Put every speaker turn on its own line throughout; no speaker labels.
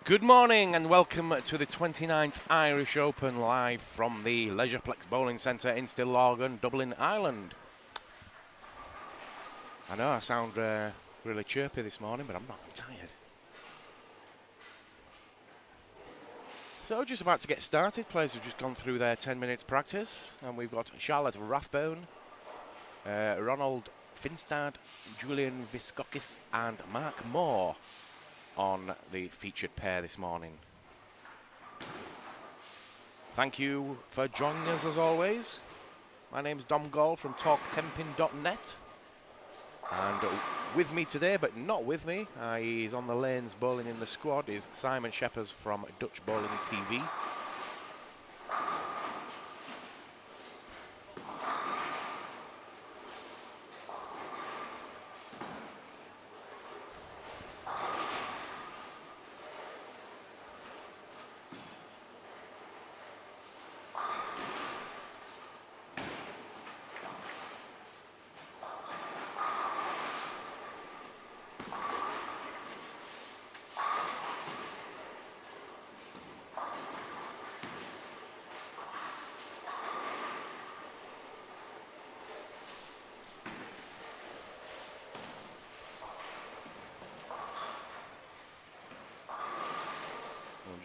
Good morning and welcome to the 29th Irish Open live from the Leisureplex Bowling Centre in Stillorgan, Dublin, Ireland. I know I sound really chirpy this morning, but I'm not. I'm tired. So just about to get started. Players have just gone through their 10 minutes practice, and we've got Charlotte Rathbone, Ronald Finstad, Julian Viskokis and Mark Moore on the featured pair this morning. Thank you for joining us as always. My name's Dom Gall from TalkTemping.net, and with me today, but not with me, he's on the lanes bowling in the squad, is Simon Shepherd from Dutch Bowling TV.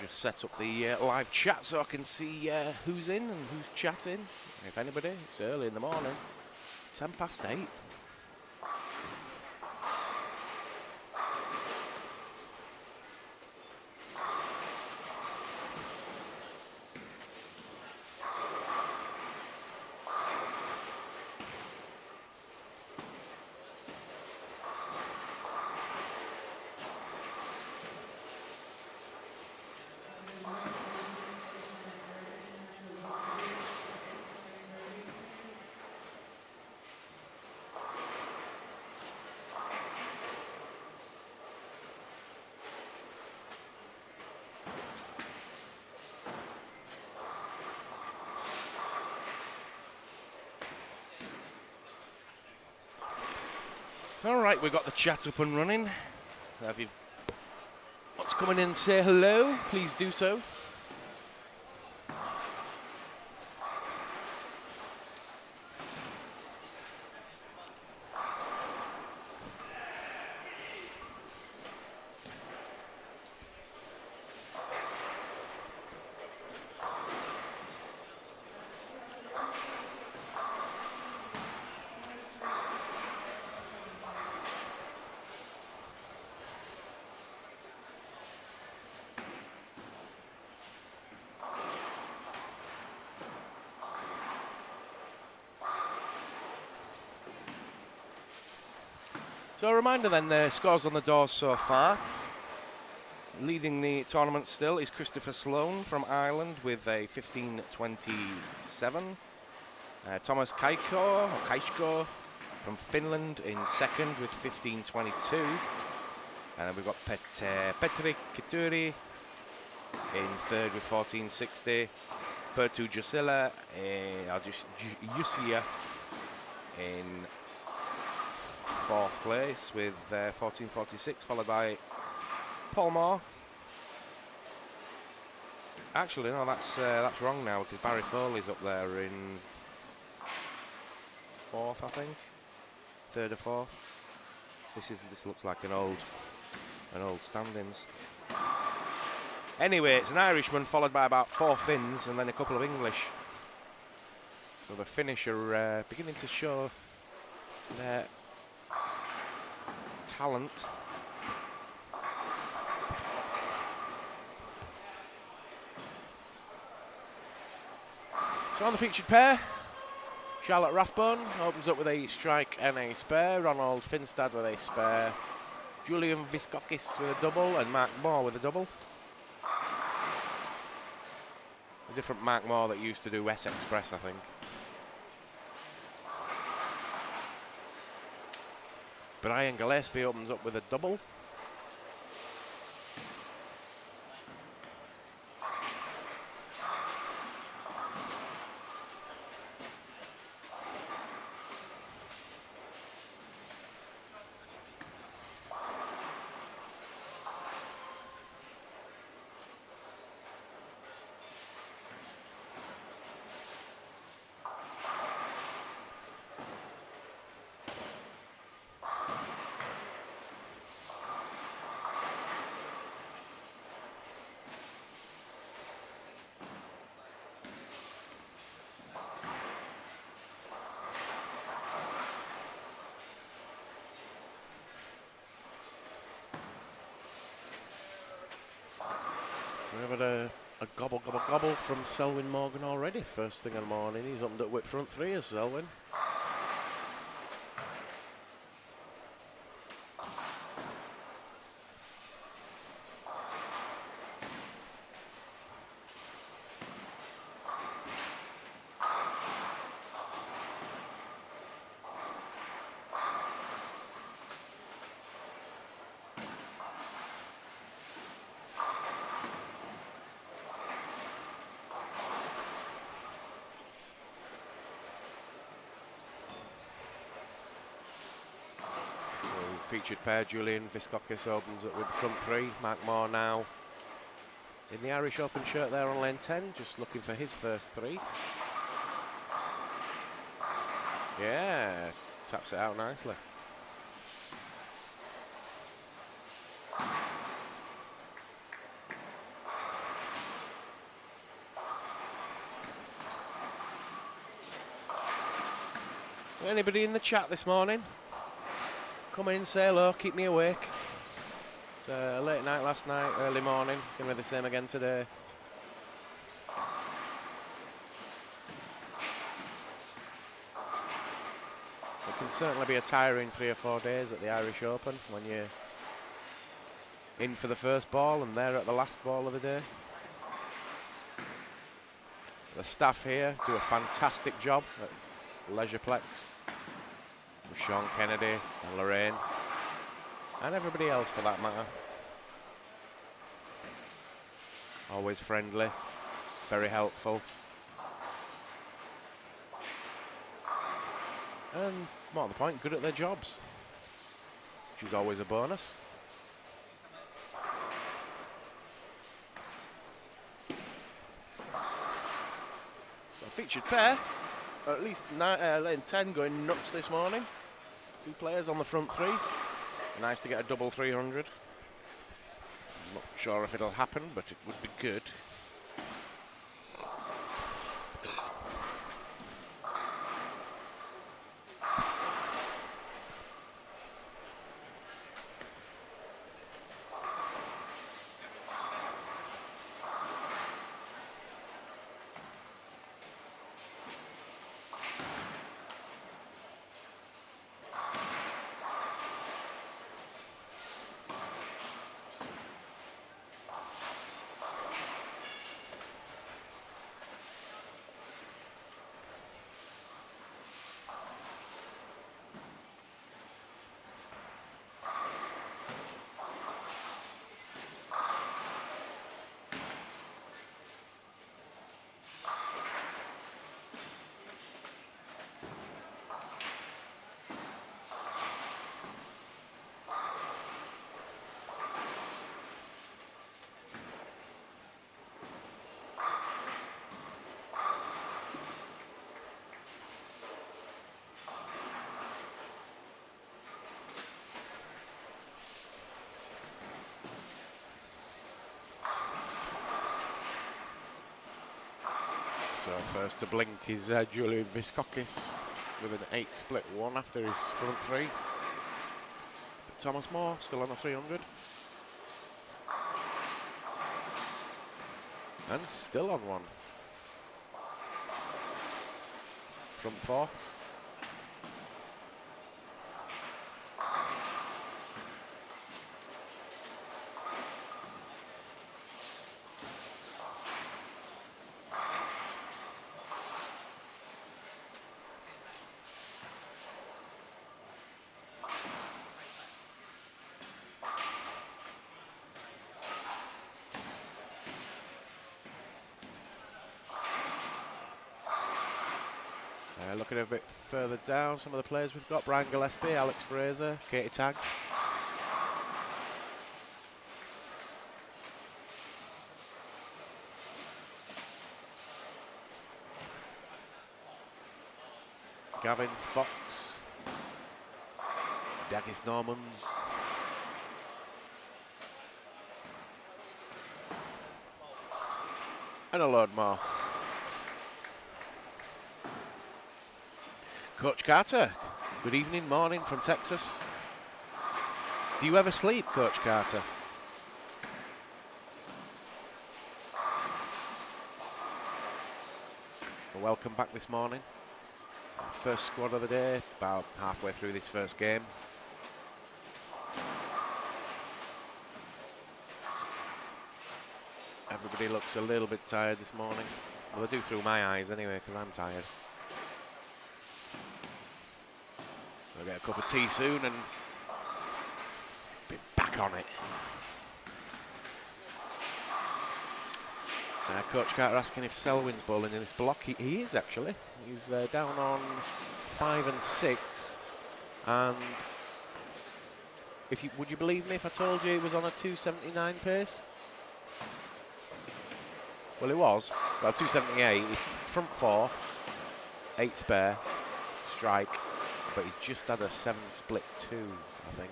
Just set up the live chat so I can see who's in and who's chatting. If anybody, it's early in the morning, 8:10. All right, we've got the chat up and running. So if you want to come in and say hello, please do so. So a reminder then, the scores on the door so far. Leading the tournament still is Christopher Sloan from Ireland with a 15.27. Thomas Kaishko from Finland in second with 15.22. And then we've got Petri Kituri in third with 14.60. Pertu Jusila Jusia in fourth place with 14.46, followed by Paul Moore. Actually, no, that's wrong now because Barry Foley's up there in fourth, I think, third or fourth. This looks like an old standings. Anyway, it's an Irishman followed by about 4 Finns and then a couple of English. So the Finnish are beginning to show their talent. So on the featured pair, Charlotte Rathbone opens up with a strike and a spare, Ronald Finstad with a spare, Julian Viskokis with a double and Mark Moore with a double. A different Mark Moore that used to do S Express, I think. Brian Gillespie opens up with a double. We've had a gobble, gobble, gobble from Selwyn Morgan already. First thing in the morning, he's opened up with front three as Selwyn. Featured pair, Julian Viscokis opens up with the front three. Mark Moore now in the Irish Open shirt there on lane 10, just looking for his first three. Yeah, taps it out nicely. Anybody in the chat this morning? Come in, say hello, keep me awake. It's a late night last night, early morning. It's going to be the same again today. It can certainly be a tiring 3 or 4 days at the Irish Open when you're in for the first ball and there at the last ball of the day. The staff here do a fantastic job at Leisureplex. With Sean Kennedy and Lorraine, and everybody else for that matter. Always friendly, very helpful. And more to the point, good at their jobs, which is always a bonus. A featured pair. At least lane 10 going nuts this morning. 2 players on the front three. Nice to get a double 300. I'm not sure if it'll happen, but it would be good. So first to blink is Julian Viscokis with an 8 split 1 after his front three. But Thomas Moore still on a 300. And still on one. Front 4. Looking a bit further down, some of the players we've got: Brian Gillespie, Alex Fraser, Katie Tagg. Gavin Fox, Dagis Normans. And a load more. Coach Carter, good evening, morning from Texas. Do you ever sleep, Coach Carter? welcome back this morning. First squad of the day, about halfway through this first game. Everybody looks a little bit tired this morning. Well, they do through my eyes anyway, because I'm tired. I'll get a cup of tea soon and be back on it. Coach Carter asking if Selwyn's bowling in this block. He is actually. He's down on 5 and 6. And would you believe me if I told you he was on a 279 pace? Well, he was. Well, 278. Front 4, 8 spare, strike. But he's just had a 7 split 2, I think.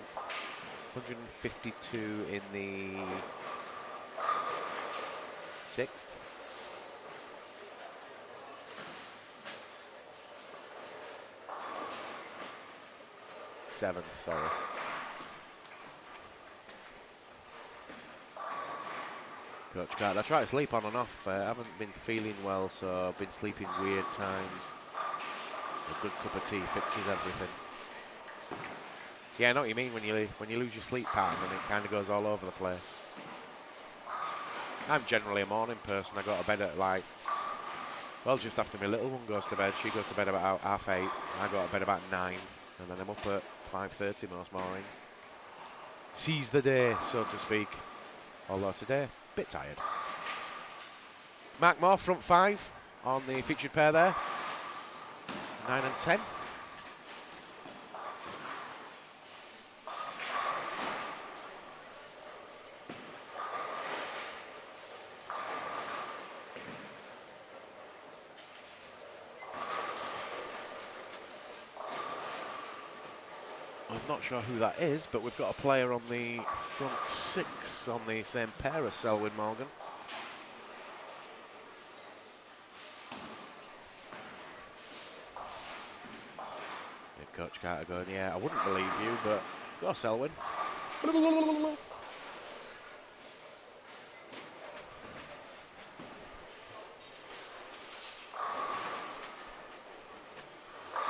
152 in the 6th. Seventh, sorry. Coach Carter, I try to sleep on and off. I haven't been feeling well, so I've been sleeping weird times. A good cup of tea fixes everything. Yeah, I know what you mean when you lose your sleep pattern and it kind of goes all over the place. I'm generally a morning person. I go to bed at just after my little one goes to bed. She goes to bed about 8:30. I go to bed about 9, and then I'm up at 5:30 most mornings. Seize the day, so to speak. Although today, a bit tired. Mark Moore, front 5 on the featured pair there. 9 and 10. I'm not sure who that is, but we've got a player on the front 6 on the same pair as Selwyn Morgan. Yeah, Coach Carter going, yeah, I wouldn't believe you, but go Selwyn.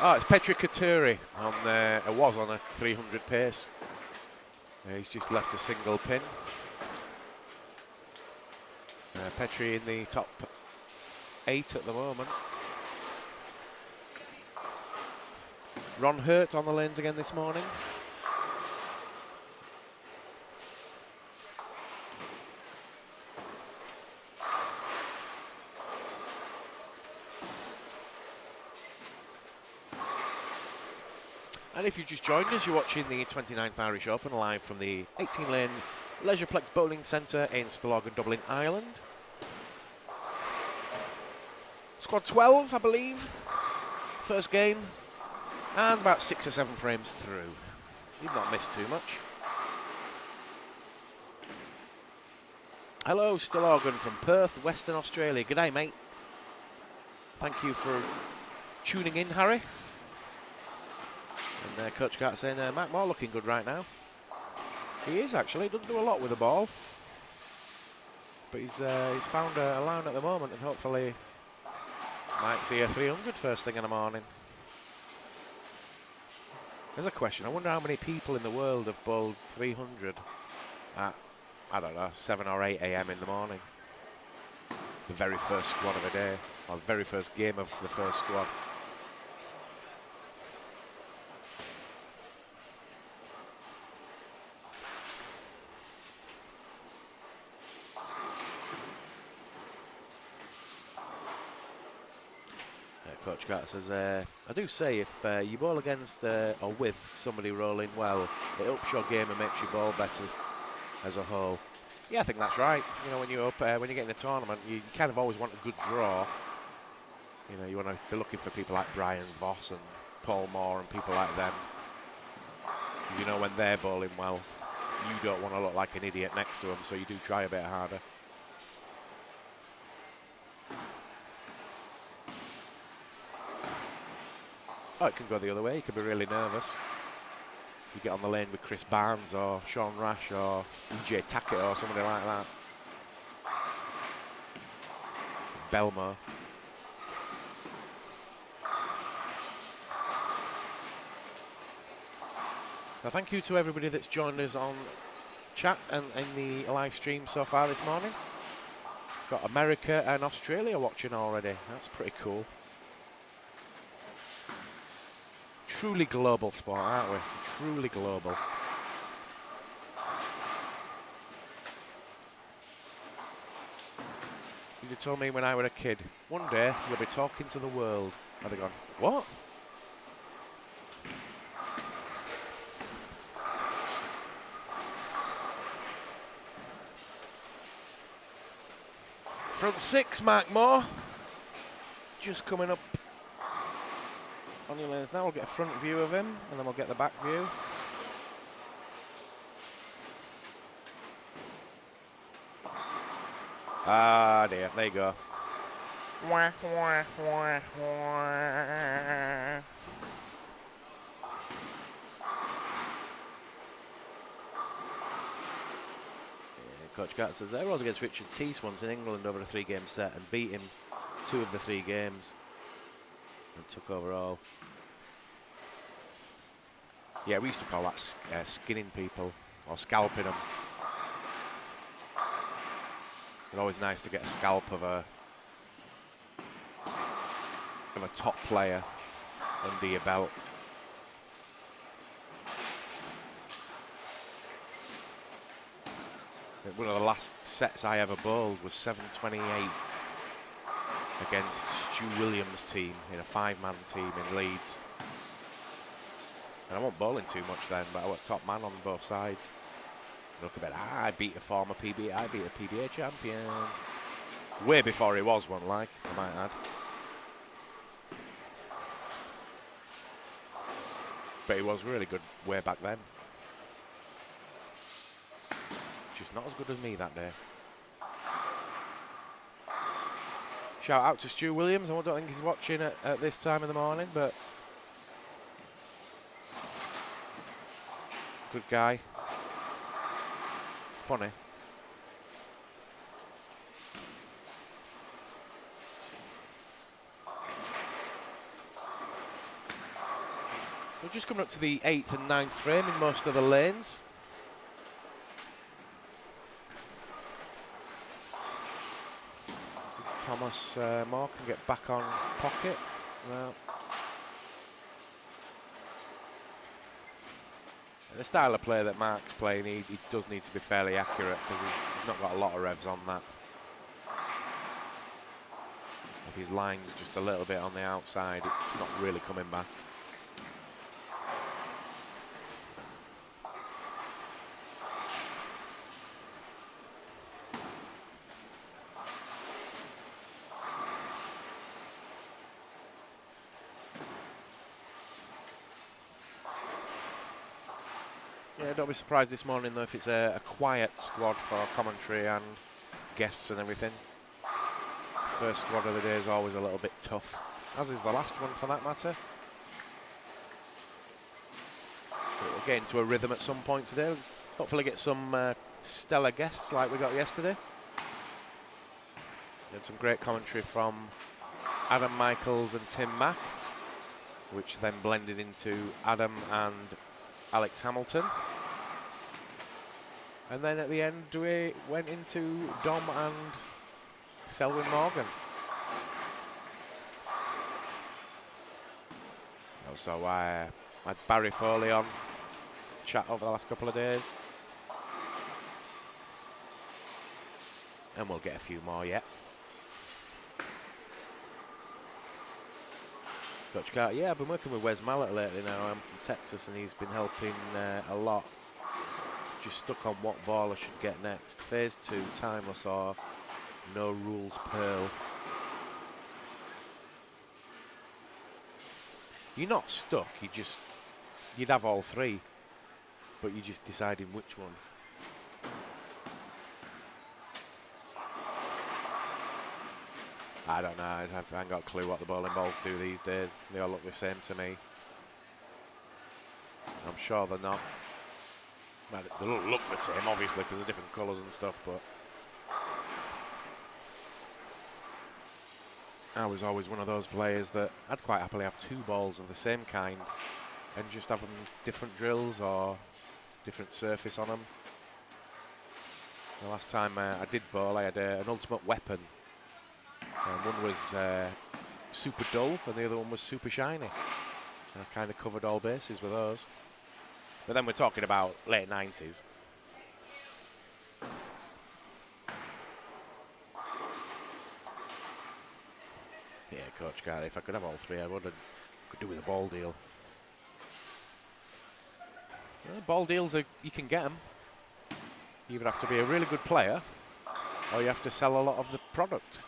Oh, it's Petri Katuri on it was on a 300 pace. He's just left a single pin. Petri in the top 8 at the moment. Ron Hurt on the lanes again this morning. And if you just joined us, you're watching the 29th Irish Open live from the 18-lane Leisureplex Bowling Centre in Stillorgan, Dublin, Ireland. Squad 12, I believe. First game. And about 6 or 7 frames through. You've not missed too much. Hello, Stillorgan from Perth, Western Australia. G'day, mate. Thank you for tuning in, Harry. And Coach Carter saying, Matt Moore looking good right now. He is actually, doesn't do a lot with the ball. But he's found a line at the moment and hopefully might see a 300 first thing in the morning. There's a question, I wonder how many people in the world have bowled 300 at, I don't know, 7 or 8 a.m. in the morning. The very first squad of the day, or the very first game of the first squad. Coach Carter says, I do say if you bowl against or with somebody rolling well, it ups your game and makes your ball better as a whole. Yeah, I think that's right. You know, when you get in a tournament, you kind of always want a good draw. You know, you want to be looking for people like Brian Voss and Paul Moore and people like them. You know, when they're bowling well, you don't want to look like an idiot next to them, so you do try a bit harder. Oh, it can go the other way. You can be really nervous. You get on the lane with Chris Barnes or Sean Rash or EJ Tackett or somebody like that. Belmo. Now, thank you to everybody that's joined us on chat and in the live stream so far this morning. Got America and Australia watching already. That's pretty cool. Truly global sport, aren't we? Truly global. You'd have told me when I was a kid, one day you'll be talking to the world. I'd have gone, what? Front six, Mark Moore. Just coming up on your lanes now. We'll get a front view of him, and then we'll get the back view. Ah, dear. There you go. Coach Carter says they rolled against Richard Teese once in England over a 3-game set and beat him 2 of the 3 games and took over all. Yeah, we used to call that skinning people or scalping them. It's always nice to get a scalp of a top player under your belt. One of the last sets I ever bowled was 7-28 against Stu Williams' team in a 5-man team in Leeds. And I wasn't bowling too much then, but I was top man on both sides. Look a bit, I beat a former PBA, I beat a PBA champion. Way before he was one, like, I might add. But he was really good way back then. Just not as good as me that day. Shout out to Stu Williams. I don't think he's watching at this time of the morning, but good guy. Funny. We're just coming up to the 8th and 9th frame in most of the lanes. Thomas Moore can get back on pocket. Well, the style of play that Mark's playing, he does need to be fairly accurate because he's not got a lot of revs on that. If his line's just a little bit on the outside, it's not really coming back. Don't be surprised this morning though if it's a quiet squad for commentary and guests and everything. First squad of the day is always a little bit tough, as is the last one for that matter. But we'll get into a rhythm at some point today. Hopefully get some stellar guests like we got yesterday. We had some great commentary from Adam Michaels and Tim Mack, which then blended into Adam and Alex Hamilton. And then at the end, we went into Dom and Selwyn Morgan. Also, I had Barry Foley on chat over the last couple of days. And we'll get a few more yet. Coach Carter, yeah, I've been working with Wes Mallett lately now. I'm from Texas and he's been helping a lot. Just stuck on what ball I should get next. Phase 2, timeless or no rules pearl. You're not stuck, you'd have all 3, but you're just deciding which one. I don't know, I haven't got a clue what the bowling balls do these days. They all look the same to me. I'm sure they're not. They don't look the same, obviously, because they're different colours and stuff, but I was always one of those players that I'd quite happily have 2 balls of the same kind and just having different drills or different surface on them. The last time I did bowl, I had an ultimate weapon. One was super dull and the other one was super shiny. And I kind of covered all bases with those. But then we're talking about late 90s. Yeah, Coach Gary, if I could have all three, I would. Could do with a ball deal. Well, ball deals, you can get them. You either have to be a really good player or you have to sell a lot of the product.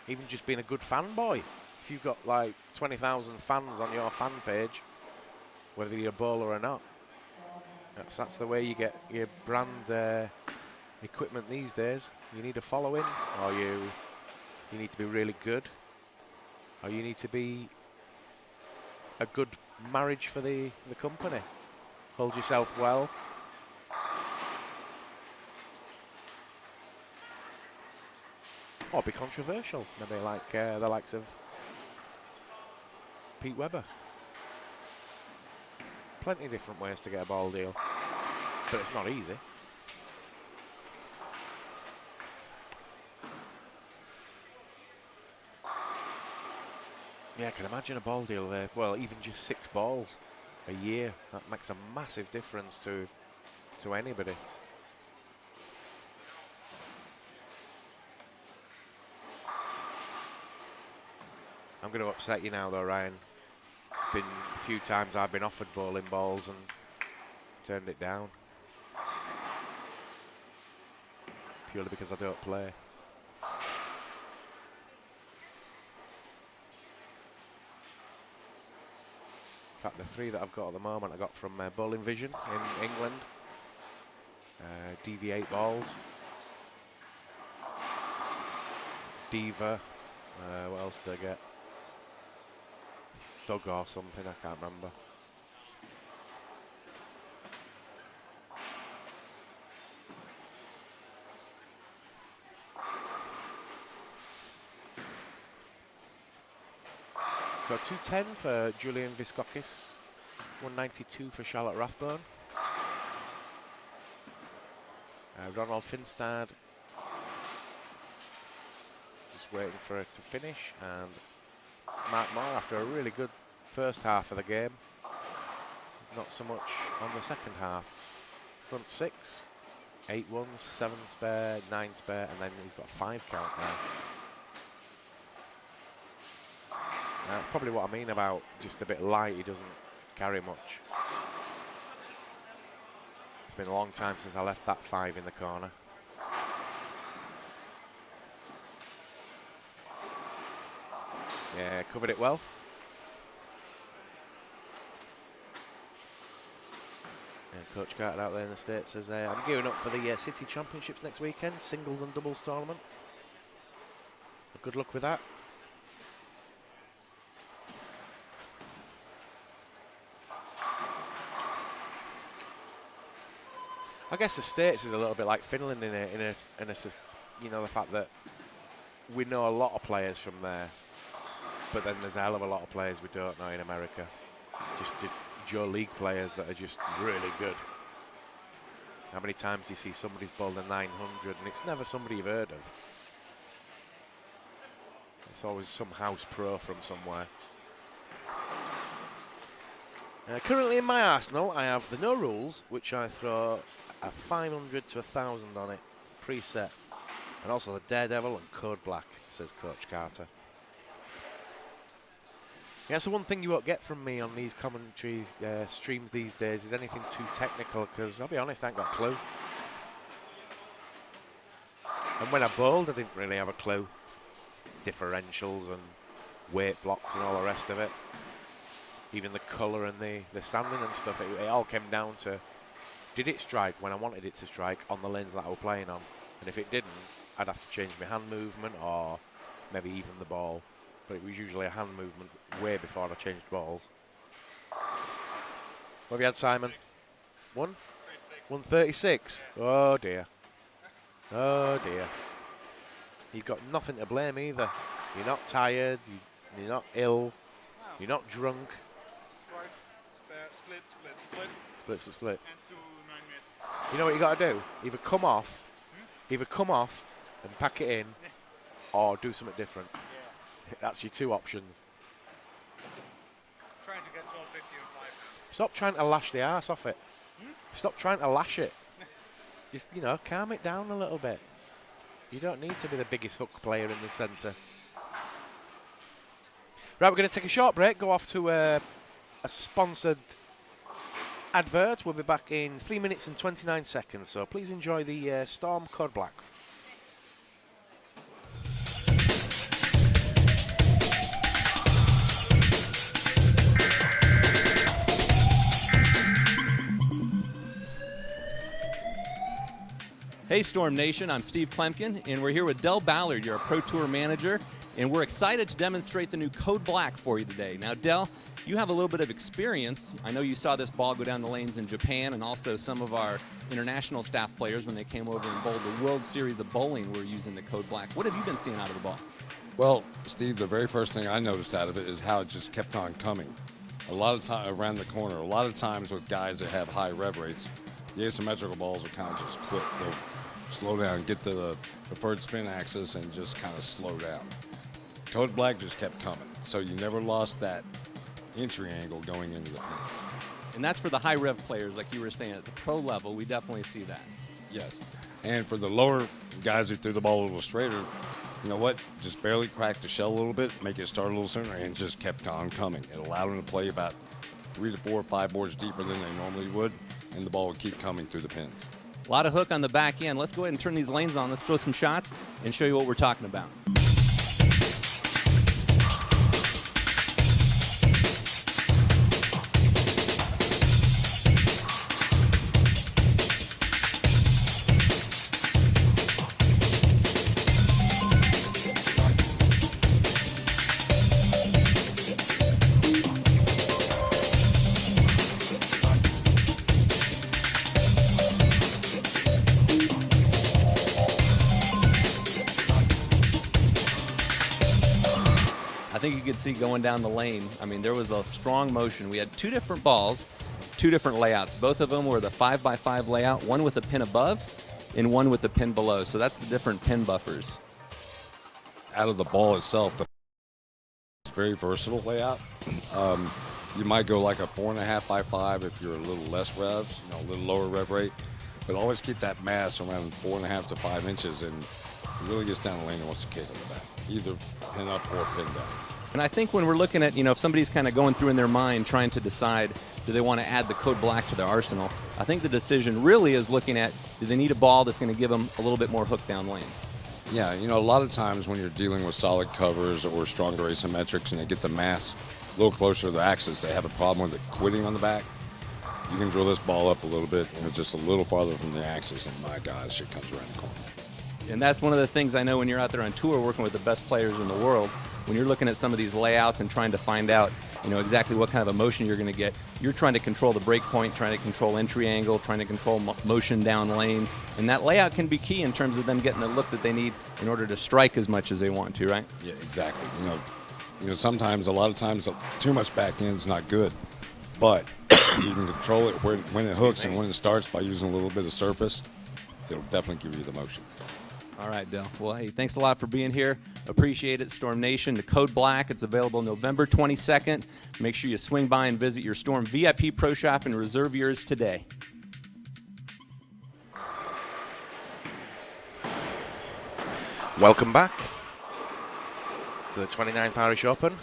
Even just being a good fanboy. If you've got like 20,000 fans on your fan page, whether you're a bowler or not, that's the way you get your brand equipment these days. You need a following, or you need to be really good, or you need to be a good marriage for the company. Hold yourself well. Or be controversial, maybe like the likes of Pete Webber. Plenty of different ways to get a ball deal, but it's not easy. Yeah, I can imagine a ball deal there. Well, even just 6 balls a year, that makes a massive difference to anybody. I'm going to upset you now though, Ryan. Been a few times I've been offered bowling balls and turned it down. Purely because I don't play. In fact, the 3 that I've got at the moment I got from Bowling Vision in England. DV8 balls. Diva. What else did I get? Thug or something, I can't remember. So 210 for Julian Viscokis, 192 for Charlotte Rathbone. Ronald Finstad, just waiting for it to finish, and Mark Moore after a really good first half of the game. Not so much on the second half. Front 6, 8 ones, 7 spare, 9 spare, and then he's got a 5 count now. That's probably what I mean about just a bit light, he doesn't carry much. It's been a long time since I left that 5 in the corner. Yeah, covered it well. Yeah, Coach Carter out there in the States says, I'm gearing up for the City Championships next weekend, singles and doubles tournament. Good luck with that. I guess the States is a little bit like Finland in a you know, the fact that we know a lot of players from there, but then there's a hell of a lot of players we don't know in America. Just Joe League players that are just really good. How many times do you see somebody's bowled a 900 and it's never somebody you've heard of? It's always some house pro from somewhere. Currently in my arsenal, I have the no rules, which I throw a 500 to 1,000 on it, preset. And also the Daredevil and Code Black, says Coach Carter. Yeah, so one thing you won't get from me on these commentary streams these days is anything too technical, because I'll be honest, I ain't got a clue. And when I bowled, I didn't really have a clue. Differentials and weight blocks and all the rest of it. Even the colour and the sanding and stuff, it all came down to, did it strike when I wanted it to strike on the lanes that I was playing on? And if it didn't, I'd have to change my hand movement or maybe even the ball. But it was usually a hand movement way before I changed balls. What have you had, Simon? 136. Oh dear. Oh dear. You've got nothing to blame either. You're not tired, you're not ill, you're not drunk. Split, split, split.
And 2 9 miss.
You know what you got to do? Either come off and pack it in, or do something different.
Yeah.
That's your two options.
Trying to get 1250 and 5.
Stop trying to lash the arse off it. Stop trying to lash it. Just, calm it down a little bit. You don't need to be the biggest hook player in the centre. Right, we're going to take a short break, go off to a sponsored advert. We'll be back in 3 minutes and 29 seconds, so please enjoy the Storm Code Black.
Hey Storm Nation, I'm Steve Klemkin, and we're here with Del Ballard, your Pro Tour manager, and we're excited to demonstrate the new Code Black for you today. Now, Del, you have a little bit of experience. I know you saw this ball go down the lanes in Japan, and also some of our international staff players, when they came over and bowled the World Series of Bowling, were using the Code Black. What have you been seeing out of the ball?
Well, Steve, the very first thing I noticed out of it is how it just kept on coming. A lot of time around the corner, a lot of times with guys that have high rev rates, the asymmetrical balls are kind of just quit. They'll slow down, get to the preferred spin axis, and just kind of slow down. Code Black just kept coming, so you never lost that entry angle going into the pins.
And that's for the high rev players, like you were saying, at the pro level, we definitely see that.
Yes, and for the lower guys who threw the ball a little straighter, you know what, just barely cracked the shell a little bit, make it start a little sooner, and just kept on coming. It allowed them to play about 3 to 4 or 5 boards deeper than they normally would, and the ball would keep coming through the pins.
A lot of hook on the back end. Let's go ahead and turn these lanes on. Let's throw some shots and show you what we're talking about. I think you could see going down the lane. I mean, there was a strong motion. We had 2 different balls, 2 different layouts. Both of them were the 5x5 layout, one with a pin above and one with the pin below. So that's the different pin buffers.
Out of the ball itself, it's very versatile layout. You might go like a 4.5x5 if you're a little less revs, a little lower rev rate, but always keep that mass around 4.5 to 5 inches, and it really gets down the lane and wants to kick on the back, either pin up or pin down.
And I think when we're looking at, if somebody's kind of going through in their mind trying to decide, do they want to add the Code Black to their arsenal, I think the decision really is looking at, do they need a ball that's going to give them a little bit more hook down lane?
Yeah, a lot of times when you're dealing with solid covers or stronger asymmetrics and they get the mass a little closer to the axis, they have a problem with it quitting on the back. You can drill this ball up a little bit, just a little farther from the axis, and my God, this shit comes around the corner.
And that's one of the things I know when you're out there on tour working with the best players in the world, when you're looking at some of these layouts and trying to find out, exactly what kind of a motion you're going to get, you're trying to control the break point, trying to control entry angle, trying to control motion down lane. And that layout can be key in terms of them getting the look that they need in order to strike as much as they want to, right?
Yeah, exactly. Sometimes, a lot of times, too much back end's not good, but you can control it when it hooks and when it starts by using a little bit of surface. It'll definitely give you the motion.
All right, Del. Well, hey, thanks a lot for being here. Appreciate it, Storm Nation. The Code Black, it's available November 22nd. Make sure you swing by and visit your Storm VIP Pro Shop and reserve yours today.
Welcome back to the 29th Irish Open.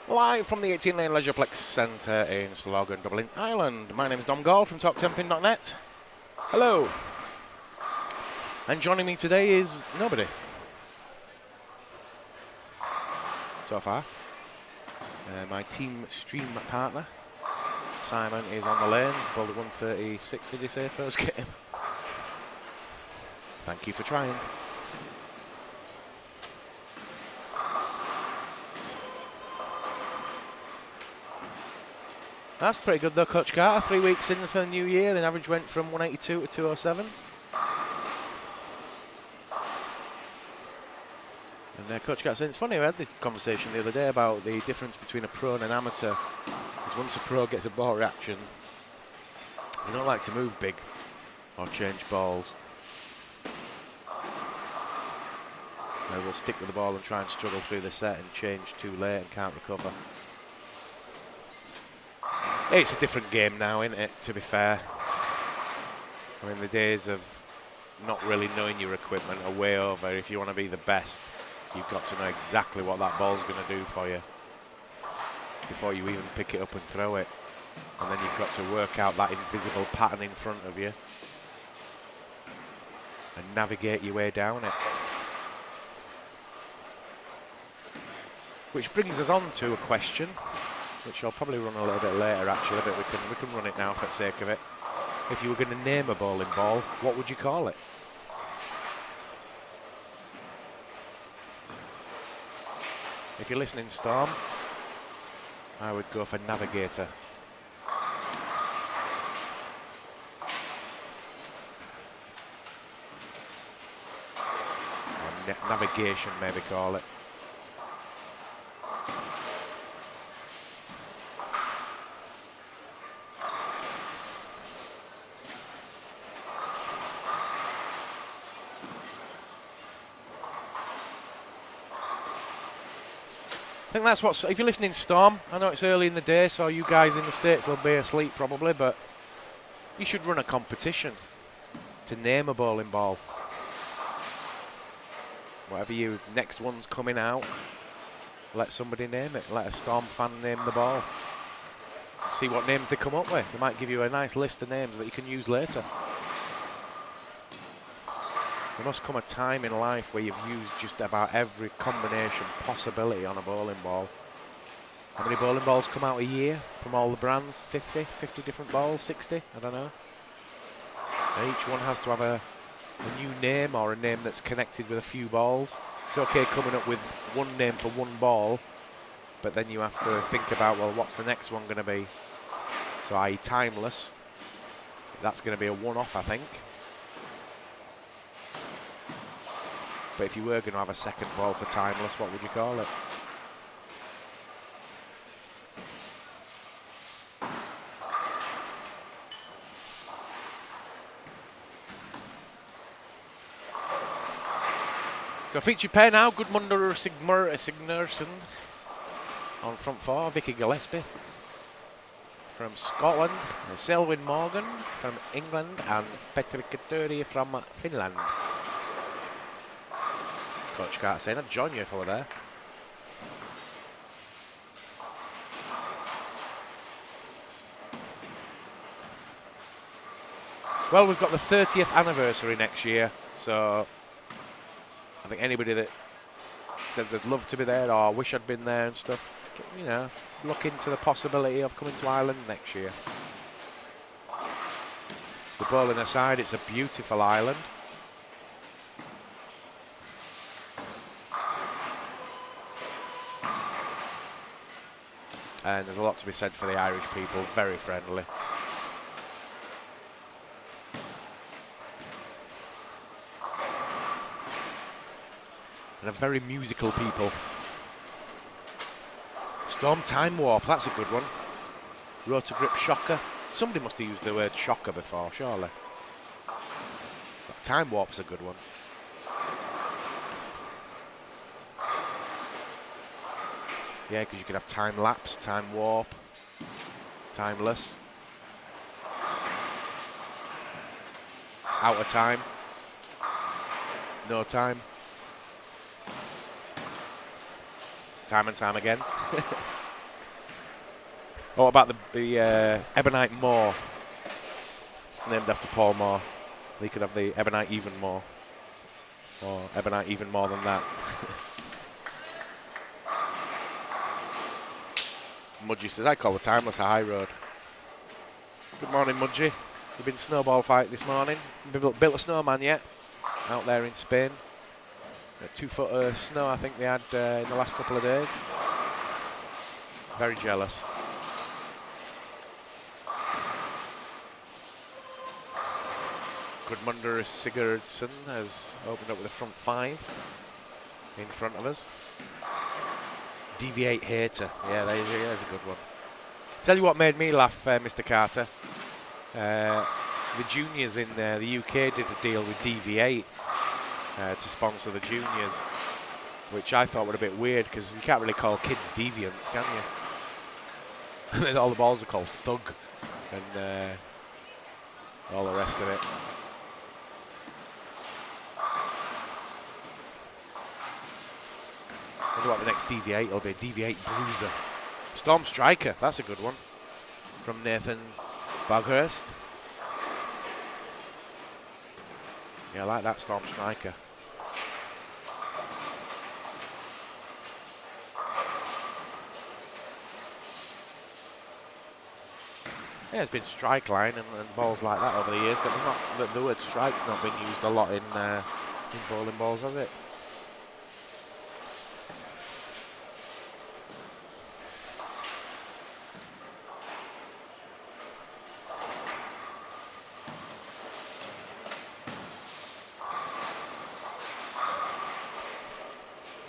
Live from the 18-lane Leisureplex Centre in Sligo, Dublin, Ireland. My name is Dom Gall from TalkTemping.net. Hello. And joining me today is nobody. So far. My team stream partner, Simon, is on the lanes. Bowled a 136, did he say, first game? Thank you for trying. That's pretty good though, Coach Carter. 3 weeks in for the new year, the average went from 182 to 207. And Coach Carter said, it's funny, we had this conversation the other day about the difference between a pro and an amateur. Is once a pro gets a ball reaction, they don't like to move big or change balls. They will stick with the ball and try and struggle through the set and change too late and can't recover. It's a different game now, isn't it, to be fair? I mean, the days of not really knowing your equipment are way over. If you want to be the best, you've got to know exactly what that ball's going to do for you before you even pick it up and throw it. And then you've got to work out that invisible pattern in front of you and navigate your way down it. Which brings us on to a question, which I'll probably run a little bit later actually, but we can run it now for the sake of it. If you were going to name a bowling ball, what would you call it? If you're listening, Storm, I would go for Navigator. Or navigation, maybe call it. I think that's what's, if you're listening, Storm, I know it's early in the day, so you guys in the States will be asleep probably, but you should run a competition to name a bowling ball. Whatever you, next one's coming out, let somebody name it. Let a Storm fan name the ball. See what names they come up with. They might give you a nice list of names that you can use later. There must come a time in life where you've used just about every combination possibility on a bowling ball. How many bowling balls come out a year from all the brands? 50 different balls, 60, I don't know. And each one has to have a new name or a name that's connected with a few balls. It's okay coming up with one name for one ball, but then you have to think about, well, what's the next one going to be? So i.e. Timeless, that's going to be a one-off, I think. But if you were going to have a second ball for Timeless, what would you call it? So featured pair now, Gudmundur Sigurðsson on front four, Vicky Gillespie from Scotland, Selwyn Morgan from England, and Petri Katuri from Finland. Coach Carter saying, I'd join you if I were there. Well, we've got the 30th anniversary next year, so I think anybody that said they'd love to be there or wish I'd been there and stuff, you know, look into the possibility of coming to Ireland next year. The bowling aside, it's a beautiful island. And there's a lot to be said for the Irish people, very friendly. And a very musical people. Storm Time Warp, that's a good one. Rotor Grip Shocker. Somebody must have used the word shocker before, surely. But Time Warp's a good one. Yeah, because you could have time lapse, time warp, timeless, out of time, no time, time and time again. What about the Ebonite Moor, named after Paul Moore? They could have the Ebonite Even More, or Ebonite Even More Than That. Mudgy says, I call the Timeless a high road. Good morning, Mudgy. You've been snowball fight this morning. Built a snowman yet? Out there in Spain. 2 foot of snow, I think they had in the last couple of days. Very jealous. Gudmundur Sigurðsson has opened up with a front 5 in front of us. Deviate Hater. Yeah, there's a good one. Tell you what made me laugh, Mr. Carter. The juniors in the UK did a deal with DV8 to sponsor the juniors, which I thought were a bit weird because you can't really call kids deviants, can you? And then all the balls are called Thug and all the rest of it. I wonder what the next DV8 will be. DV8 Bruiser. Storm Striker, that's a good one. From Nathan Boghurst. Yeah, I like that Storm Striker. Yeah, there's been strike line and balls like that over the years, but there's not, the word strike's not been used a lot in bowling balls, has it?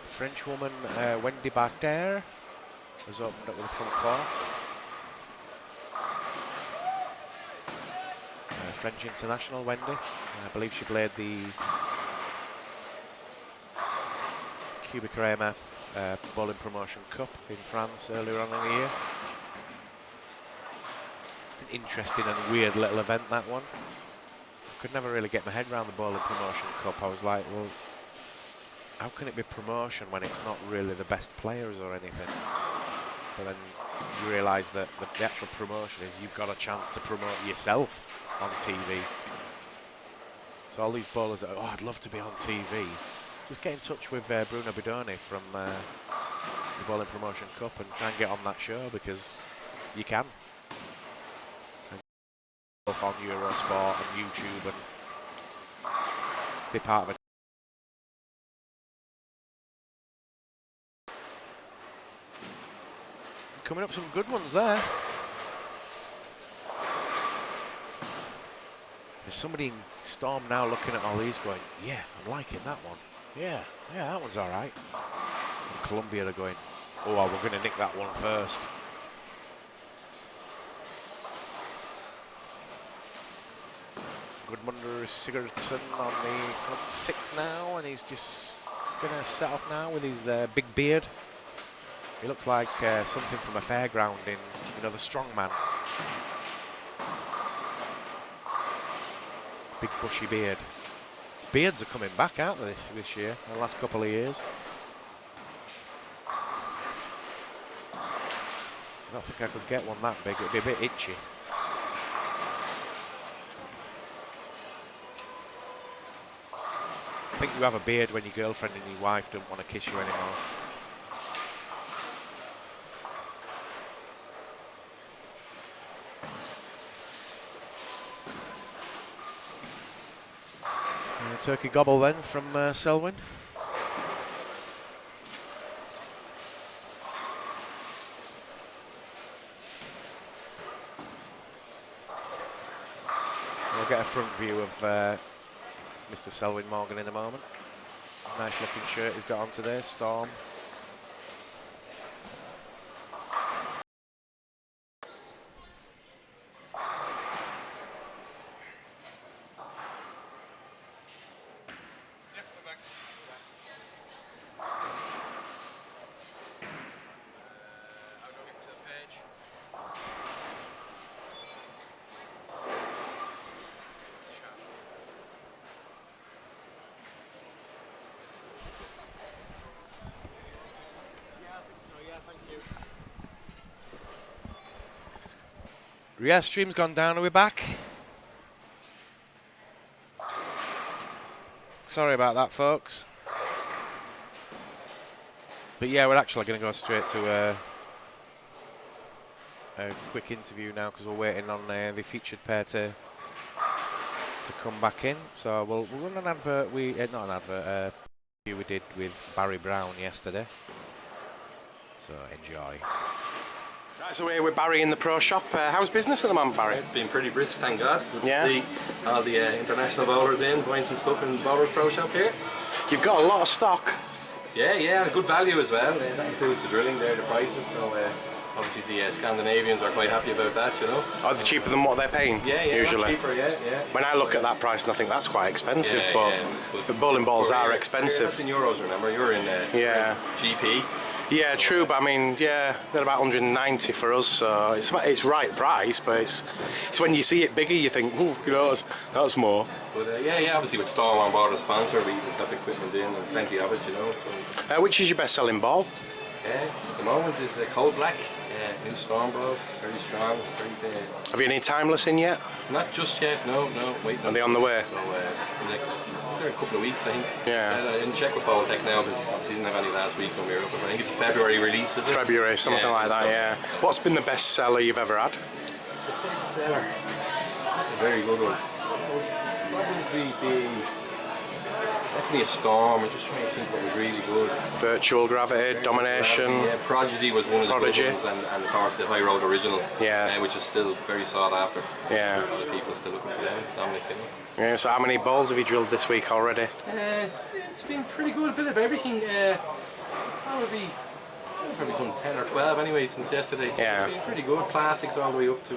French woman Wendy Barter has opened up with the front four. French international Wendy. I believe she played the Cubic AMF Bowling Promotion Cup in France earlier on in the year. An interesting and weird little event, that one. I could never really get my head around the Bowling Promotion Cup. I was like, well, how can it be promotion when it's not really the best players or anything? But then you realise that the actual promotion is you've got a chance to promote yourself on TV. So all these bowlers that, oh, I'd love to be on TV. Just get in touch with Bruno Bidoni from the Bowling Promotion Cup and try and get on that show, because you can. And stuff on Eurosport and YouTube and be part of it. Coming up some good ones there. There's somebody in Storm now looking at all these going, yeah, I'm liking that one. Yeah, that one's all right. And Columbia are going, oh, well, we're going to nick that one first. Gudmundur Sigurdsson on the front six now, and he's just going to set off now with his big beard. He looks like something from a fairground in, the strongman. Big bushy beard. Beards are coming back, aren't they, this year, in the last couple of years. I don't think I could get one that big, it'd be a bit itchy. I think you have a beard when your girlfriend and your wife don't want to kiss you anymore. Turkey gobble then from Selwyn. We'll get a front view of Mr. Selwyn Morgan in a moment. Nice looking shirt he's got on today, Storm. Yeah, stream's gone down. Are we back? Sorry about that, folks. But yeah, we're actually going to go straight to a quick interview now, because we're waiting on the featured pair to come back in. So we'll run an advert. Not an advert. We did with Barry Brown yesterday. So enjoy. Right, so we're with Barry in the pro shop. How's business at the moment, Barry?
It's been pretty brisk, thank God. Good
Yeah.
to see all the international bowlers in, buying some stuff in the Bowlers Pro Shop here.
You've got a lot of stock.
Yeah, good value as well. That includes the drilling there, the prices. So obviously the Scandinavians are quite happy about that, you know.
Are they cheaper than what they're paying?
Yeah, yeah,
usually.
cheaper, yeah.
When I look at that price, and I think that's quite expensive,
Yeah,
but
yeah.
the bowling balls are
That's
expensive.
in euros, remember? You're in
Yeah.
GP.
Yeah, true, but I mean, yeah, they're about 190 for us, so it's right price, but it's when you see it bigger, you think, ooh, you know, that's more.
But yeah, obviously with Storm on board as sponsor, we've got the equipment in and plenty of it, you know. So.
Which is your best-selling ball?
At the moment is the Cold Black, in Storm Bro, very strong, very.
Have you any timeless in yet?
Not just yet, no, wait.
Are they on the way?
So the next a couple of weeks, I think.
Yeah.
I didn't check with Tech now because obviously didn't have any last week when we were up. I think it's a February release, is it?
February, something like that, yeah. What's been the best seller you've ever had?
The best seller. That's a very good one. Probably be definitely a Storm. I'm just trying to think what was really good.
Virtual Gravity, Domination.
Yeah, Prodigy was one of the
Prodigy.
good ones, and of course the High Road Original.
Yeah.
Which is still very sought after.
Yeah.
A lot of people still looking for them. Dominic.
Yeah, so how many balls have you drilled this week already?
It's been pretty good, a bit of everything. Probably done 10 or 12 anyway since yesterday, so
Yeah.
it's been pretty good. Plastics all the way up to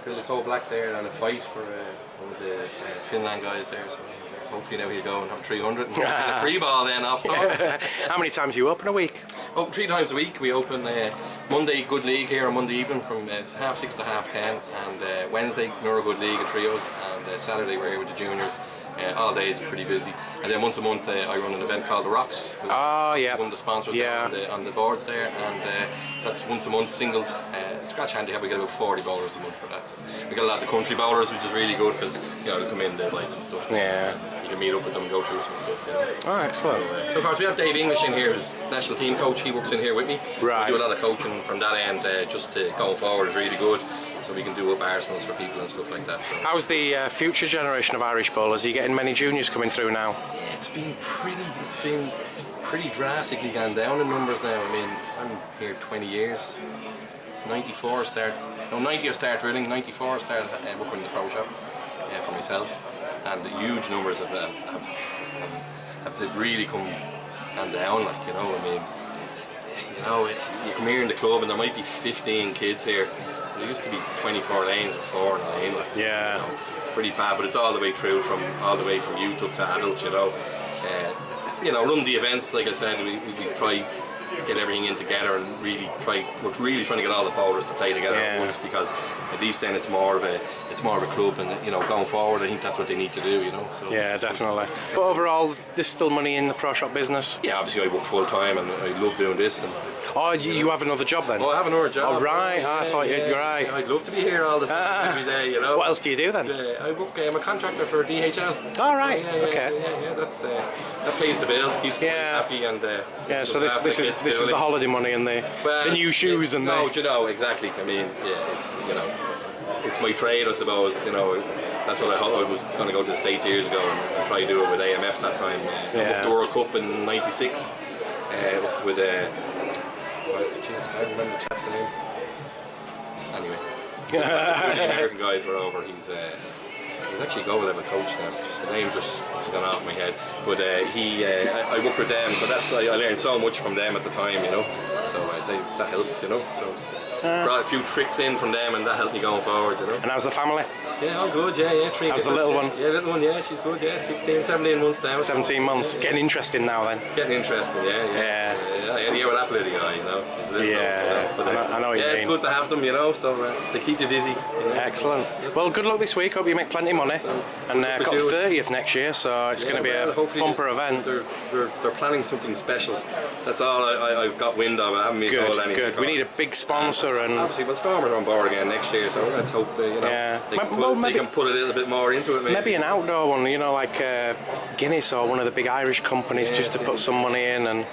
the Cold Black there, and a fight for one of the Finland guys there, so hopefully now he'll go and have 300 and a free ball then off top.
How many times do you open a week?
Open 3 times a week. We open Monday Good League here on Monday evening from 6:30 to 10:30, and Wednesday Neuro Good League at trios, and Saturday we're here with the juniors. All day is pretty busy, and then once a month I run an event called the Rocks.
Oh yeah.
One of the sponsors on the boards there, and that's once a month singles. Scratch handicap, we get about 40 bowlers a month for that. So we get a lot of the country bowlers, which is really good because they come in, they buy some stuff.
Yeah.
You can meet up with them and go through some stuff. Yeah.
Oh, excellent.
So of course we have Dave English in here, who's national team coach. He works in here with me.
Right.
We do a lot of coaching from that end, just going forward is really good. So we can do up arsenals for people and stuff like that. So.
How's the future generation of Irish bowlers? Are you getting many juniors coming through now?
Yeah, it's been pretty drastically gone down in numbers now. I mean, I'm here 20 years. 90 I started drilling, 94 I started working in the pro shop for myself, and the huge numbers have really come down, like, you know, I mean, you come here in the club and there might be 15 kids here. There used to be 24 lanes or 4 in a lane, like,
yeah.
You know, pretty bad, but it's all the way through, all the way from youth up to adults, you know. Run the events, like I said, we try get everything in together and we're really trying to get all the bowlers to play together at once, because at least then it's more of a club, and going forward I think that's what they need to do, you know. So,
yeah, definitely. But overall, there's still money in the pro shop business?
Yeah, obviously I work full time and I love doing this. And,
oh, you have another job then?
Oh, I have another job.
Oh, right. I thought you're right.
Yeah, I'd love to be here all the time, every day, you know.
What else do you do then?
I work, I'm a contractor for DHL.
Oh, right.
Okay. Yeah, that pays the bills, keeps me happy, and
so this is the holiday money and the new shoes and
exactly. I mean, it's my trade, I suppose. That's what I was going to go to the States years ago and try to do it with AMF that time. I booked the World Cup in '96 with I can't remember the chap's name. Anyway, the American guys were over. He's actually a goal level coach now. Just the name just has gone off my head. But I worked with them, so I learned so much from them at the time, you know. So that helped, you know. So brought a few tricks in from them, and that helped me going forward, you know.
And how's the family?
Yeah, all good. Yeah.
How's the little one?
Yeah, little one. Yeah, she's good. Yeah, 16, 17 months now.
17 months.
Yeah.
Getting interesting now then.
Getting interesting. Yeah. With that little guy, you know. She's a little
I know what you mean.
it's good to have them, you know. So they keep you busy. You know?
Excellent. Well, good luck this week. Hope you make plenty of money. And got 30th next year, so it's going to be a bumper event.
They're planning something special. That's all I've got wind of. I haven't been told anything.
Good. We need a big sponsor, and
obviously, but Stormers are on board again next year, so let's hope they can put a little bit more into it.
Maybe an outdoor one, like Guinness or one of the big Irish companies, just to put some money in and.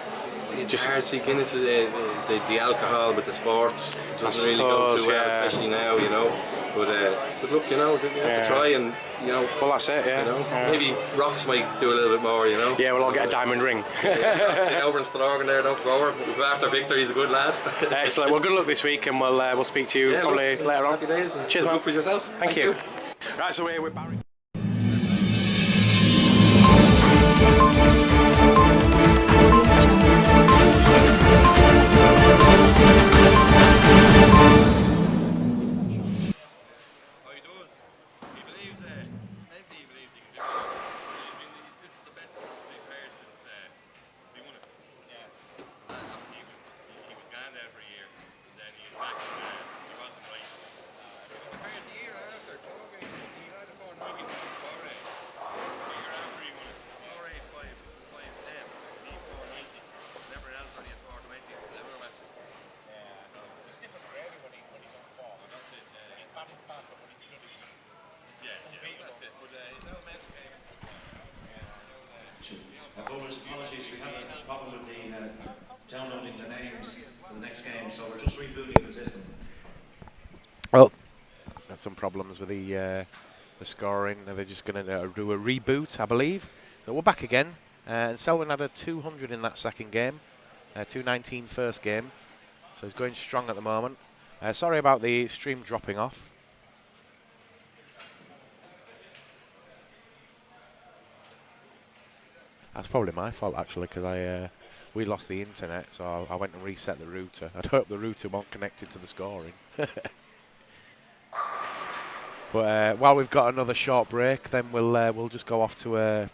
It's hard. See, Guinness is the alcohol with the sports doesn't really go too well, especially now, you know. But look, you have to try and,
Well, that's it,
maybe Rocks might do a little bit more, you know.
Yeah, we'll all get a diamond ring.
Over in Stillorgan there, don't go over. We'll go after Victor, he's a good lad.
Excellent. Well, good luck this week, and we'll speak to you probably later on.
Happy days.
Cheers, man.
Good luck with yourself.
Thank you. Right, so we're with Barry.
downloading the names for the next game, so we're just rebooting the system.
Well, had some problems with the scoring. They're just going to do a reboot, I believe. So we're back again. And Selwyn had a 200 in that second game, 219 first game. So he's going strong at the moment. Sorry about the stream dropping off. That's probably my fault, actually, because we lost the internet, so I went and reset the router. I'd hope the router won't connect into the scoring. But while we've got another short break, then we'll just go off to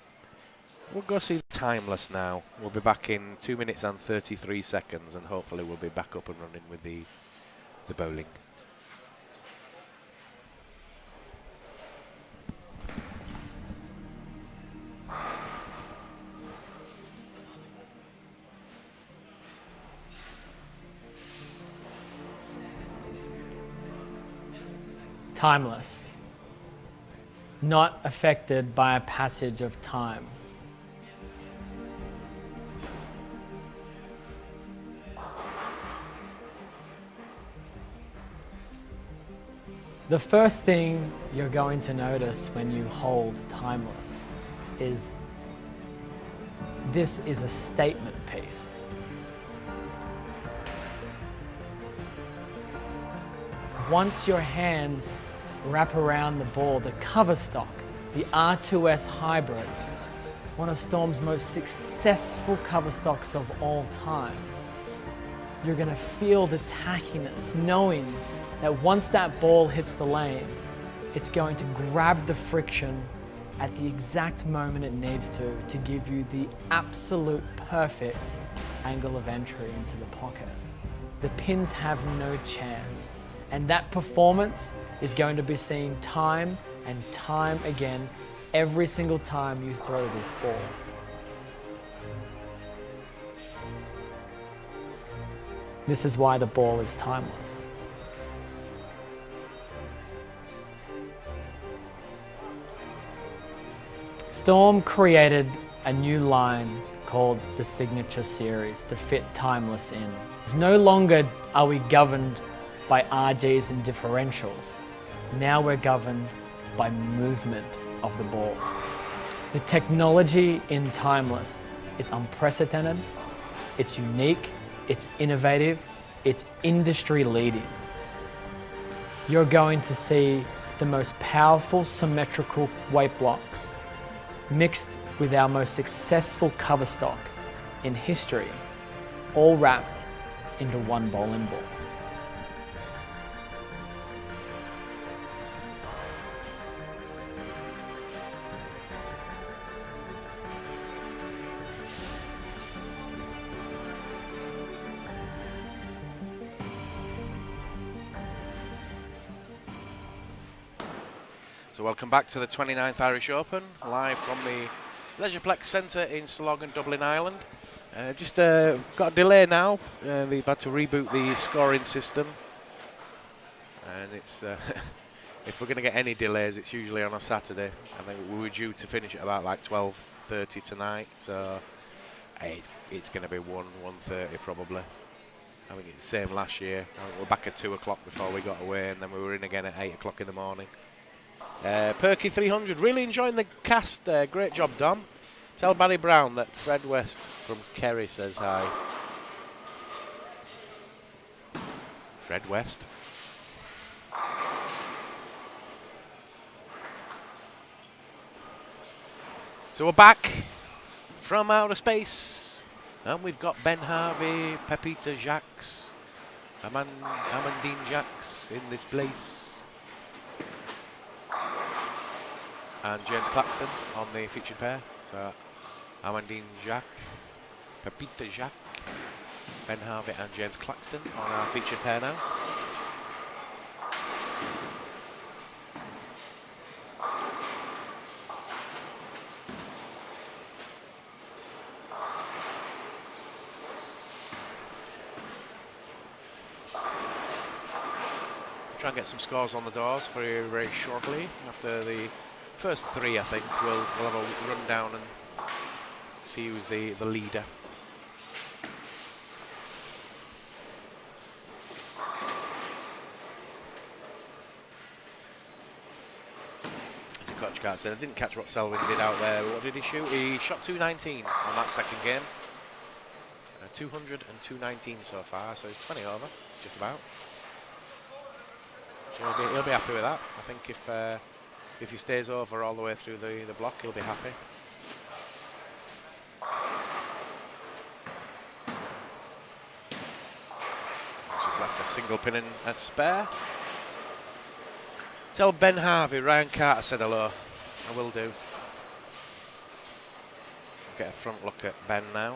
we'll go see Timeless now. We'll be back in 2 minutes and 33 seconds, and hopefully we'll be back up and running with the bowling.
Timeless, not affected by a passage of time. The first thing you're going to notice when you hold Timeless is this is a statement piece. Once your hands wrap around the ball, the cover stock, the R2S hybrid, one of Storm's most successful cover stocks of all time, you're going to feel the tackiness, knowing that once that ball hits the lane, it's going to grab the friction at the exact moment it needs to give you the absolute perfect angle of entry into the pocket. The pins have no chance. And that performance is going to be seen time and time again every single time you throw this ball. This is why the ball is timeless. Storm created a new line called the Signature Series to fit Timeless in. No longer are we governed by RGs and differentials. Now we're governed by movement of the ball. The technology in Timeless is unprecedented, it's unique, it's innovative, it's industry leading. You're going to see the most powerful symmetrical weight blocks mixed with our most successful cover stock in history, all wrapped into one bowling ball.
So welcome back to the 29th Irish Open, live from the Leisureplex Centre in Slogan, Dublin, Ireland. Just got a delay now. They've had to reboot the scoring system. And it's if we're going to get any delays, it's usually on a Saturday. I think we were due to finish at about like 12:30 tonight. So it's going to be 1:30 probably. I think it's the same last year. We're back at 2 o'clock before we got away, and then we were in again at 8 o'clock in the morning. Perky 300, really enjoying the cast. Great job, Dom. Tell Barry Brown that Fred West from Kerry says hi. Fred West. So we're back from outer space, and we've got Ben Harvey, Pepita Jacques, Amandine Jacques in this place. And James Claxton on the featured pair. So Amandine Jacques, Pepita Jacques, Ben Harvey and James Claxton on our featured pair now. Try and get some scores on the doors very, very shortly after the first three. I think we'll have a run down and see who's the leader. Coach Carter said. I didn't catch what Selwyn did out there. What did he shoot? He shot 219 on that second game. 200 and 219 so far, so he's 20 over, just about. So he'll be happy with that. I think if he stays over all the way through the block, he'll be happy. She's left a single pin in a spare. Tell Ben Harvey Ryan Carter said hello. I will do. Get a front look at Ben now.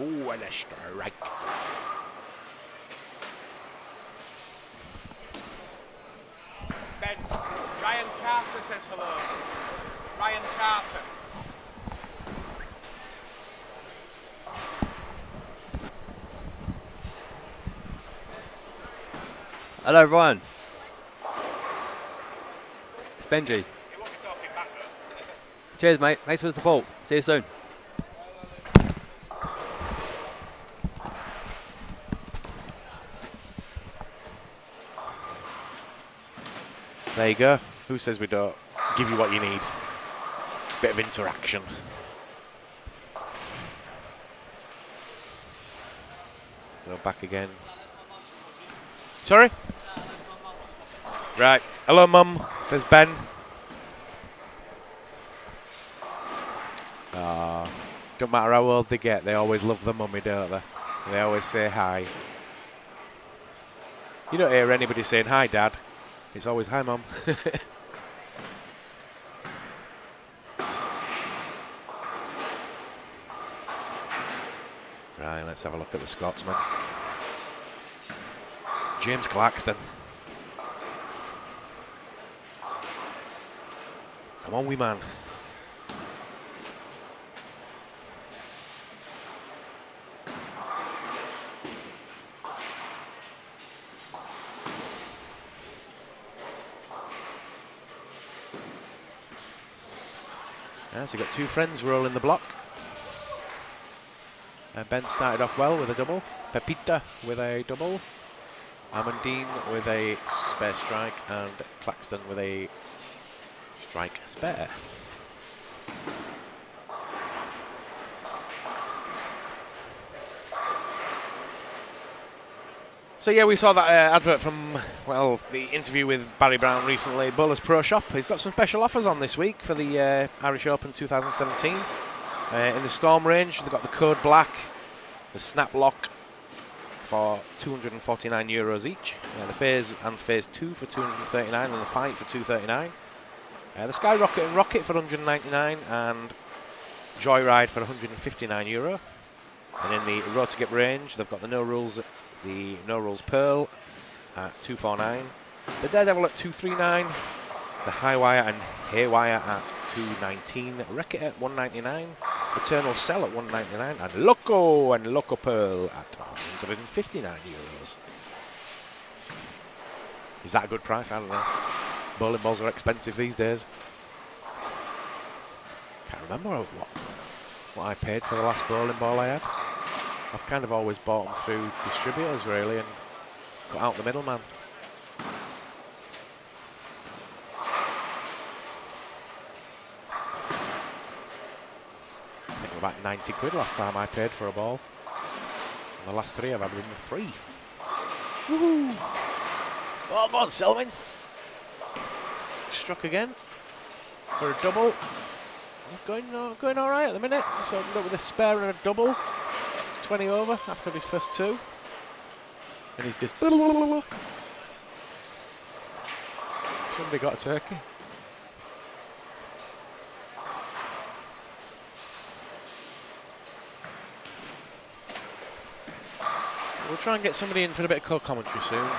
Ooh, and a strike. Ben, Ryan Carter says hello. Ryan Carter.
Hello, Ryan. It's Benji.
He won't be talking back though.
Cheers, mate. Thanks for the support. See you soon.
There you go. Who says we don't give you what you need? Bit of interaction. Go back again. Sorry? Right. Hello, Mum, says Ben. Don't matter how old they get, they always love the mummy, don't they? They always say hi. You don't hear anybody saying hi, Dad. It's always hi, Mum. Right, let's have a look at the Scotsman. James Claxton. Come on, wee man. So you've got two friends rolling the block. Ben started off well with a double. Pepita with a double. Amandine with a spare strike. And Claxton with a strike spare. So yeah, we saw that advert from, well, the interview with Barry Brown recently, Bowlers Pro Shop. He's got some special offers on this week for the Irish Open 2017. In the Storm range, they've got the Code Black, the Snap Lock for €249 each, the Phase and Phase 2 for $239, and the Fight for $239. The Skyrocket and Rocket for $199, and Joyride for €159. And in the Road to Gip range, they've got the No Rules Pearl at $249, the Daredevil at $239, the Highwire and Haywire at $219, Wreck-It at $199, Eternal Cell at $199, and Loco Pearl at €159. Is that a good price? I don't know. Bowling balls are expensive these days. Can't remember what I paid for the last bowling ball I had. I've kind of always bought them through distributors, really, and cut out the middleman. I think about 90 quid last time I paid for a ball. And the last three I've had been free. Woohoo! Oh, go on, Selwyn. Struck again for a double. He's going all right at the minute. So up with a spare and a double. 20 over after his first two. And he's just... Somebody got a turkey. We'll try and get somebody in for a bit of co-commentary soon.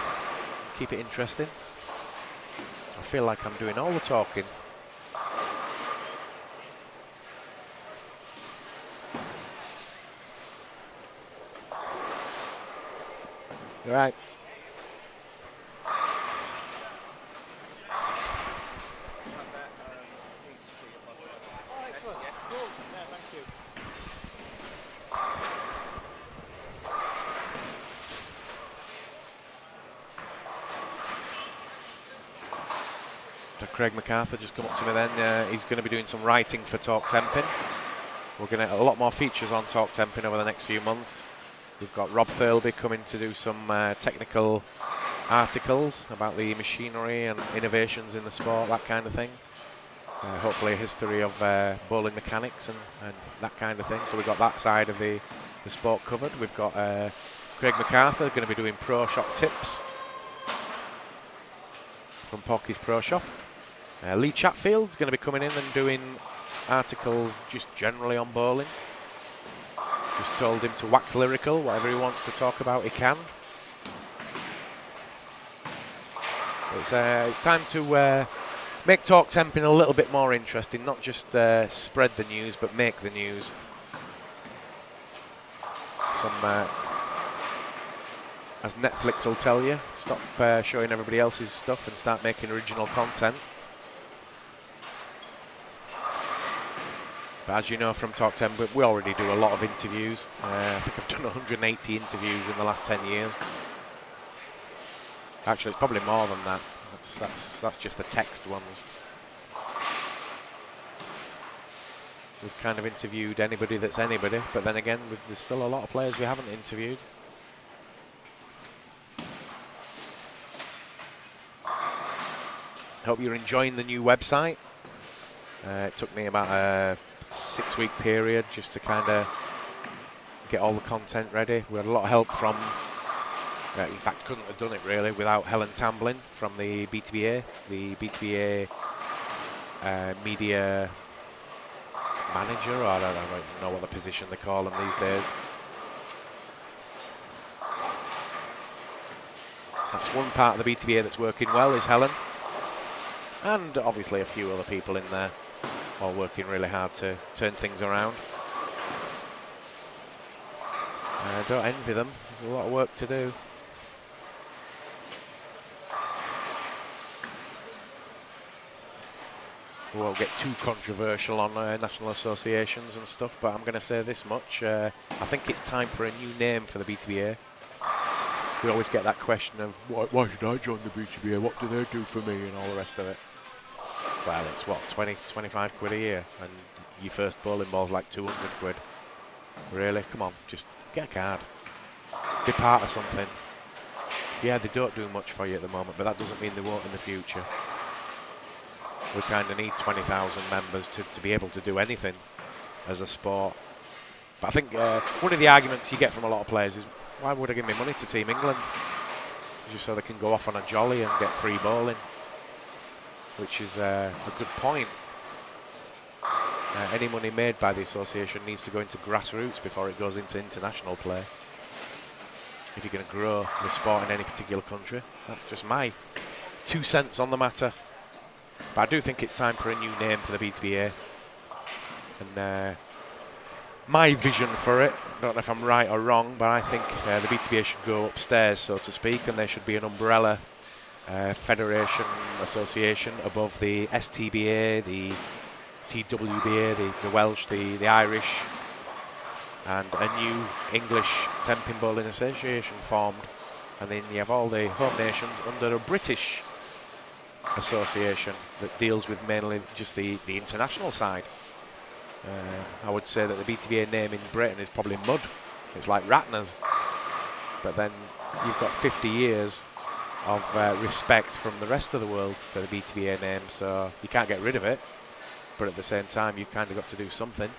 Keep it interesting. I feel like I'm doing all the talking. All right. Craig MacArthur just come up to me then. He's going to be doing some writing for Talk Tempin. We're going to have a lot more features on Talk Tempin over the next few months. We've got Rob Thirlby coming to do some technical articles about the machinery and innovations in the sport, that kind of thing. Hopefully a history of bowling mechanics and that kind of thing. So we've got that side of the sport covered. We've got Craig MacArthur going to be doing pro shop tips from Porky's Pro Shop. Lee Chatfield's going to be coming in and doing articles just generally on bowling. Just told him to wax lyrical, whatever he wants to talk about he can. It's time to make Talk Tempin a little bit more interesting, not just spread the news, but make the news. As Netflix will tell you, stop showing everybody else's stuff and start making original content. But as you know from Talk Tempin, we already do a lot of interviews. I think I've done 180 interviews in the last 10 years. Actually, it's probably more than that. That's just the text ones. We've kind of interviewed anybody that's anybody, but then again, there's still a lot of players we haven't interviewed. Hope you're enjoying the new website. It took me about a 6-week period just to kind of get all the content ready. We had a lot of help from, in fact, couldn't have done it really without Helen Tamblin from the BTBA, media manager, or I don't know what the position they call them these days. That's one part of the BTBA that's working well, is Helen. And obviously a few other people in there, all working really hard to turn things around. I don't envy them. There's a lot of work to do. We won't get too controversial on national associations and stuff, but I'm going to say this much. I think it's time for a new name for the BTBA. We always get that question of, why should I join the BTBA? What do they do for me? And all the rest of it. Well, it's what, 20, 25 quid a year, and your first bowling ball's like 200 quid. Really? Come on, just get a card. Be part of something. Yeah, they don't do much for you at the moment, but that doesn't mean they won't in the future. We kind of need 20,000 members to be able to do anything as a sport. But I think one of the arguments you get from a lot of players is, why would I give me money to Team England? Just so they can go off on a jolly and get free bowling. Which is a good point. Any money made by the association needs to go into grassroots before it goes into international play. If you're going to grow the sport in any particular country. That's just my 2 cents on the matter. But I do think it's time for a new name for the BTBA. And my vision for it, I don't know if I'm right or wrong, but I think the BTBA should go upstairs, so to speak, and there should be an umbrella federation association above the STBA, the TWBA, the Welsh, the Irish, and a new English Tempin Bowling Association formed. And then you have all the home nations under a British association that deals with mainly just the international side. I would say that the BTBA name in Britain is probably mud. It's like Ratner's. But then you've got 50 years of respect from the rest of the world for the BTBA name, so you can't get rid of it. But at the same time, you've kind of got to do something.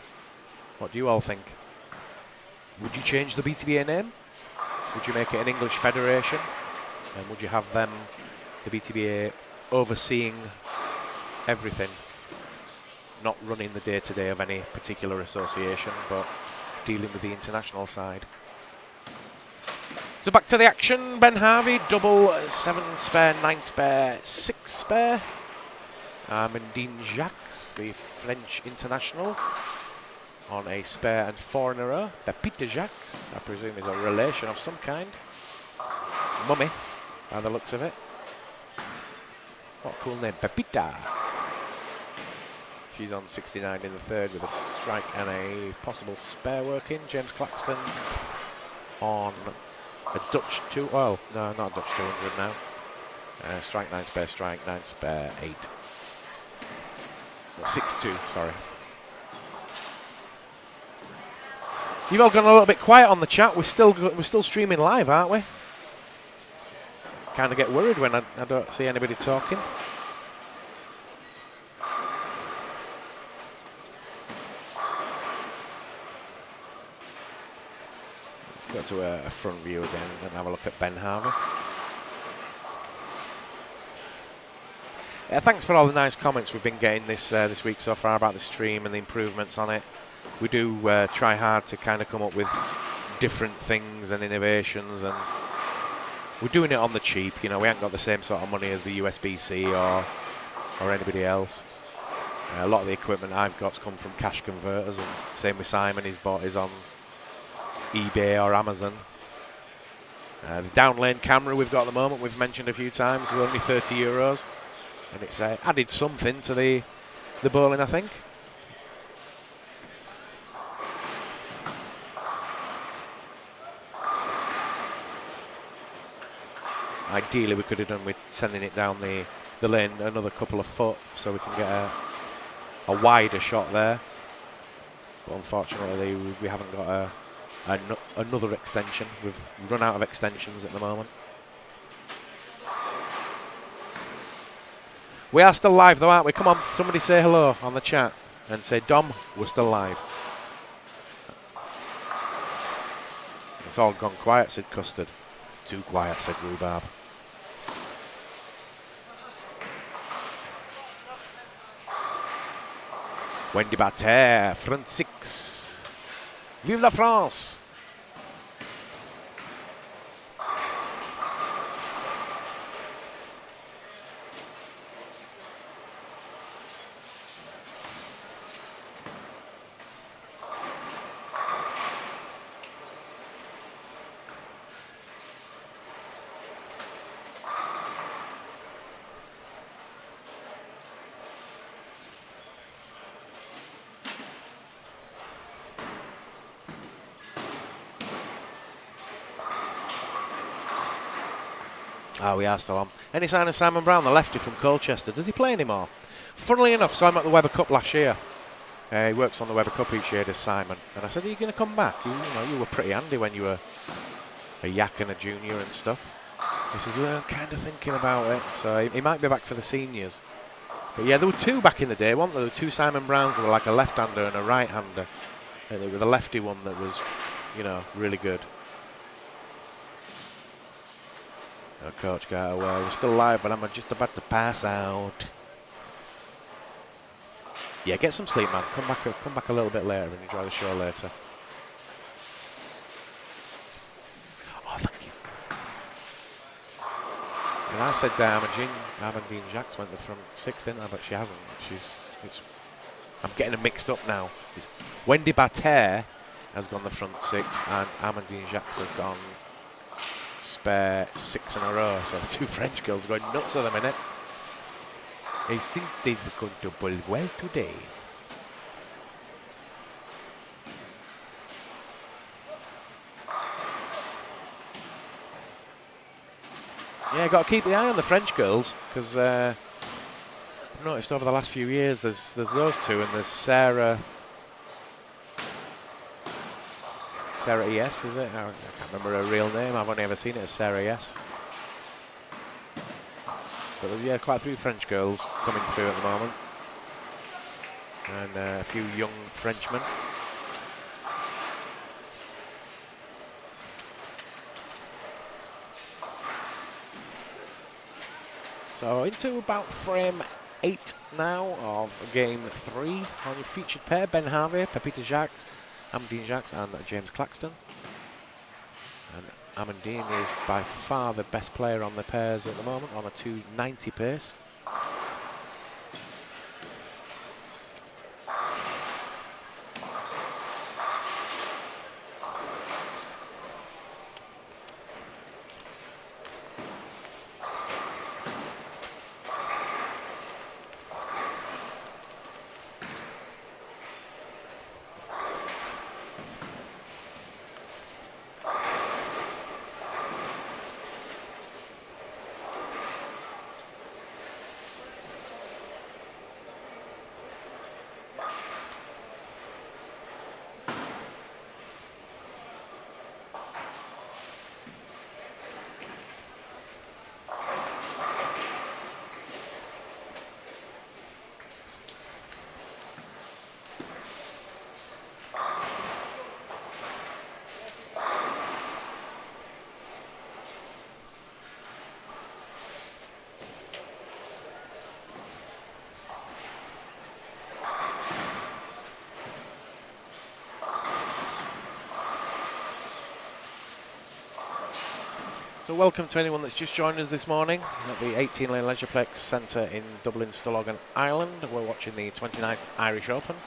What do you all think? Would you change the BTBA name? Would you make it an English federation? And would you have them, the BTBA, overseeing everything? Not running the day-to-day of any particular association, but dealing with the international side. So back to the action. Ben Harvey, double, 7 spare, 9 spare, 6 spare. Amandine Jacques, the French international, on a spare and 4 in a row. Pepita Jacques, I presume, is a relation of some kind. Mummy, by the looks of it. What a cool name, Pepita. She's on 69 in the third with a strike and a possible spare working. James Claxton on a Dutch 2, well, no, not a Dutch 200 now. Strike 9 spare, strike 9 spare 8. 6-2, sorry. You've all gone a little bit quiet on the chat. We're still streaming live, aren't we? Kind of get worried when I don't see anybody talking. Let's go to a front view again and have a look at Ben Harvey. Thanks for all the nice comments we've been getting this week so far about the stream and the improvements on it. We do try hard to kind of come up with different things and innovations, and we're doing it on the cheap. You know, we haven't got the same sort of money as the USB-C or anybody else. A lot of the equipment I've got's come from cash converters, and same with Simon. He's bought his on eBay or Amazon. The down lane camera we've got at the moment, we've mentioned a few times, we're only €30, and it's added something to the bowling, I think. Ideally, we could have done with sending it down the lane another couple of foot so we can get a wider shot there. But unfortunately, we haven't got another extension. We've run out of extensions at the moment. We are still live though, aren't we? Come on, somebody say hello on the chat and say, Dom, we're still live. It's all gone quiet, said Custard. Too quiet, said Rhubarb. Wendy Bater, front six. Vive la France! Oh, we are still on. Any sign of Simon Brown, the lefty from Colchester? Does he play anymore? Funnily enough, so I'm at the Weber Cup last year. He works on the Weber Cup each year, does Simon. And I said, are you going to come back? You were pretty handy when you were a yak and a junior and stuff. He says, well, I'm kind of thinking about it. So he might be back for the seniors. But yeah, there were two back in the day, weren't there? There were two Simon Browns that were like a left-hander and a right-hander. And there was the lefty one that was, really good. Oh, Coach got away. We're still live, but I'm just about to pass out. Yeah, get some sleep, man. Come back a little bit later and enjoy the show later. Oh, thank you. And I said Amandine Jacques went the front six, didn't I? But she hasn't. I'm getting them mixed up now. Wendy Bater has gone the front six, and Amandine Jacques has gone spare 6 in a row. So the two French girls are going nuts at the minute. I think they're going to bowl well today. Yeah, got to keep the eye on the French girls, because I've noticed over the last few years there's those two, and there's Sarah E.S., is it? I can't remember her real name. I've only ever seen it as Sarah E.S. But yeah, quite a few French girls coming through at the moment. And a few young Frenchmen. So into about frame 8 now of game 3 on your featured pair, Ben Harvey, Pepita Jacques, Amandine Jacques and James Claxton. And Amandine is by far the best player on the pairs at the moment on a 290 pace. So welcome to anyone that's just joined us this morning at the 18-lane Leisureplex Centre in Dublin, Stillorgan, Ireland. We're watching the 29th Irish Open.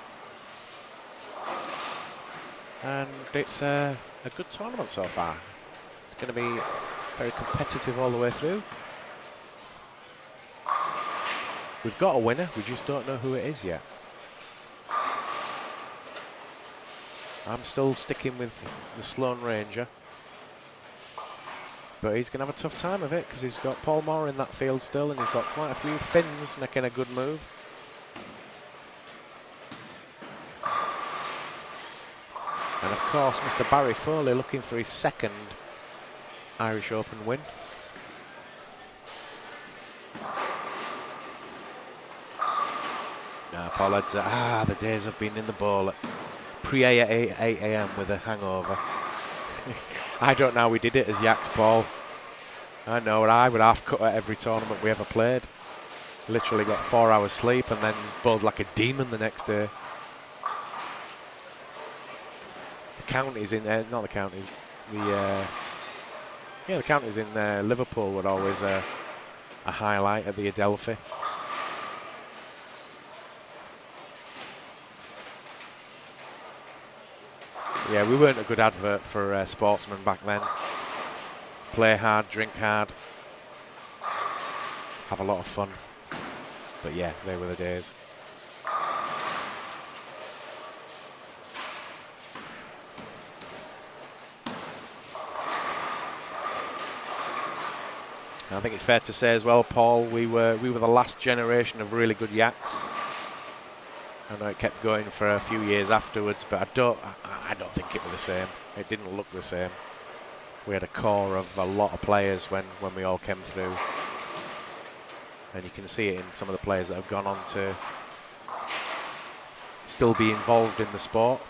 And it's a good tournament so far. It's going to be very competitive all the way through. We've got a winner, we just don't know who it is yet. I'm still sticking with the Sloane Ranger. But he's going to have a tough time of it because he's got Paul Moore in that field still, and he's got quite a few Finns making a good move. And of course, Mr. Barry Foley looking for his second Irish Open win. Paul Edzer, the days of being in the bowl at pre-A at 8 AM with a hangover. I don't know how we did it as Yaks, Paul. I know, I would half cut at every tournament we ever played. Literally got 4 hours sleep and then bowled like a demon the next day. The counties in, not the counties, the counties in Liverpool were always a highlight at the Adelphi. Yeah, we weren't a good advert for sportsmen back then. Play hard, drink hard, have a lot of fun. But yeah, they were the days. And I think it's fair to say as well, Paul, we were the last generation of really good Yaks. I know it kept going for a few years afterwards, but I don't think it was the same. It didn't look the same. We had a core of a lot of players when we all came through. And you can see it in some of the players that have gone on to still be involved in the sport.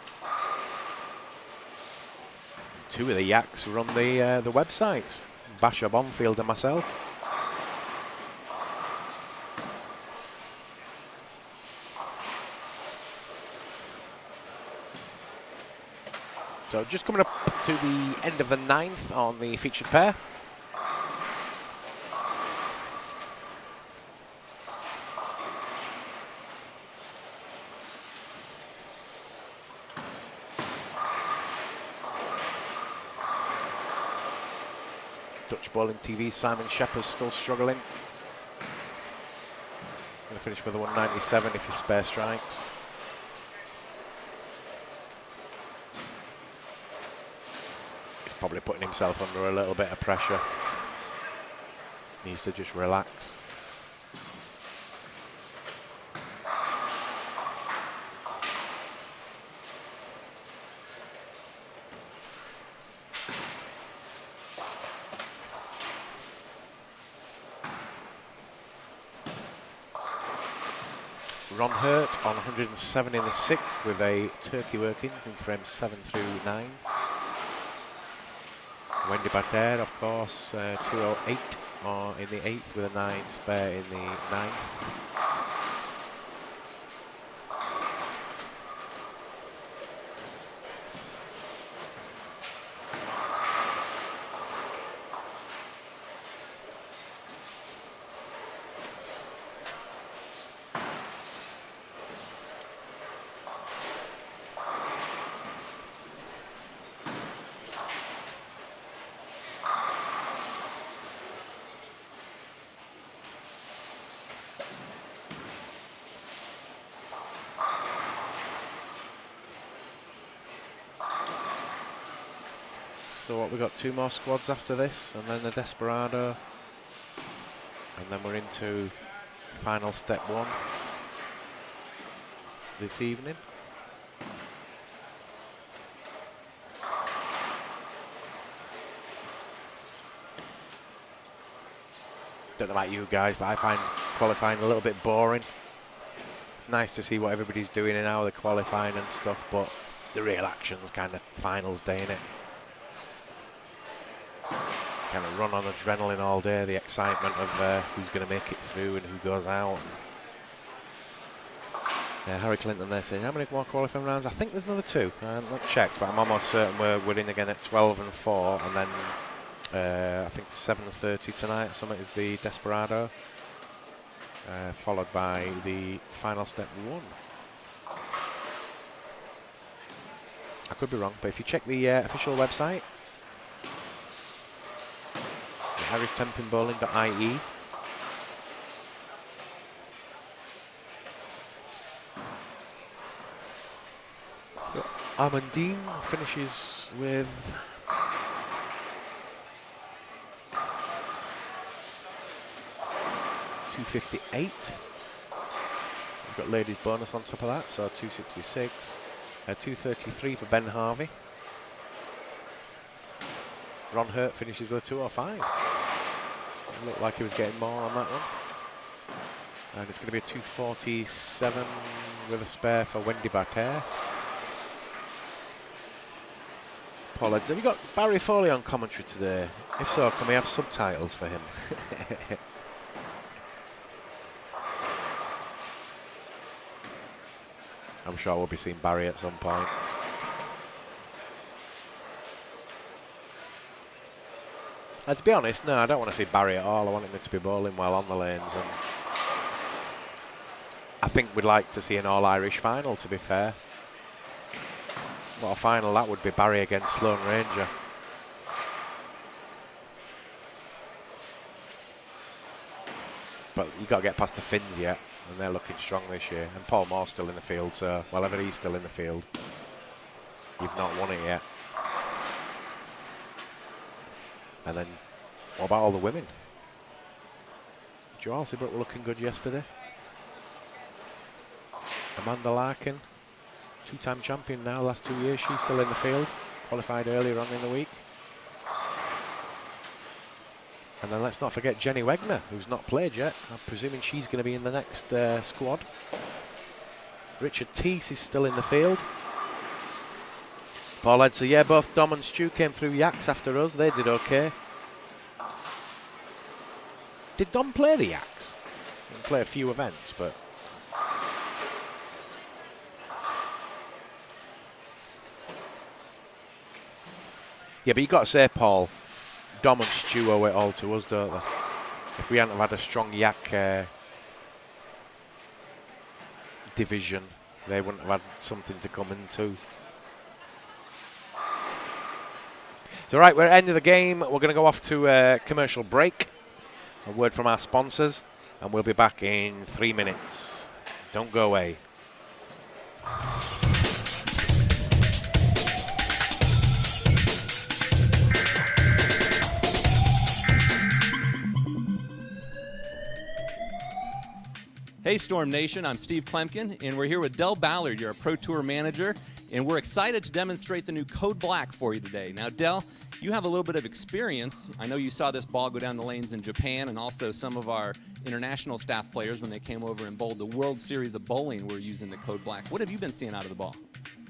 2 of the Yaks run the websites, Basher Bonfield and myself. So just coming up to the end of the 9th on the featured pair. Dutch Bowling TV, Simon Shepherd's still struggling. Going to finish with a 197 if he spare strikes. Probably putting himself under a little bit of pressure. Needs to just relax. Ron Hurt on 107 in the 6th with a turkey working in frames 7 through 9. Wendy Bater, of course, 208 in the 8th with a 9 spare in the 9th. So what, we've got 2 more squads after this, and then the Desperado, and then we're into final step 1 this evening. Don't know about you guys, but I find qualifying a little bit boring. It's nice to see what everybody's doing and how they're qualifying and stuff, but the real action's kind of finals day, innit? Kind of run on adrenaline all day, the excitement of who's going to make it through and who goes out. Yeah, Harry Clinton there saying, how many more qualifying rounds? I think there's another 2. I haven't checked, but I'm almost certain we're in again at 12 and 4, and then I think 7:30 tonight. Summit is the Desperado, followed by the Final Step 1. I could be wrong, but if you check the official website, irishcampingbowling.ie, Amandine finishes with 258. We've got ladies bonus on top of that, so 266. 233 for Ben Harvey. Ron Hurt finishes with a 205. It looked like he was getting more on that one. And it's going to be a 247 with a spare for Wendy Barter. Paul Edds, have you got Barry Foley on commentary today? If so, can we have subtitles for him? I'm sure we'll be seeing Barry at some point. To be honest, no, I don't want to see Barry at all. I want him to be bowling well on the lanes. And I think we'd like to see an All-Irish final, to be fair. What a final that would be, Barry against Sloane Ranger. But you've got to get past the Finns yet, and they're looking strong this year. And Paul Moore's still in the field, so whenever he's still in the field, you've not won it yet. And then, what about all the women? Joelle Seabrook were looking good yesterday. Amanda Larkin, two-time champion now, last 2 years. She's still in the field, qualified earlier on in the week. And then let's not forget Jenny Wegner, who's not played yet. I'm presuming she's going to be in the next squad. Richard Teese is still in the field. Paul Edser, yeah, both Dom and Stu came through Yaks after us. They did okay. Did Dom play the Yaks? He didn't play a few events, but... Yeah, but you got to say, Paul, Dom and Stu owe it all to us, don't they? If we hadn't have had a strong Yak division, they wouldn't have had something to come into. So right, we're at the end of the game. We're going to go off to a commercial break. A word from our sponsors, and we'll be back in 3 minutes. Don't go away.
Hey Storm Nation, I'm Steve Klemkin, and we're here with Del Ballard, your Pro Tour manager, and we're excited to demonstrate the new Code Black for you today. Now, Del, you have a little bit of experience. I know you saw this ball go down the lanes in Japan, and also some of our international staff players, when they came over and bowled the World Series of Bowling, were using the Code Black. What have you been seeing out of the ball?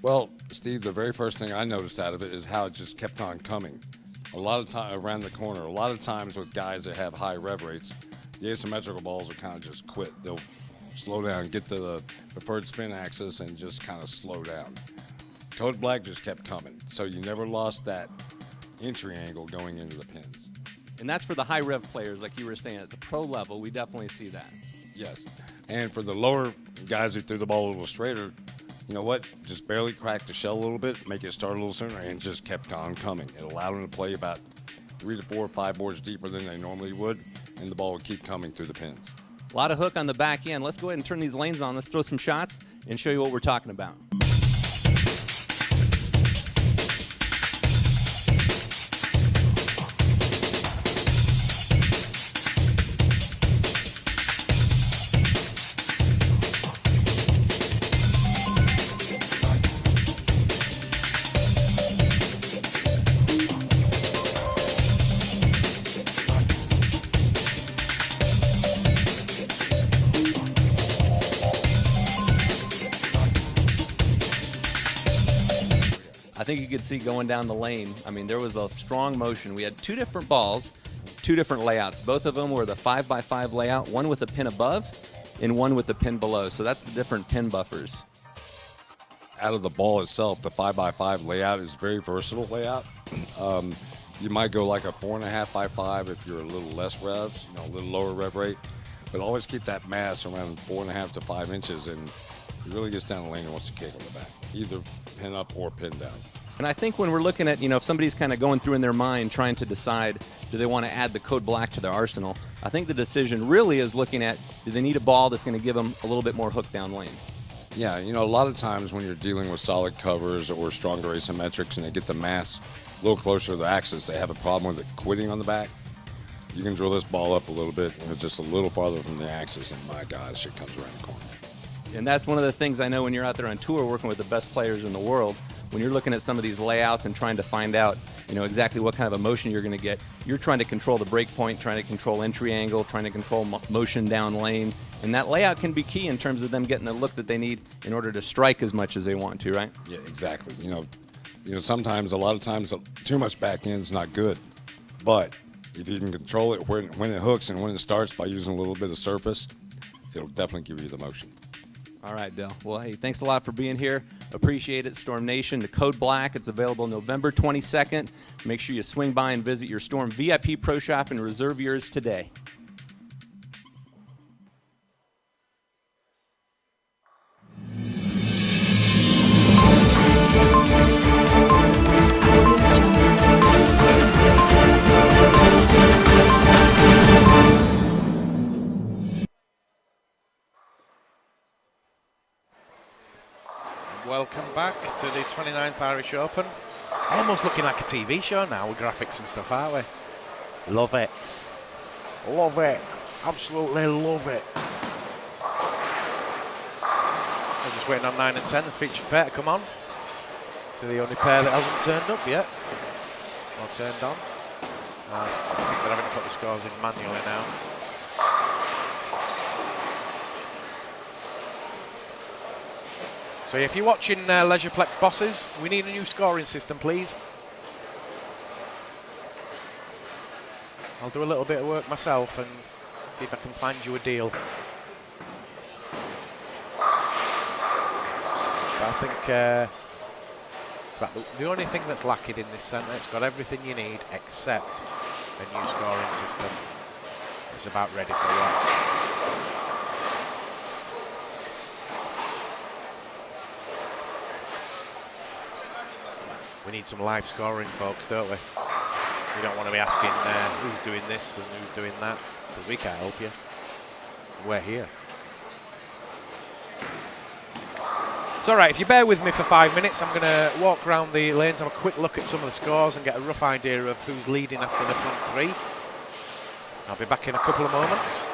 Well, Steve, the very first thing I noticed out of it is how it just kept on coming. A lot of time around the corner, a lot of times with guys that have high rev rates, the asymmetrical balls will kind of just quit. They'll slow down, get to the preferred spin axis, and just kind of slow down. Code Black just kept coming, so you never lost that entry angle going into the pins.
And that's for the high rev players, like you were saying. At the pro level, we definitely see that.
Yes. And for the lower guys who threw the ball a little straighter, you know what? Just barely cracked the shell a little bit, make it start a little sooner, and just kept on coming. It allowed them to play about 3 to 4 or 5 boards deeper than they normally would, and the ball would keep coming through the pins.
A lot of hook on the back end. Let's go ahead and turn these lanes on. Let's throw some shots and show you what we're talking about. I think you could see going down the lane, I mean, there was a strong motion. We had 2 different balls, 2 different layouts. Both of them were the 5x5 layout, one with a pin above and one with the pin below. So that's the different pin buffers.
Out of the ball itself, the 5x5 layout is very versatile layout. You might go like a 4.5 by 5 if you're a little less revs, a little lower rev rate. But always keep that mass around 4.5 to 5 inches, and it really gets down the lane and wants to kick on the back, either pin up or pin down.
And I think when we're looking at, if somebody's kind of going through in their mind trying to decide, do they want to add the code black to their arsenal, I think the decision really is looking at, do they need a ball that's going to give them a little bit more hook down lane?
Yeah, a lot of times when you're dealing with solid covers or stronger asymmetrics and they get the mass a little closer to the axis, they have a problem with it quitting on the back. You can drill this ball up a little bit, just a little farther from the axis, and my God, this shit comes around the corner.
And that's one of the things I know when you're out there on tour working with the best players in the world. When you're looking at some of these layouts and trying to find out, exactly what kind of a motion you're going to get, you're trying to control the break point, trying to control entry angle, trying to control motion down lane. And that layout can be key in terms of them getting the look that they need in order to strike as much as they want to, right?
Yeah, exactly. Sometimes, a lot of times, too much back end's not good. But if you can control it when it hooks and when it starts by using a little bit of surface, it'll definitely give you the motion.
All right, Dell. Well, hey, thanks a lot for being here. Appreciate it, Storm Nation. The Code Black, it's available November 22nd. Make sure you swing by and visit your Storm VIP Pro Shop and reserve yours today.
Welcome back to the 29th Irish Open. Almost looking like a TV show now with graphics and stuff, aren't we? Love it. Love it. Absolutely love it. We're just waiting on 9 and 10. This featured pair to come on. So the only pair that hasn't turned up yet. Or turned on. I think they're having to put the scores in manually now. So if you're watching Leisureplex Bosses, we need a new scoring system, please. I'll do a little bit of work myself and see if I can find you a deal. But I think it's about the only thing that's lacking in this centre. It's got everything you need except a new scoring system. It's about ready for that. We need some live scoring, folks, don't we? We don't want to be asking who's doing this and who's doing that, because we can't help you. We're here. It's all right, if you bear with me for 5 minutes, I'm going to walk around the lanes, have a quick look at some of the scores and get a rough idea of who's leading after the front three. I'll be back in a couple of moments.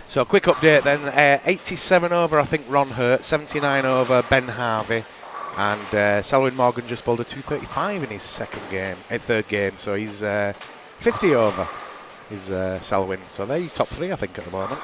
So quick update then, 87 over I think Ron Hurt, 79 over Ben Harvey, and Selwyn Morgan just bowled a 235 in his third game, so he's 50 over is Selwyn. So they're your top three I think at the moment.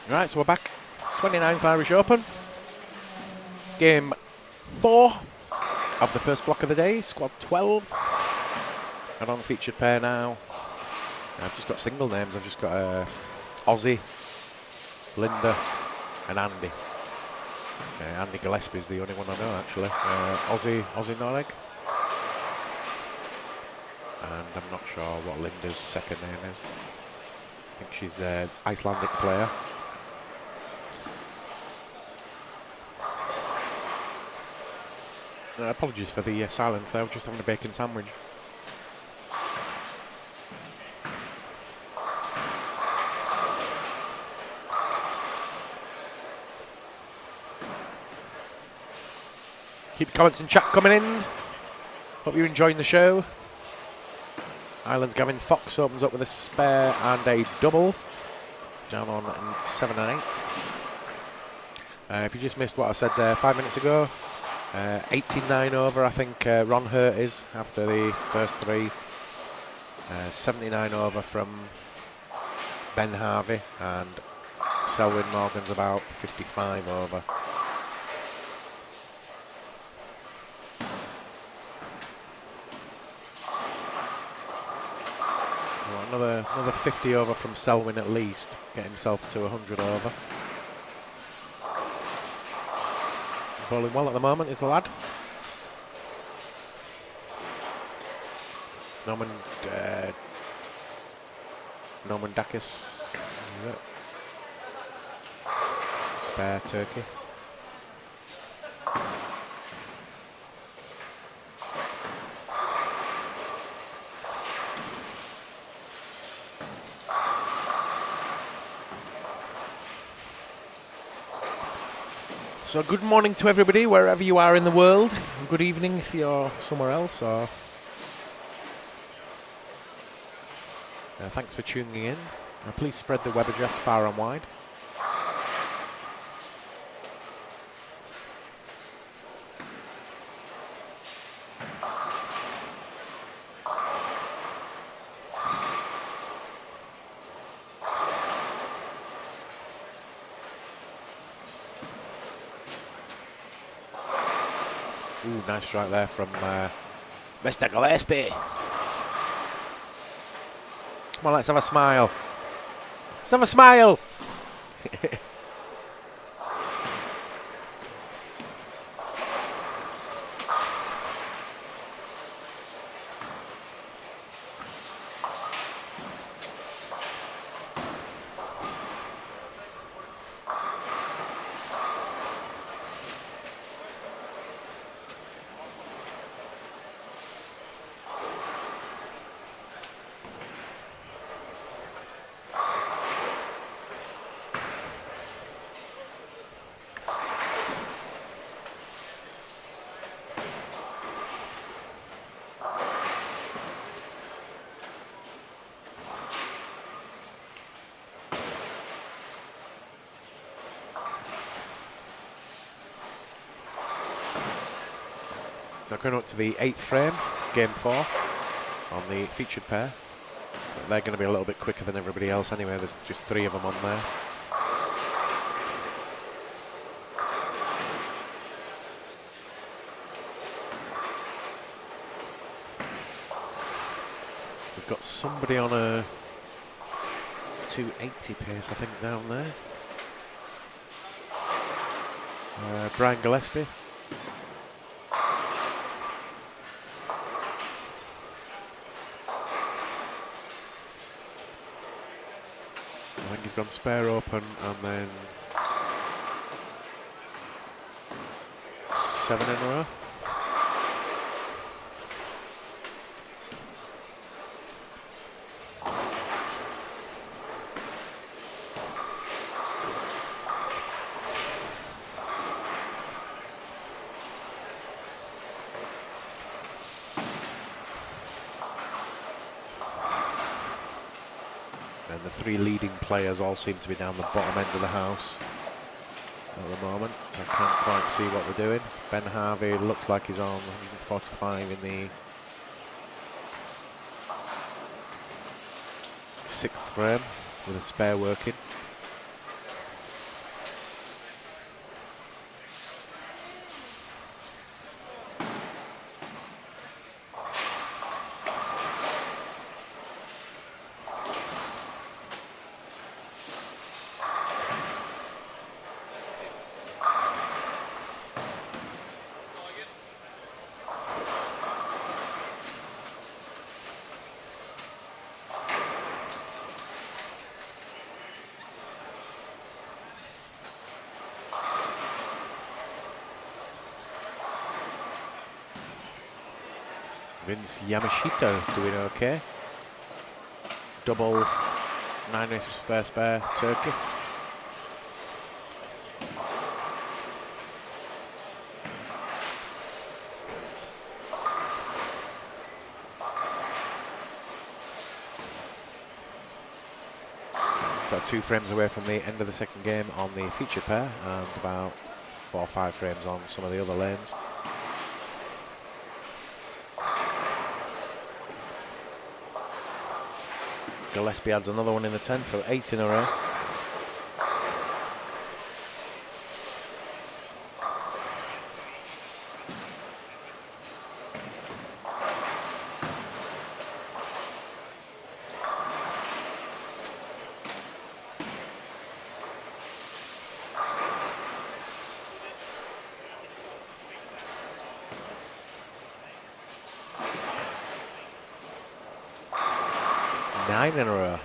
Right, so we're back. 29th Irish Open. Game 4 of the first block of the day, squad 12. An unfeatured pair now. I've just got single names. I've just got Ozzy, Linda, and Andy. Andy Gillespie is the only one I know, actually. Ozzy Noreg. And I'm not sure what Linda's second name is. I think she's an Icelandic player. Apologies for the silence there, we're just having a bacon sandwich. Keep the comments and chat coming in. Hope you're enjoying the show. Ireland's Gavin Fox opens up with a spare and a double. Down on 7 and 8. If you just missed what I said there 5 minutes ago, 89 over I think Ron Hurt is after the first 3. 79 over from Ben Harvey, and Selwyn Morgan's about 55 over. Another 50 over from Selwyn at least, get himself to 100 over. Bowling well at the moment is the lad. Norman Dakis, spare turkey. So good morning to everybody, wherever you are in the world. Good evening if you're somewhere else. Or thanks for tuning in. Please spread the web address far and wide. Ooh, nice strike there from Mr. Gillespie. Come on, let's have a smile. Let's have a smile. So going up to the 8th frame, game 4 on the featured pair. But they're going to be a little bit quicker than everybody else anyway, there's just 3 of them on there. We've got somebody on a 280 pace, I think, down there. Brian Gillespie. I think he's gone spare open and then 7 in a row. And the 3 leading players all seem to be down the bottom end of the house at the moment, so I can't quite see what they're doing. Ben Harvey looks like he's on 145 in the 6th frame with a spare working. Vince Yamashita doing okay. Double 9-miss first pair turkey. So 2 frames away from the end of the second game on the feature pair, and about 4 or 5 frames on some of the other lanes. Gillespie adds another one in the 10 for 8 in a row. In a row.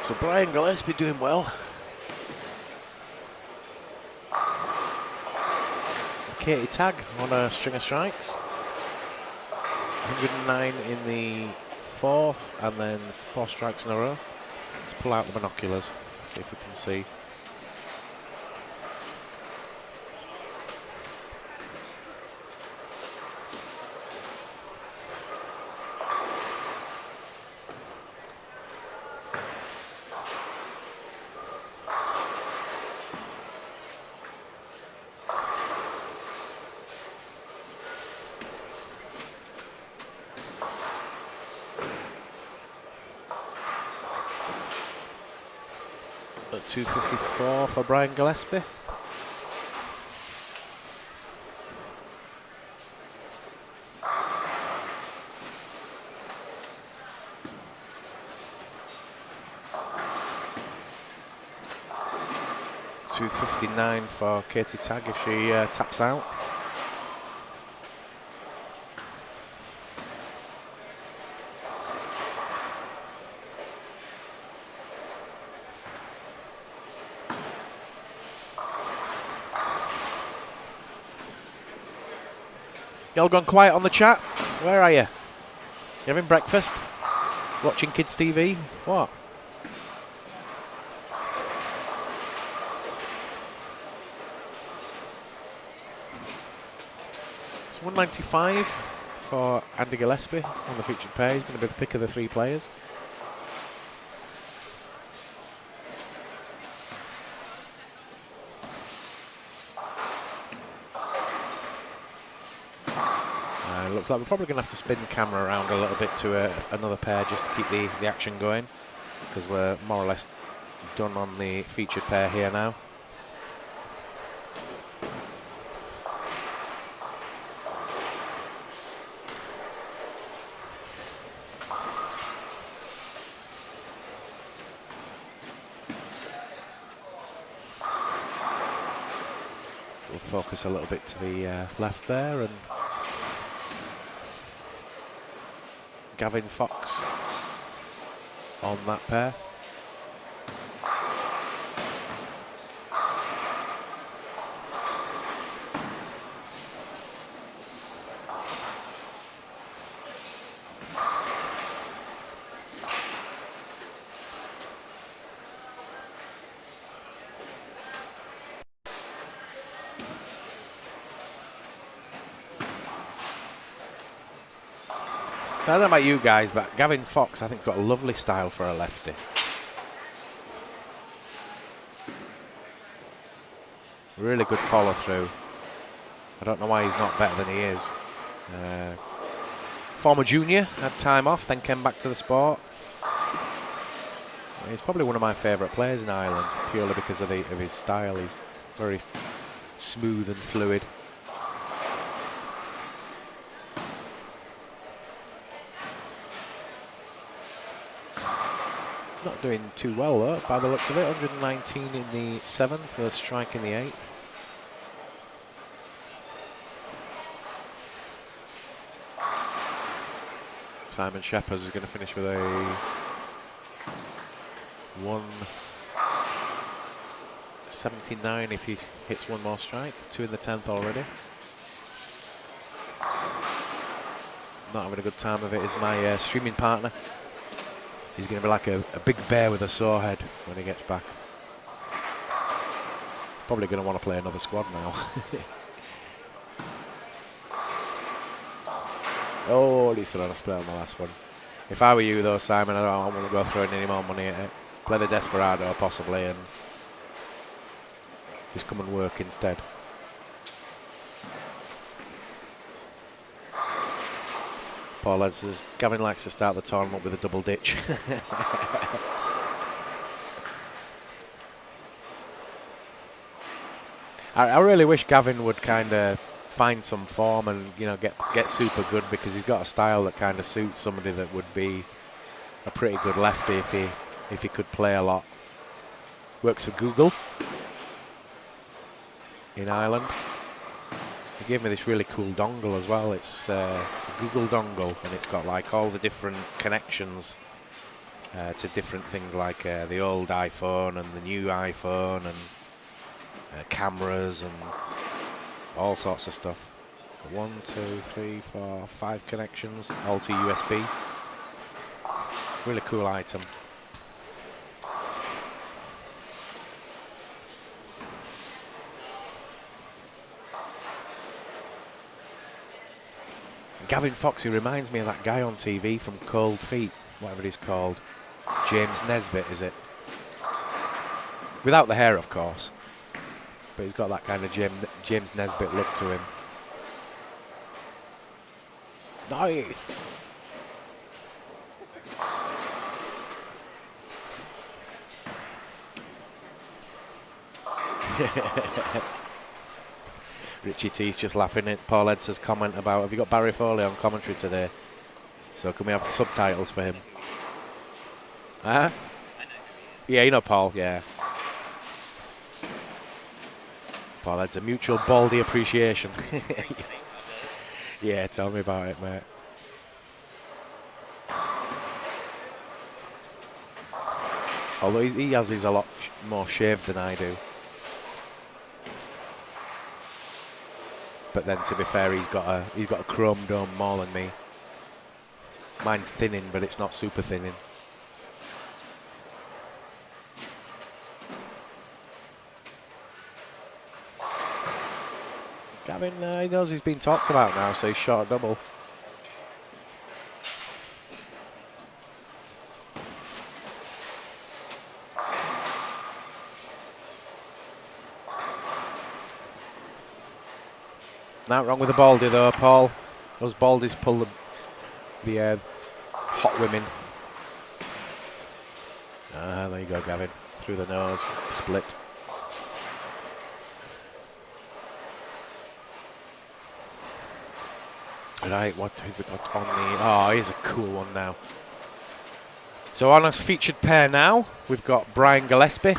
So Brian Gillespie doing well. Katie Tagg on a string of strikes. 109 in the 4th, and then 4 strikes in a row. Let's pull out the binoculars, see if we can see. At 254 for Brian Gillespie. $259 for Katie Tagg if she taps out. Y'all gone quiet on the chat? Where are you? You having breakfast? Watching kids TV? What? It's 195 for Andy Gillespie on the featured pair. He's going to be the pick of the 3 players. Looks like we're probably going to have to spin the camera around a little bit to another pair just to keep the action going, because we're more or less done on the featured pair here now. We'll focus a little bit to the left there, and Gavin Fox on that pair. I don't know about you guys, but Gavin Fox, I think, has got a lovely style for a lefty. Really good follow through. I don't know why he's not better than he is. Former junior, had time off, then came back to the sport. He's probably one of my favourite players in Ireland, purely because of his style. He's very smooth and fluid. Not doing too well though, by the looks of it. 119 in the 7th, with a strike in the 8th. Simon Shepherd is going to finish with a 1 79 if he hits one more strike. 2 in the 10th already. Not having a good time of it is my streaming partner. He's going to be like a big bear with a sore head when he gets back. He's probably going to want to play another squad now. Oh, he's still on a split on the last one. If I were you though, Simon, I don't want to go throwing any more money at it. Play the Desperado possibly and just come and work instead. Paul Ed says Gavin likes to start the tournament with a double ditch. I really wish Gavin would kind of find some form and get super good, because he's got a style that kind of suits somebody that would be a pretty good lefty if he could play a lot. Works for Google in Ireland. He gave me this really cool dongle as well. It's a Google dongle, and it's got like all the different connections to different things, like the old iPhone and the new iPhone, and cameras and all sorts of stuff. Got 1, 2, 3, 4, 5 connections, all to USB. Really cool item. Gavin Foxy reminds me of that guy on TV from Cold Feet, whatever he's called. James Nesbitt, is it? Without the hair, of course. But he's got that kind of James Nesbitt look to him. Nice. Richie T's just laughing at Paul Eds's comment about, have you got Barry Foley on commentary today? So can we have subtitles for him? Huh? Yeah, you know Paul, yeah. Paul Ed's a mutual baldy appreciation. Yeah, tell me about it, mate. Although he has his a lot more shaved than I do. But then, to be fair, he's got a chrome dome more than me. Mine's thinning, but it's not super thinning. Gavin, he knows he's been talked about now, so he's short a double. Not wrong with the baldy though, Paul. Those baldies pull the hot women. Ah, there you go, Gavin. Through the nose, split. Right, what have we got on the... Oh, here's a cool one now. So on us featured pair now, we've got Brian Gillespie,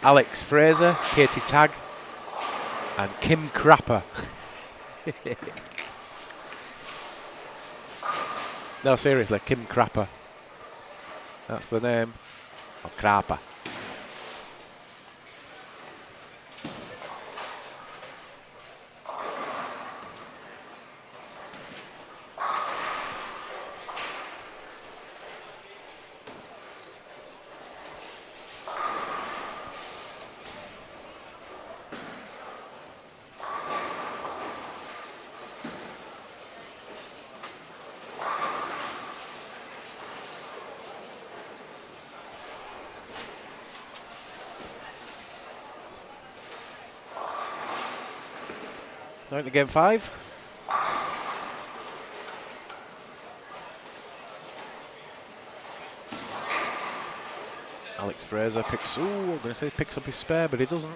Alex Fraser, Katie Tagg, and Kim Crapper. No, seriously, Kim Crapper. That's the name. Or Crapper. Going to game 5. Alex Fraser picks, I'm going to say picks up his spare, but he doesn't.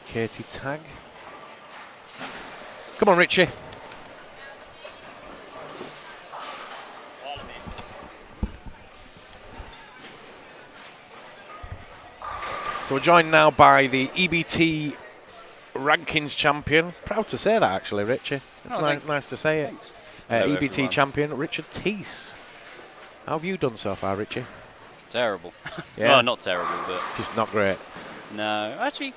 Katie Tagg. Come on, Richie. So we're joined now by the EBT rankings champion. Proud to say that, actually, Richie. It's nice to say it.
Hello,
EBT
everyone.
champion Richard Teese. How have you done so far, Richie?
Terrible.
Yeah.
Well, not terrible, but
Just not great.
no. Actually,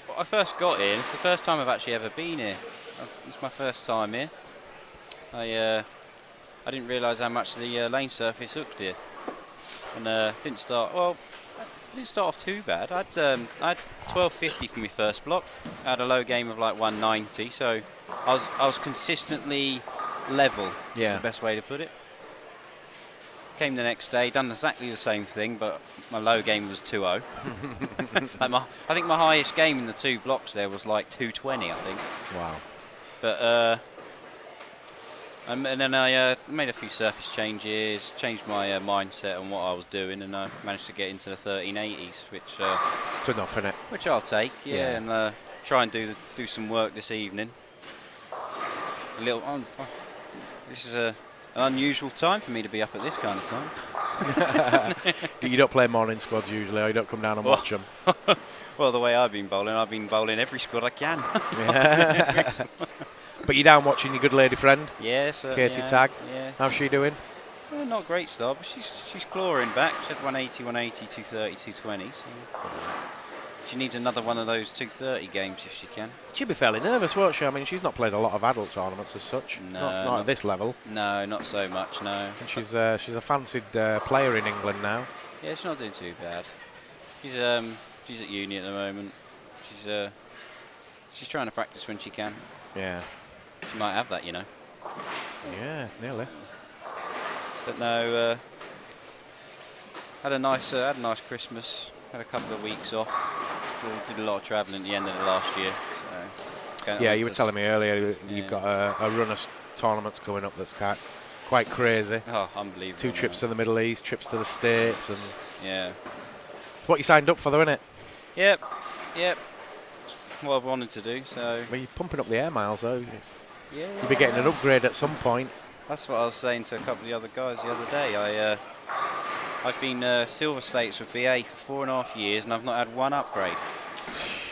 when I first got here, it's the first time I've actually ever been here. It's my first time here. I didn't realise how much the lane surface hooked here, and didn't start off too bad. I had 1250 for my first block. I had a low game of like 190, so I was consistently level.
Yeah.
Is the best way to put it. Came the next day, done exactly the same thing, but my low game was 2-0. I think my highest game in the 2 blocks there was like 220, I think.
Wow.
But and then I made a few surface changes, changed my mindset on what I was doing, and I managed to get into the 1380s,
It's enough, innit?
which I'll take,
Yeah.
and try and do some work this evening. This is an unusual time for me to be up at this kind of time.
You don't play morning squads usually, or you don't come down and watch them.
Well, the way I've been bowling every squad I can.
Yeah. But you're down watching your good lady friend,
Yes,
Katie Tagg.
Yeah.
How's she doing?
Well, not a great start, but she's clawing back. She had 180, 180, 230, 220. So she needs another one of those 230 games if she can.
She'll be fairly nervous, won't she? I mean, she's not played a lot of adult tournaments as such.
No,
not at this level.
No, not so much, no.
And she's a fancied player in England now.
Yeah, she's not doing too bad. She's at uni at the moment. She's trying to practice when she can.
Yeah.
She might have that, you know.
Yeah, nearly.
But no, had a nice Christmas. Had a couple of weeks off. Did a lot of travelling at the end of the last year. So
Yeah, you were telling me earlier you've got a run of tournaments coming up that's quite crazy.
Oh, unbelievable.
2 trips to the Middle East, trips to the States, and
Yeah.
it's what you signed up for, though, isn't it?
Yep. It's what I've wanted to do. So
Well, you're pumping up the air miles, though.
yeah.
You'll be getting an upgrade at some point.
That's what I was saying to a couple of the other guys the other day. I've been Silver States with BA for 4.5 years, and I've not had one upgrade.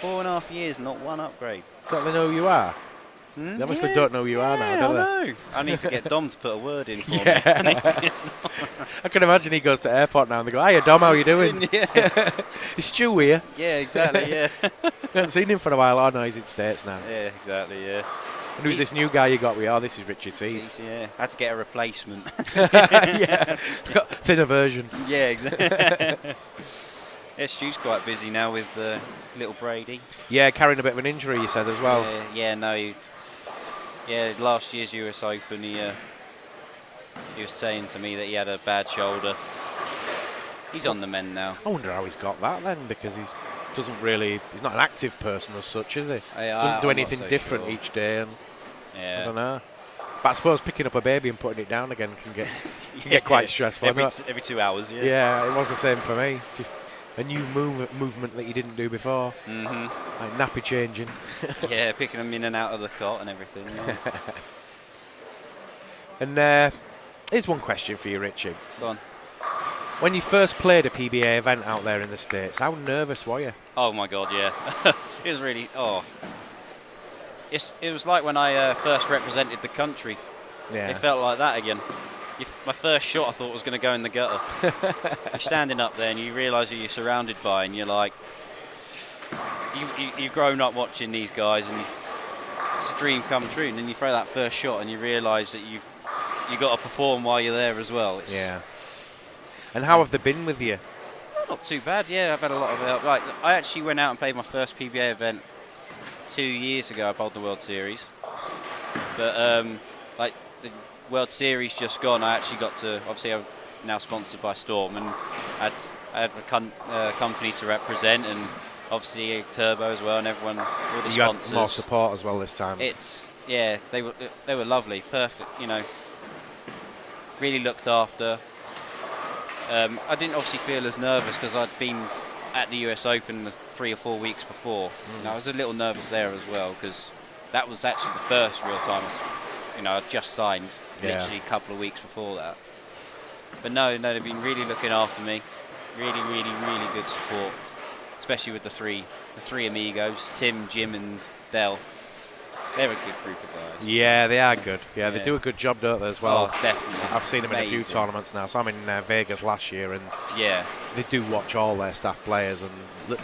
4.5 years, not one upgrade.
Don't they know who you are? They obviously don't know who you are now, do they?
I know. I need to get Dom to put a word in for me.
Yeah. I can imagine he goes to airport now and they go, "Hiya, Dom, how you doing?"
Yeah.
Is Stu here?
Yeah, exactly, yeah.
I haven't seen him for a while. Oh, no, he's in States now.
Yeah, exactly, yeah.
And who's this new guy you got with? Oh, this is Richard Teese.
Yeah, I had to get a replacement.
Yeah, thinner version.
Yeah, exactly. Yeah, Stu's quite busy now with little Brady.
Yeah, carrying a bit of an injury, you said as well.
Last year's US Open, he was saying to me that he had a bad shoulder. He's on the mend now.
I wonder how he's got that then, because he's not an active person as such, is he? Doesn't do
I'm
anything
not so
different
sure.
each day, and
Yeah.
I don't know. But I suppose picking up a baby and putting it down again can get quite stressful.
Every 2 hours, yeah.
Yeah, it was the same for me. Just a new movement that you didn't do before.
Mm-hmm.
Like nappy changing.
Yeah, picking them in and out of the cot and everything. Yeah.
And here's one question for you, Richie.
Go on.
When you first played a PBA event out there in the States, how nervous were you?
Oh my God, yeah. It was really. It was like when I first represented the country.
Yeah.
It felt like that again. My first shot I thought was going to go in the gutter. You're standing up there and you realise who you're surrounded by, and you're like, you've grown up watching these guys, and it's a dream come true. And then you throw that first shot and you realise that you've got to perform while you're there as well.
Yeah. And how have they been with you?
Not too bad, yeah. I've had a lot of help. Like, I actually went out and played my first PBA event 2 years ago. I bowled the World Series, but like the World Series just gone, I actually got to. Obviously, I'm now sponsored by Storm, and I had a company to represent, and obviously Turbo as well, and everyone, all the
You
sponsors.
had more support as well this time.
They were lovely, perfect. You know, really looked after. I didn't obviously feel as nervous because I'd been at the US Open 3 or 4 weeks before. And I was a little nervous there as well because that was actually the first real time I'd just signed literally a couple of weeks before that. But no, they've been really looking after me. Really, really, really good support, especially with the three amigos, Tim, Jim, and Del. They're a good group of guys.
Yeah, they are good. Yeah, they do a good job, don't they, as well?
Oh, definitely.
I've seen them in a few
Amazing.
tournaments now. So I'm in Vegas last year, and
Yeah.
they do watch all their staff players and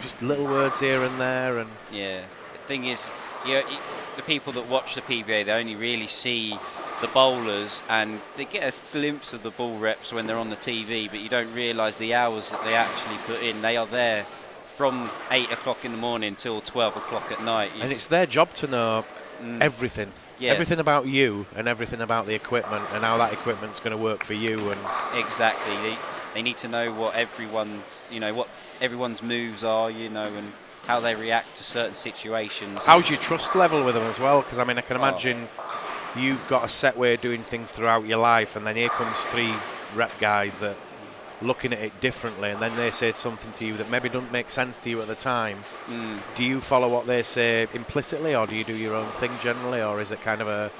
just little words here and there. And
Yeah. The thing is, the people that watch the PBA, they only really see the bowlers, and they get a glimpse of the ball reps when they're on the TV, but you don't realise the hours that they actually put in. They are there from 8 o'clock in the morning till 12 o'clock at night.
And it's their job to know everything.
Yeah.
Everything about you and everything about the equipment and how that equipment's going to work for you. And
exactly. They need to know what everyone's moves are, and how they react to certain situations.
How's your trust level with them as well? Because, I mean, I can imagine you've got a set way of doing things throughout your life, and then here comes 3 rep guys that looking at it differently, and then they say something to you that maybe doesn't make sense to you at the time. Do you follow what they say implicitly, or do you do your own thing generally, or is it kind of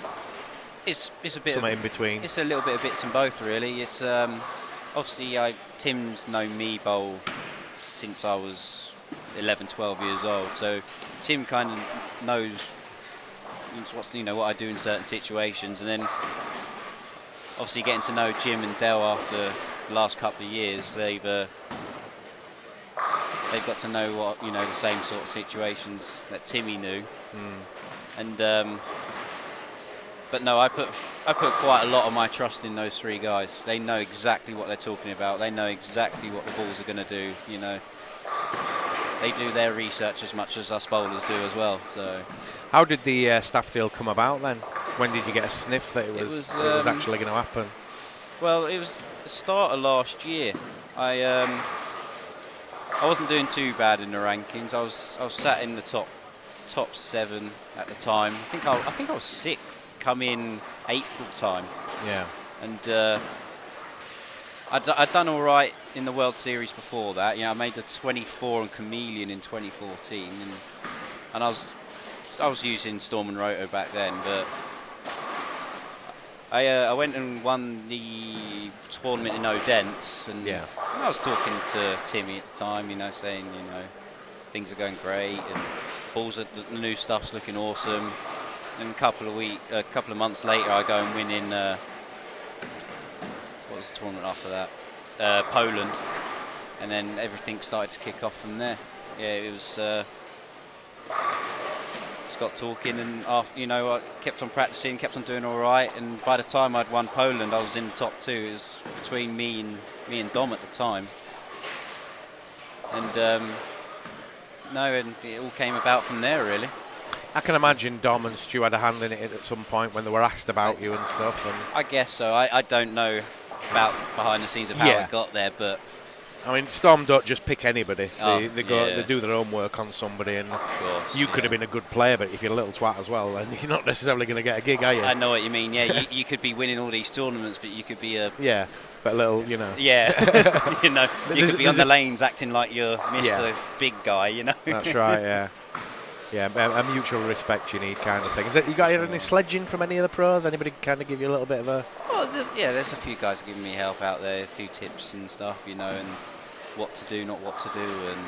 it's a bit
something in between?
It's a little bit of bits and both, really. It's obviously Tim's known me bowl since I was 11, 12 years old, so Tim kind of knows what I do in certain situations, and then obviously getting to know Jim and Del after the last couple of years, they've got to know what the same sort of situations that Timmy knew, and but no, I put quite a lot of my trust in those 3 guys. They know exactly what they're talking about. They know exactly what the balls are going to do. They do their research as much as us bowlers do as well. So,
how did the staff deal come about then? When did you get a sniff that it was actually going to happen?
Well, it was the start of last year. I wasn't doing too bad in the rankings. I was sat in the top 7 at the time. I think I was 6th come in April time.
Yeah.
And I'd done all right in the World Series before that. I made the 24 on Chameleon in 2014, and I was using Storm and Roto back then, but I went and won the tournament in Odense, and I was talking to Timmy at the time, saying, things are going great, and the new stuff's looking awesome. And a couple of months later, I go and win in what was the tournament after that? Poland, and then everything started to kick off from there. Yeah, it was. Just got talking, and after, I kept on practicing, kept on doing all right, and by the time I'd won Poland, I was in the top 2. It was between me and Dom at the time, and and it all came about from there, really.
I can imagine Dom and Stu had a hand in it at some point when they were asked about you and stuff. And
I guess so. I don't know about behind the scenes of how it got there, but
I mean, Storm don't just pick anybody.
Oh,
They do their own work on somebody, and you could have been a good player, but if you're a little twat as well, then you're not necessarily going to get a gig, are you?
I know what you mean. Yeah, you could be winning all these tournaments, but you could be a
but a little,
Yeah, you could be on the lanes acting like you're Mr. Big Guy,
That's right. Yeah. Yeah, a mutual respect you need, kind of thing. Is it? You got any sledging from any of the pros? Anybody kind of give you a little bit of a?
Well, there's a few guys giving me help out there, a few tips and stuff, and what to do, not what to do, and.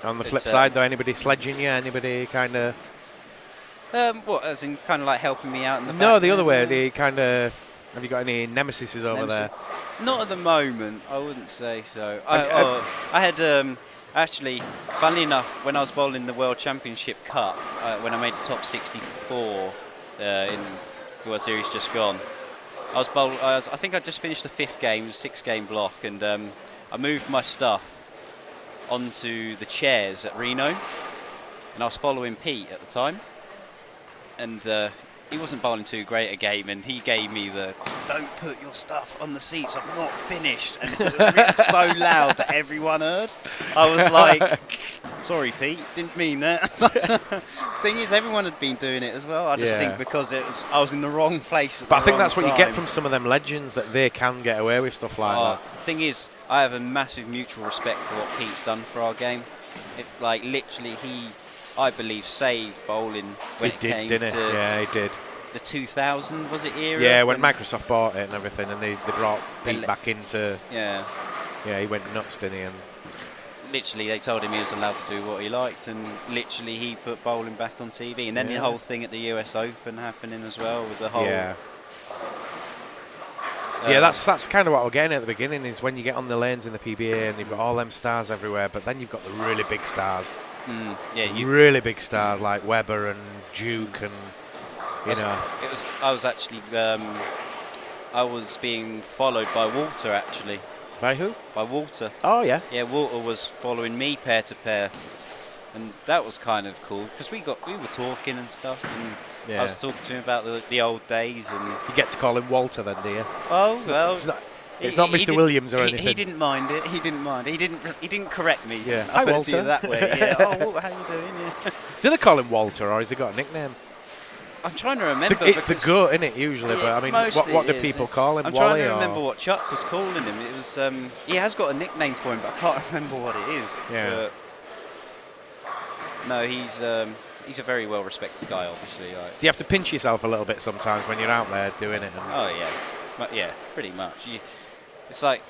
On the flip side, though, anybody sledging you? Anybody kind of?
What, as in kind of like helping me out in the back?
No, the other way. The kind of. Have you got any nemesis over there?
Not at the moment. I wouldn't say so. I had. Actually, funnily enough, when I was bowling the World Championship Cup, when I made the top 64 in the World Series just gone, I think I just finished the 5th game, 6-game block, and I moved my stuff onto the chairs at Reno, and I was following Pete at the time, and he wasn't bowling too great a game, and he gave me the "don't put your stuff on the seats, I've not finished," and it was so loud that everyone heard. I was like, "Sorry, Pete, didn't mean that." Thing is, everyone had been doing it as well. I just think because I was in the wrong place at the
But I think
wrong
that's what you
time.
get from some of them legends, that they can get away with stuff like that.
Thing is, I have a massive mutual respect for what Pete's done for our game. Literally, I believe, saved bowling when it came to
he did.
The 2000, was it, era?
Yeah, when Microsoft bought it and everything, and they brought Pete back into...
Yeah.
Yeah, he went nuts, didn't he? And
literally they told him he was allowed to do what he liked, and literally he put bowling back on TV. And then the whole thing at the US Open happening as well with the whole.
Yeah. Yeah, that's kind of what we're getting at the beginning, is when you get on the lanes in the PBA and you've got all them stars everywhere, but then you've got the really big stars. Really big stars like Webber and Duke and,
I was being followed by Walter, actually.
By who?
By Walter.
Oh, yeah.
Yeah, Walter was following me pair to pair. And that was kind of cool, because we were talking and stuff, and I was talking to him about the old days. And
you get to call him Walter then, do you?
Oh, well.
It's not Mr. Williams or anything.
He didn't mind it. He didn't correct me.
Yeah.
I
Hi,
put it
Walter.
to you that way. Yeah. Oh, Walter, how you doing? Yeah.
Do they call him Walter, or has he got a nickname?
I'm trying to remember.
It's the goat, isn't it, usually?
Yeah,
but I mean,
mostly
what do
it is.
people call him?
I'm
Wally,
trying to remember
or?
what Chuck was calling him. It was he has got a nickname for him, but I can't remember what it is.
Yeah.
But no, he's a very well respected guy, obviously. Like.
Do you have to pinch yourself a little bit sometimes when you're out there doing it?
Oh yeah, pretty much. It's like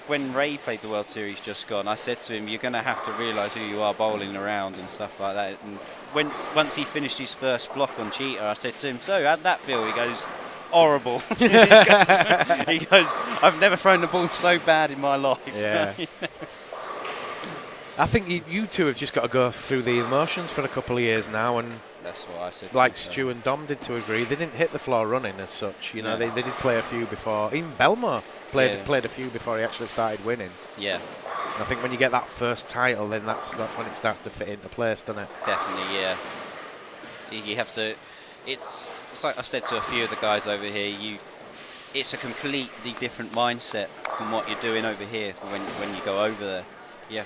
when Ray played the World Series just gone, I said to him, you're going to have to realise who you are bowling around and stuff like that. And once he finished his first block on Cheetah, I said to him, so how'd that feel? He goes, horrible. he goes, I've never thrown the ball so bad in my life.
Yeah. I think you two have just got to go through the emotions for a couple of years now, and
that's what I said.
Like Stu and Dom did to agree, they didn't hit the floor running as such. You know, they did play a few before. Even Belmore played a few before he actually started winning.
Yeah.
And I think when you get that first title, then that's when it starts to fit into place, doesn't it?
Definitely, yeah. You have to. It's like I've said to a few of the guys over here. It's a completely different mindset from what you're doing over here when you go over there. Yeah.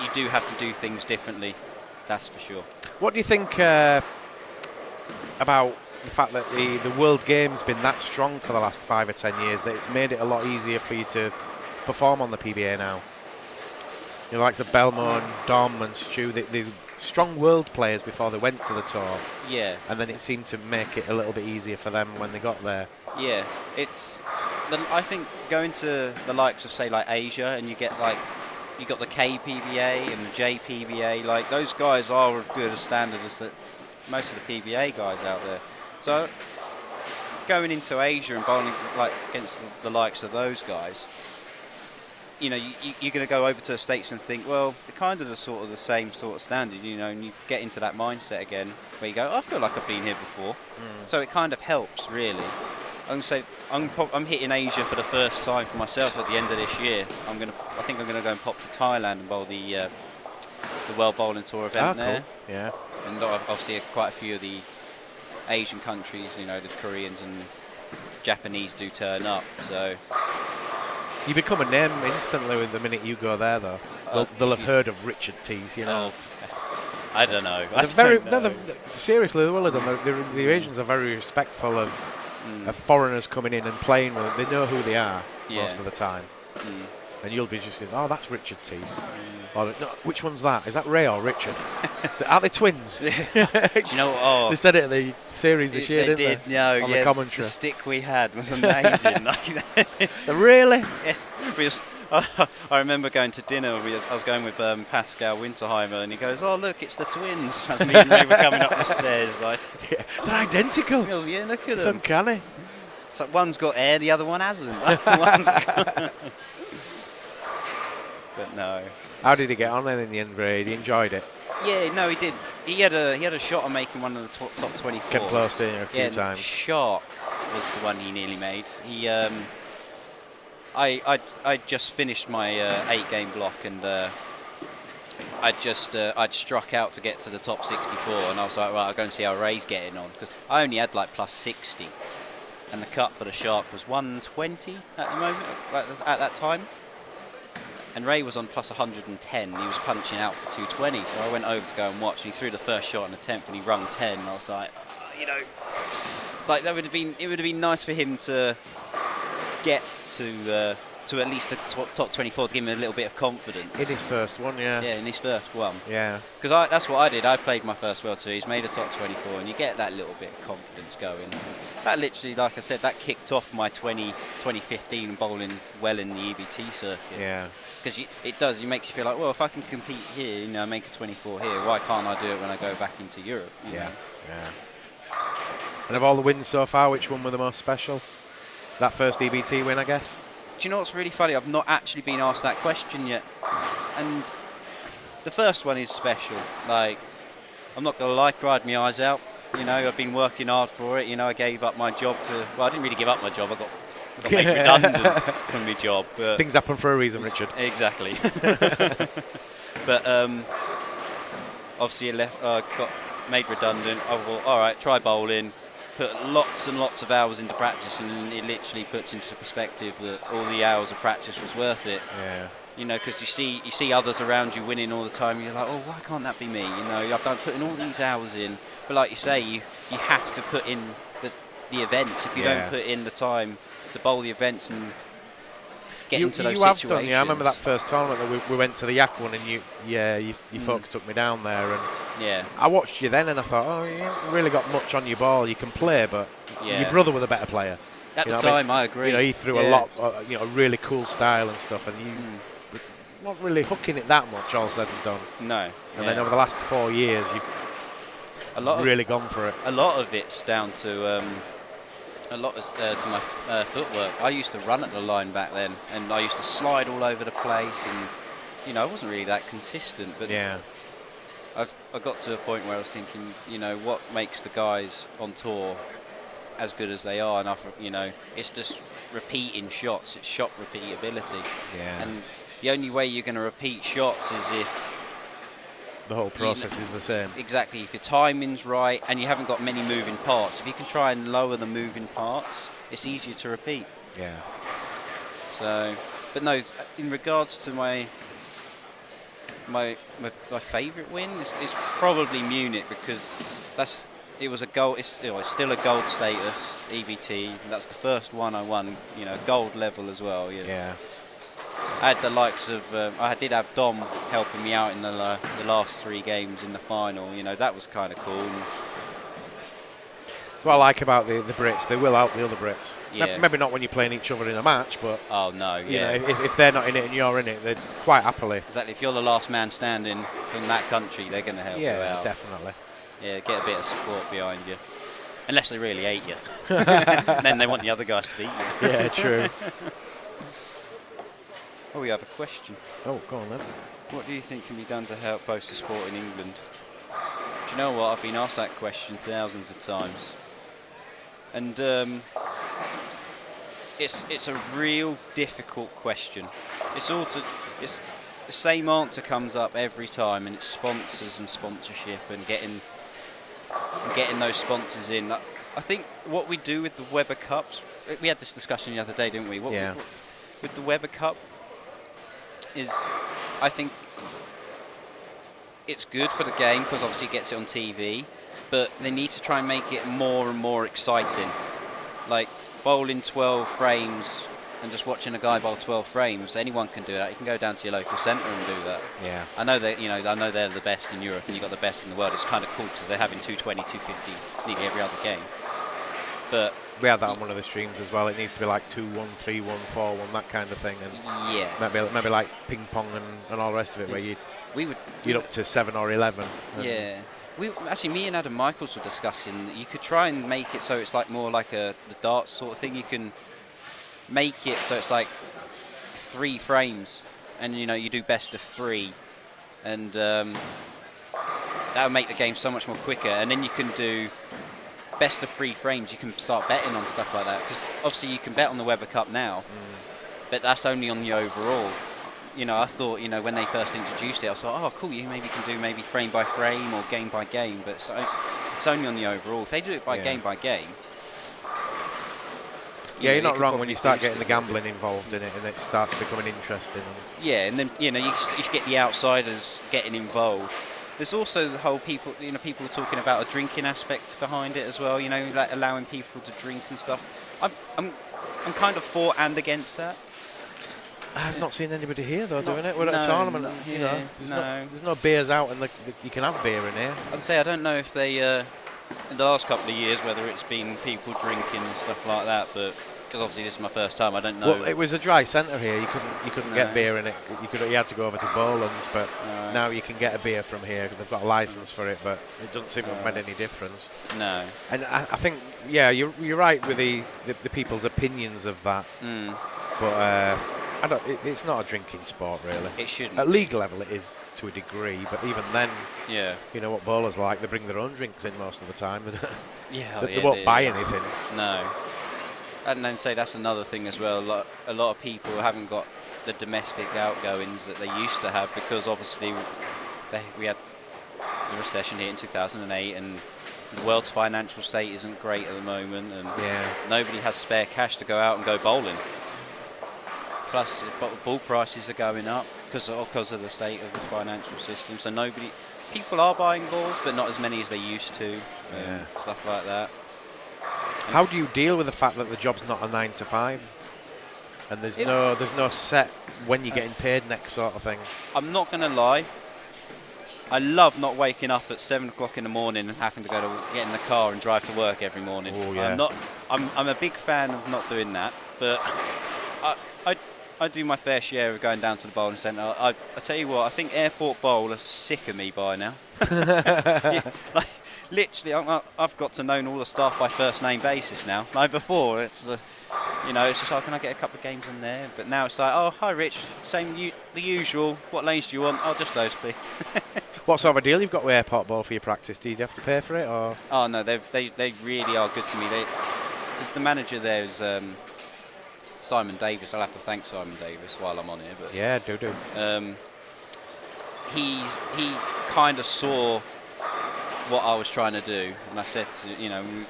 You do have to do things differently, that's for sure.
What do you think about the fact that the World Game's been that strong for the last 5 or 10 years, that it's made it a lot easier for you to perform on the PBA now? You know, likes of Belmore and Dom and Stu, the strong world players before they went to the tour.
Yeah.
And then it seemed to make it a little bit easier for them when they got there.
Yeah, I think going to the likes of, say, like Asia, and you get like, you got the KPBA and the JPBA, like those guys are of good a standard as most of the PBA guys out there. So going into Asia and bowling like against the likes of those guys, you know, you're going to go over to the States and think, well, they're kind of the same sort of standard, you know, and you get into that mindset again where you go, I feel like I've been here before. So it kind of helps, really. I'm going to say I'm hitting Asia for the first time for myself at the end of this year. I think I'm going to go and pop to Thailand and bowl the World Bowling Tour event there.
Cool. Yeah.
And obviously quite a few of the Asian countries, you know, the Koreans and Japanese do turn up. So
you become a name instantly with the minute you go there, though. They'll have heard of Richard Tees, you know.
I don't know.
Seriously, they will have done. The Asians are very respectful of foreigners coming in and playing with them. They know who they are most of the time. And you'll be just saying, oh, that's Richard Tees. Or, no, which one's that? Is that Ray or Richard? Are they twins?
Do you know what?
They said it at the series this year, didn't they?
No,
on the commentary.
The stick we had was amazing.
Really?
Yeah. I remember going to dinner. I was going with Pascal Winterheimer, and he goes, "Oh, look, it's the twins." As me and Ray were coming up the stairs, like
they're identical.
Oh, yeah, look at
it's
them.
Uncanny.
So one's got hair, the other one hasn't. But no.
How did he get on then in the end, Ray? He enjoyed it.
Yeah, no, he did. He had a shot of making one of the top 24s.
Came close to it a few times.
Shark was the one he nearly made. He, I just finished my 8-game block, and I'd struck out to get to the top 64, and I was like, right, I'll go and see how Ray's getting on, because I only had like plus 60, and the cut for the Shark was 120 at the moment, at that time. And Ray was on plus 110. He was punching out for 220. So I went over to go and watch. And he threw the first shot in the 10th, and he rung 10. And I was like, you know, it's like it would have been nice for him to get to to at least a top 24 to give him a little bit of confidence.
In his first one, yeah.
Yeah, in his first one.
Yeah.
Because that's what I did. I played my first World Series, made a top 24, and you get that little bit of confidence going. That literally, like I said, that kicked off my 2015 bowling well in the EBT circuit.
Yeah.
Because it does, it makes you feel like, well, if I can compete here, you know, make a 24 here, why can't I do it when I go back into Europe? You know?
Yeah. And of all the wins so far, which one were the most special? That first EBT win, I guess?
Do you know what's really funny? I've not actually been asked that question yet. And the first one is special. Like, I'm not going to lie, cried my eyes out. You know, I've been working hard for it. You know, I gave up my job to... Well, I didn't really give up my job. I got made redundant from my job. But
things happen for a reason, Richard.
Exactly. But obviously, got made redundant. I thought, all right, try bowling. Put lots and lots of hours into practice, and it literally puts into perspective that all the hours of practice was worth it.
Yeah.
You know, because you see others around you winning all the time. You're like, oh, why can't that be me? You know, I've done putting all these hours in, but like you say, you have to put in the events. If you don't put in the time to bowl the events and get into those situations.
Done, yeah. I remember that first tournament that we went to the Yak one, and you folks took me down there, and I watched you then, and I thought, oh, you haven't really got much on your ball. You can play, but your brother was a better player.
At the time, I agree.
You know, he threw a lot, really cool style and stuff, and you not really hooking it that much, all said and done.
No.
And then over the last 4 years, you've really gone for it.
A lot of it's down to to my footwork. I used to run at the line back then, and I used to slide all over the place, and you know, I wasn't really that consistent. But I got to a point where I was thinking, you know, what makes the guys on tour as good as they are? And it's just repeating shots. It's shot repeatability.
Yeah.
And the only way you're going to repeat shots is if
the whole process is the same.
Exactly. If your timing's right and you haven't got many moving parts, if you can try and lower the moving parts, it's easier to repeat.
Yeah.
So, but no, in regards to my favourite win, it's probably Munich, because it was a gold. It's still a gold status EBT. And that's the first one I won. You know, gold level as well.
Yeah.
I had the likes of, I did have Dom helping me out in the last 3 games in the final. You know, that was kind of cool.
That's what I like about the Brits. They will help the other Brits.
Yeah.
Maybe not when you're playing each other in a match, but
oh no, yeah.
You know, if they're not in it and you're in it, they're quite happily.
Exactly. If you're the last man standing from that country, they're going to help you out.
Yeah, definitely.
Yeah, get a bit of support behind you. Unless they really hate you. Then they want the other guys to beat you.
Yeah, true.
Oh, we have a question.
Oh, go on then.
What do you think can be done to help boost the sport in England? Do you know what? I've been asked that question thousands of times. And it's a real difficult question. It's the same answer comes up every time, and it's sponsors and sponsorship and getting those sponsors in. I think what we do with the Weber Cups, we had this discussion the other day, didn't we? With the Weber Cup is, I think it's good for the game because obviously it gets it on TV, but they need to try and make it more and more exciting. Like bowling 12 frames and just watching a guy bowl 12 frames, anyone can do that. You can go down to your local centre and do that.
Yeah.
I know they're the best in Europe, and you've got the best in the world. It's kind of cool because they're having 220, 250 nearly every other game. But
we had that on one of the streams as well. It needs to be like 2-1, 3-1, 4-1, that kind of thing. And
yes.
maybe like ping pong and all the rest of it, where you're up to 7 or 11.
Yeah. Me and Adam Michaels were discussing that you could try and make it so it's like more like the darts sort of thing. You can make it so it's like 3 frames, and you do best of 3, and that would make the game so much more quicker. And then you can do best of 3 frames. You can start betting on stuff like that, because obviously you can bet on the Weber Cup now, but that's only on the overall. I thought, when they first introduced it, I thought, oh, cool, you maybe can do frame by frame or game by game, but it's only on the overall. If they do it by game,
you're not wrong when you start getting the gambling involved in it, and it starts becoming interesting.
And then you get the outsiders getting involved. There's also the whole people talking about a drinking aspect behind it as well. Like allowing people to drink and stuff. I'm kind of for and against that.
I've not seen anybody here though
Not-
doing it. We're at a
no,
tournament,
not
you
here,
know.
no.
There's no beers out, and you can have beer in here.
I'd say I don't know if they, in the last couple of years, whether it's been people drinking and stuff like that, but because obviously this is my first time, I don't know.
Well, it was a dry centre here. You couldn't get
No.
beer in it. You had to go over to Boland's, but
No.
now you can get a beer from here. They've got a licence for it, but it doesn't seem to have made any difference.
No.
And I think, yeah, you're right with the people's opinions of that.
Mm.
But it's not a drinking sport, really.
It shouldn't.
At league level, it is to a degree, but even then,
Yeah.
you know what bowlers like. They bring their own drinks in most of the time.
Yeah.
They won't buy anything.
No. And then say that's another thing as well. A lot of people haven't got the domestic outgoings that they used to have because obviously we had the recession here in 2008 and the world's financial state isn't great at the moment and nobody has spare cash to go out and go bowling. Plus, ball prices are going up because of the state of the financial system. So people are buying balls, but not as many as they used to. Stuff like that.
How do you deal with the fact that the job's not a 9 to 5, and there's no set when you're getting paid next sort of thing?
I'm not going to lie. I love not waking up at 7 o'clock in the morning and having to get in the car and drive to work every morning.
Oh, yeah.
I'm a big fan of not doing that, but I do my fair share of going down to the bowling centre. I tell you what, I think Airport Bowl are sick of me by now. Literally, I've got to know all the staff by first name basis now. Like before, it's just like, can I get a couple of games in there? But now it's like, oh, hi Rich, the usual. What lanes do you want? Oh, just those, please.
What sort of a deal you've got with Airport Ball for your practice? Do you have to pay for it, or?
Oh no, they really are good to me. Because the manager there is Simon Davis. I'll have to thank Simon Davis while I'm on here. But
yeah, do.
He kind of saw what I was trying to do, and I said,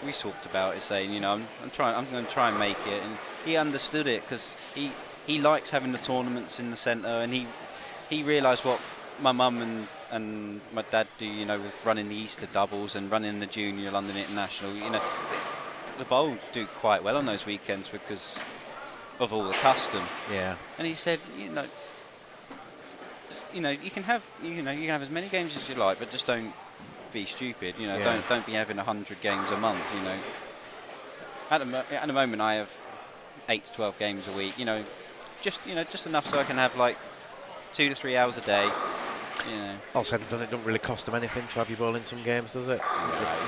we talked about it, saying, I'm going to try and make it, and he understood it because he likes having the tournaments in the centre, and he realised what my mum and my dad do, with running the Easter doubles and running the Junior London International. The bowl do quite well on those weekends because of all the custom.
Yeah.
And he said, you can have as many games as you like, but just don't be stupid. Don't be having 100 games a month. At the moment I have 8 to 12 games a week. Just enough so I can have like 2 to 3 hours a day.
All said and done, it doesn't really cost them anything to have you bowl in some games, does it?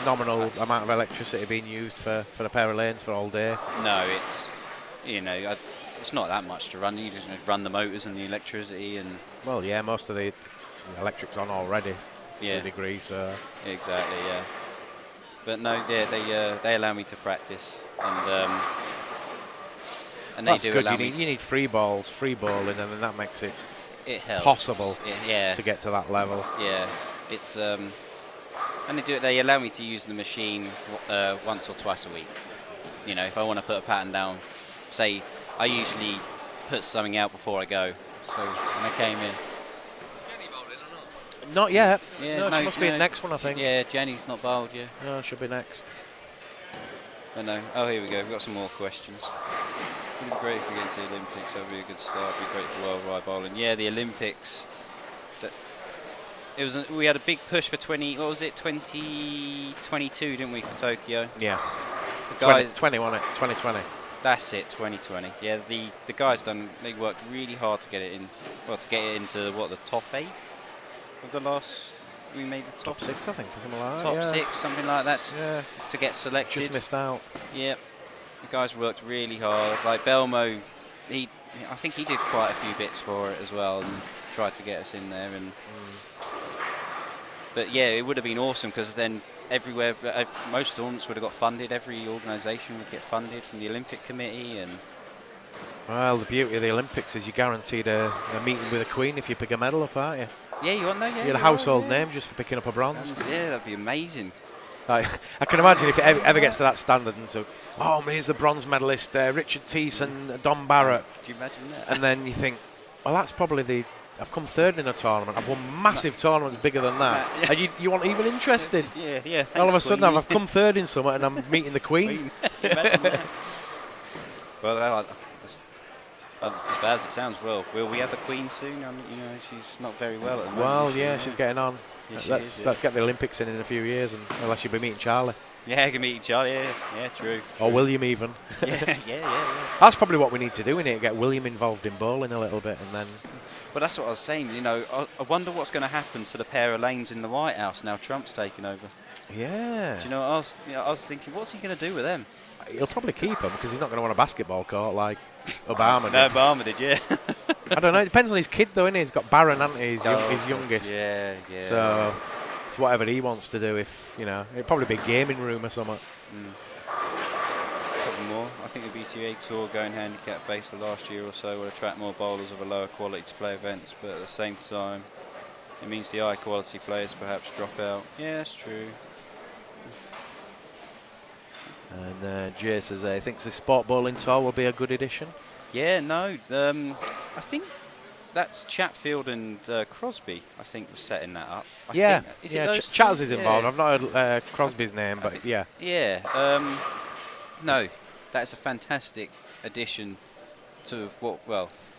Nominal amount of electricity being used for a pair of lanes for all day.
No, it's it's not that much to run. You just run the motors and the electricity and.
Well, yeah, most of the electric's on already to a degree, so.
Exactly, yeah. But no, yeah, they allow me to practice and
That's
they do
good.
allow
You need free bowling, and then that makes it
helps.
possible
to
get to that level.
Yeah, it's and they allow me to use the machine once or twice a week. If I want to put a pattern down, say I usually put something out before I go. So when I came in.
Jenny bowling or not?
Not yet.
Yeah,
she must be in next one, I think.
Yeah, Jenny's not bowled yet.
No, she'll be next.
But no. Oh, here we go. We've got some more questions. It'd be great if we get into the Olympics. That would be a good start. It'd be great for worldwide bowling. Yeah, the Olympics. We had a big push for 2022, didn't we, for Tokyo?
Yeah.
The guys,
20, wasn't it? 2020.
That's it, 2020. Yeah, the guys they worked really hard to get it in. Well, to get it into the top 8 of the last. We made the top
6, I think, or something like that.
Top 6, something like that.
Yeah.
To get selected.
Just missed out.
Yeah. The guys worked really hard. Like Belmo, I think he did quite a few bits for it as well and tried to get us in there. But yeah, it would have been awesome because then everywhere, most tournaments would have got funded. Every organisation would get funded from the Olympic Committee. And
well, the beauty of the Olympics is you're guaranteed a meeting with the Queen if you pick a medal up, aren't you?
Yeah, you want that? Yeah,
you're a household name just for picking up a bronze.
Yeah, that'd be amazing.
I can imagine if it ever gets to that standard and so, here's the bronze medalist, Richard Teese and Don Barrett.
Do you imagine that?
And then you think, well, that's probably I've come third in a tournament. I've won massive tournaments bigger than that.
Yeah.
And you weren't even interested.
Yeah. Thanks,
all of a sudden,
Queen.
I've come third in something and I'm meeting the Queen.
Imagine that. Well, as bad as it sounds, well, will we have the Queen soon? She's not very well at the moment.
Well,
is she?
yeah, she's getting on.
Yeah, she
let's
is, yeah.
let's get the Olympics in a few years, and unless you'll be meeting Charlie
Yeah, I can meet each other. Yeah, true.
or William even.
yeah.
That's probably what we need to do. We need to get William involved in bowling a little bit, and then.
Well, that's what I was saying. I wonder what's going to happen to the pair of lanes in the White House now Trump's taken over.
Yeah.
Do you know what I was thinking? What's he going to do with them?
He'll probably keep them because he's not going to want a basketball court like Obama did.
No, Obama did, yeah.
I don't know. It depends on his kid, though, innit? He's got Barron, hasn't he? His youngest.
Yeah.
So it's whatever he wants to do. If it'd probably be a gaming room or something.
Couple more. I think the BTA Tour going handicap based the last year or so will attract more bowlers of a lower quality to play events, but at the same time, it means the high quality players perhaps drop out. Yeah, that's true.
And Jay says he thinks the Sport Bowling Tour will be a good addition.
Yeah, no. I think that's Chatfield and Crosby, I think, was setting that up.
Chatters is involved. I've not heard Crosby's name, but yeah.
Yeah. No, that's a fantastic addition to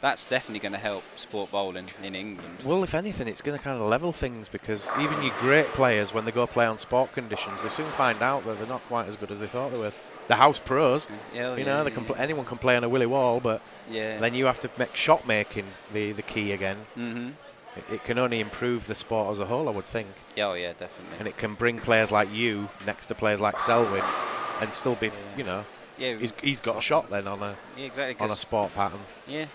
that's definitely going to help sport bowling in England.
Well, if anything, it's going to kind of level things because even your great players, when they go play on sport conditions, they soon find out that they're not quite as good as they thought they were. The house pros, anyone can play on a willy wall, but then you have to make shot making the key again.
Mm-hmm.
It can only improve the sport as a whole, I would think.
Oh yeah, definitely.
And it can bring players like you next to players like Selwyn, and still be, he's got a shot then on a sport pattern.
Yeah.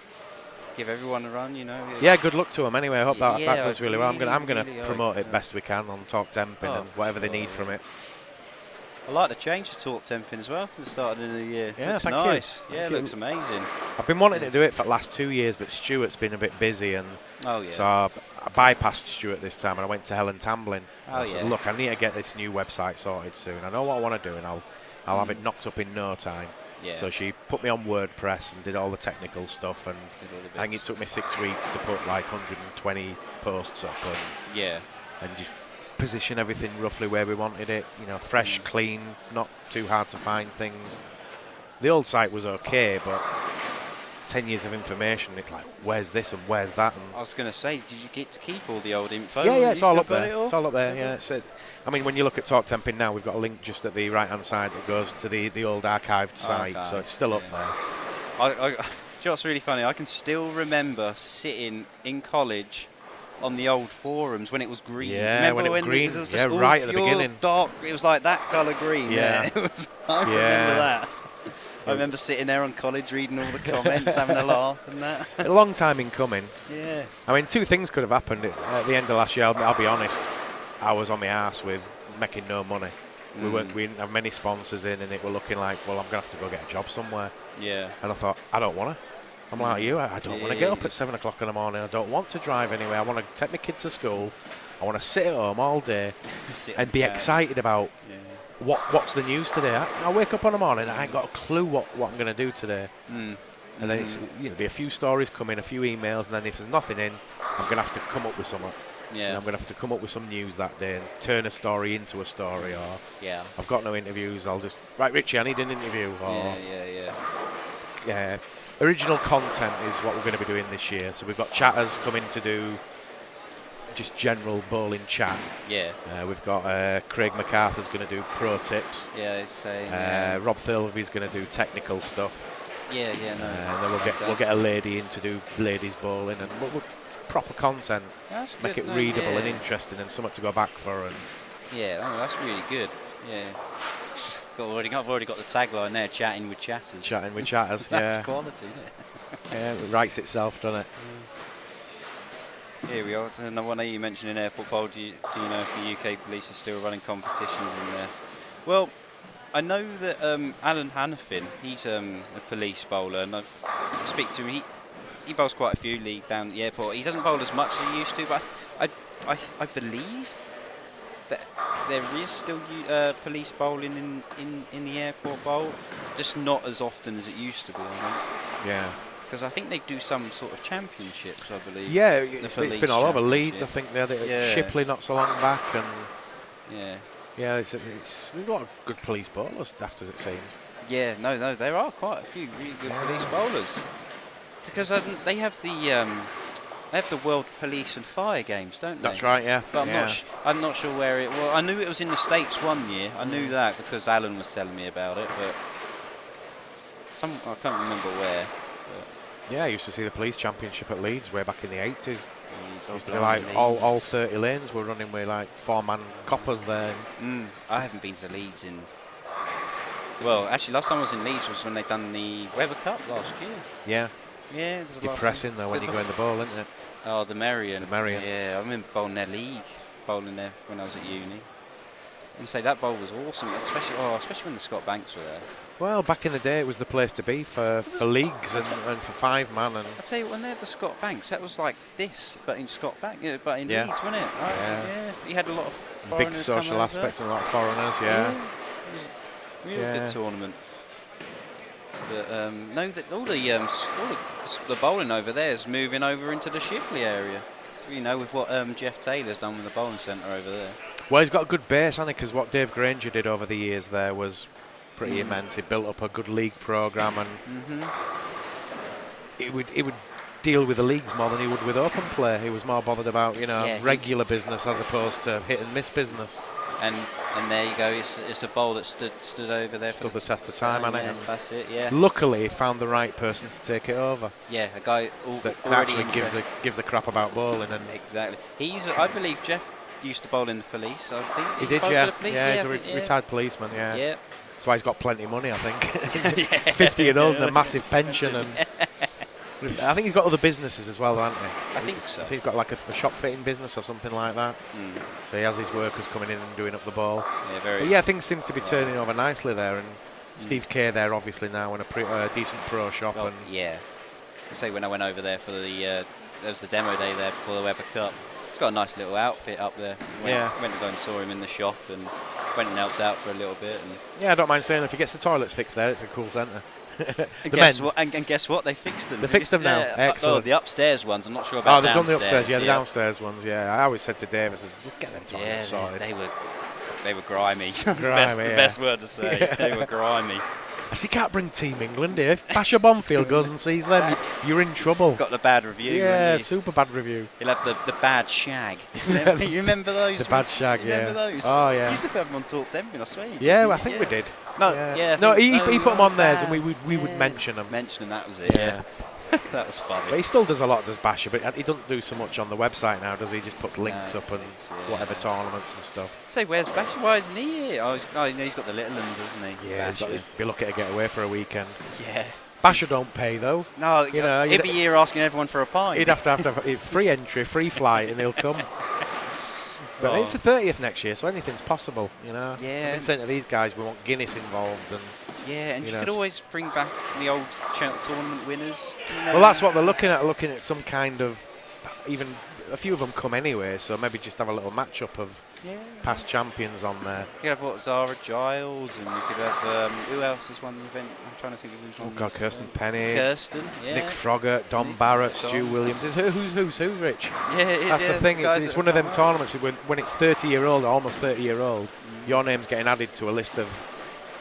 Give everyone a run,
Yeah, good luck to them anyway. I hope that does really well. I'm going to
really
promote it best we can on Talk Temping and whatever they need from it.
I like the change to Talk Temping as well to the start of the new year.
Yeah,
looks
thank
nice.
you.
Yeah, it looks amazing.
I've been wanting to do it for the last 2 years, but Stuart's been a bit busy, and so I bypassed Stuart this time and I went to Helen Tamblin. I said, look, I need to get this new website sorted soon. I know what I want to do, and I'll have it knocked up in no time.
Yeah.
So she put me on WordPress and did all the technical stuff, and I think it took me 6 weeks to put like 120 posts up and just position everything roughly where we wanted it. Fresh, clean, not too hard to find things. The old site was okay, but 10 years of information, it's like, where's this and where's that? And
I was going to say, did you get to keep all the old info?
Yeah, it's all up there. It's all up there, yeah. It says, when you look at Talk Temping now, we've got a link just at the right-hand side that goes to the old archived site, so it's still up there.
Do you know what's really funny? I can still remember sitting in college on the old forums when it was green.
Yeah,
remember
when it was green.
It was
Yeah, right at the beginning.
Dark. It was like that colour green.
Yeah.
I remember that. I remember sitting there on college reading all the comments, having a laugh and that.
A long time in coming.
Yeah.
Two things could have happened at the end of last year. I'll be honest. I was on my arse with making no money. We didn't have many sponsors in, and it were looking like, well, I'm going to have to go get a job somewhere.
Yeah.
And I thought, I don't want to. I'm like you. I don't want to get up at 7 o'clock in the morning. I don't want to drive anywhere. I want to take my kid to school. I want to sit at home all day and be excited about what's the news today. I wake up in the morning, I ain't got a clue what I'm going to do today. And then it's be a few stories come in, a few emails, and then if there's nothing in, I'm going to have to come up with something.
Yeah.
I'm going to have to come up with some news that day and turn a story into a story. Or I've got no interviews. I'll just Richie, I need an interview. Or original content is what we're going to be doing this year. So we've got chatters coming to do just general bowling chat.
Yeah.
We've got Craig MacArthur's going to do pro tips.
Yeah, it's saying.
Rob Thirlby's going to do technical stuff.
No.
And then we'll get a lady in to do ladies bowling, and we'll proper content. Make it readable and interesting, and something to go back for. And
that's really good. Yeah. I've already got the tagline there, chatting with chatters.
Chatting with chatters,
That's quality, isn't it?
Yeah, it writes itself, doesn't it?
Here we are. Another one you mentioned in Airport Bowl. Do you know if the UK police are still running competitions in there? Well, I know that Alan Hannafin, he's a police bowler, and I speak to him. He bowls quite a few league down at the airport. He doesn't bowl as much as he used to, but I believe that there is still police bowling in the airport bowl, just not as often as it used to be, I think.
Yeah.
Because I think they do some sort of championships, I believe.
Yeah, it's been all over. Leeds, I think, they had it at Shipley not so long back, and there's a lot of good police bowlers, daft as it seems.
Yeah, no, there are quite a few really good police bowlers. Because they have the World Police and Fire games, don't they?
That's right, yeah.
But
yeah.
I'm not sure where it was. I knew it was in the States one year. I knew that because Alan was telling me about it, but I can't remember where.
Yeah, I used to see the police championship at Leeds way back in the 80s.
It
Used to be like all 30 lanes were running with like 4-man coppers there.
I haven't been to Leeds in. Well, actually, last time I was in Leeds was when they done the Weber Cup last year.
Yeah.
Yeah,
It's depressing though when you go in the bowl, isn't it?
Oh, the Merrion.
The Merrion.
Yeah, I remember bowling their league, bowling there when I was at uni. And say that bowl was awesome, especially when the Scott Banks were there.
Well, back in the day, it was the place to be for leagues and for 5-man. And
I tell you, when they had the Scott Banks, that was like this, but in but in
Yeah.
Leeds, wasn't it? Yeah. You had a lot of
big
foreigners
social
come over.
aspects and a lot of foreigners, yeah.
Real
Yeah.
good tournament. But no, that all the bowling over there is moving over into the Shipley area. You know, with what Jeff Taylor's done with the bowling centre over there.
Well, he's got a good base, hasn't he? Because what Dave Granger did over the years there was pretty immense. He built up a good league programme, and it would deal with the leagues more than he would with open play. He was more bothered about regular business as opposed to hit and miss business.
And there you go. It's a bowl that stood over there.
Stood the test of time, hasn't it?
Yeah, that's it. Yeah.
Luckily, he found the right person to take it over.
Yeah, a guy
That
already
actually gives a crap about bowling. And
exactly. I believe Jeff used to bowl in the police. I think
he did,
bowled
yeah.
for the police.
Yeah, he's
I
a
think,
retired policeman. Yeah.
Yeah.
That's why he's got plenty of money, I think. 50 and old and a massive pension, and I think he's got other businesses as well, hasn't he?
I think so.
I think he's got like a shop fitting business or something like that. So he has his workers coming in and doing up the ball.
Yeah,
But yeah, things seem to be turning over nicely there, and Steve Kay there obviously now in a decent pro shop.
Oh,
and
yeah. I say when I went over there for there was the demo day there before the Weber Cup. He's got a nice little outfit up there. Went to go and saw him in the shop and went and helped out for a little bit. And
yeah, I don't mind saying if he gets the toilets fixed there, it's a cool centre.
and guess what? They fixed them.
They fixed them now. Excellent.
Oh, the upstairs ones. I'm not sure about.
Oh, they've done the upstairs. Yeah, the
yeah.
downstairs ones. Yeah, I always said to Dave, I said, just get them toilets sorted.
They were grimy. That's
Grimy,
the best word to say.
Yeah.
They were grimy.
I see, can't bring Team England here. If Basher Bonfield goes and sees them, you're in trouble.
Got the bad review.
Yeah, super bad review.
He'll have the bad shag. You remember those?
The bad shag, yeah.
Remember those?
Oh, yeah.
You used to have them on Talk 10, I swear.
Yeah, well, I think we did.
No,
yeah. No, he put them on theirs, and we would mention them.
Mention them, that was it. Yeah. That was funny.
But he still does a lot, does Basher, but he doesn't do so much on the website now, does he? He just puts links up and whatever tournaments and stuff.
Say, where's Basher? Why isn't he here? Oh, he's got the little ones, hasn't he?
Yeah, he'd be lucky to get away for a weekend.
Yeah.
Basher don't pay though.
No,
you know,
every year asking everyone for a pint.
He'd have to have free entry, free flight, and he'll come. But it's the 30th next year, so anything's possible, you know.
Yeah.
I've been saying to these guys, we want Guinness involved, and
yeah, and you could always bring back the old tournament winners.
Well, that's what they're looking at some kind of, even a few of them come anyway, so maybe just have a little match-up of past champions on there.
You could have Zara Giles, and you could have who else has won the event? I'm trying to think of who's won.
Oh God, Kirsten Penny,
yeah.
Nick Froggatt, Don Barrett, Stu Williams. It's who's Rich?
Yeah, it is,
that's the thing. It's one of them tournaments when it's 30-year-old, almost 30-year-old. Your name's getting added to a list of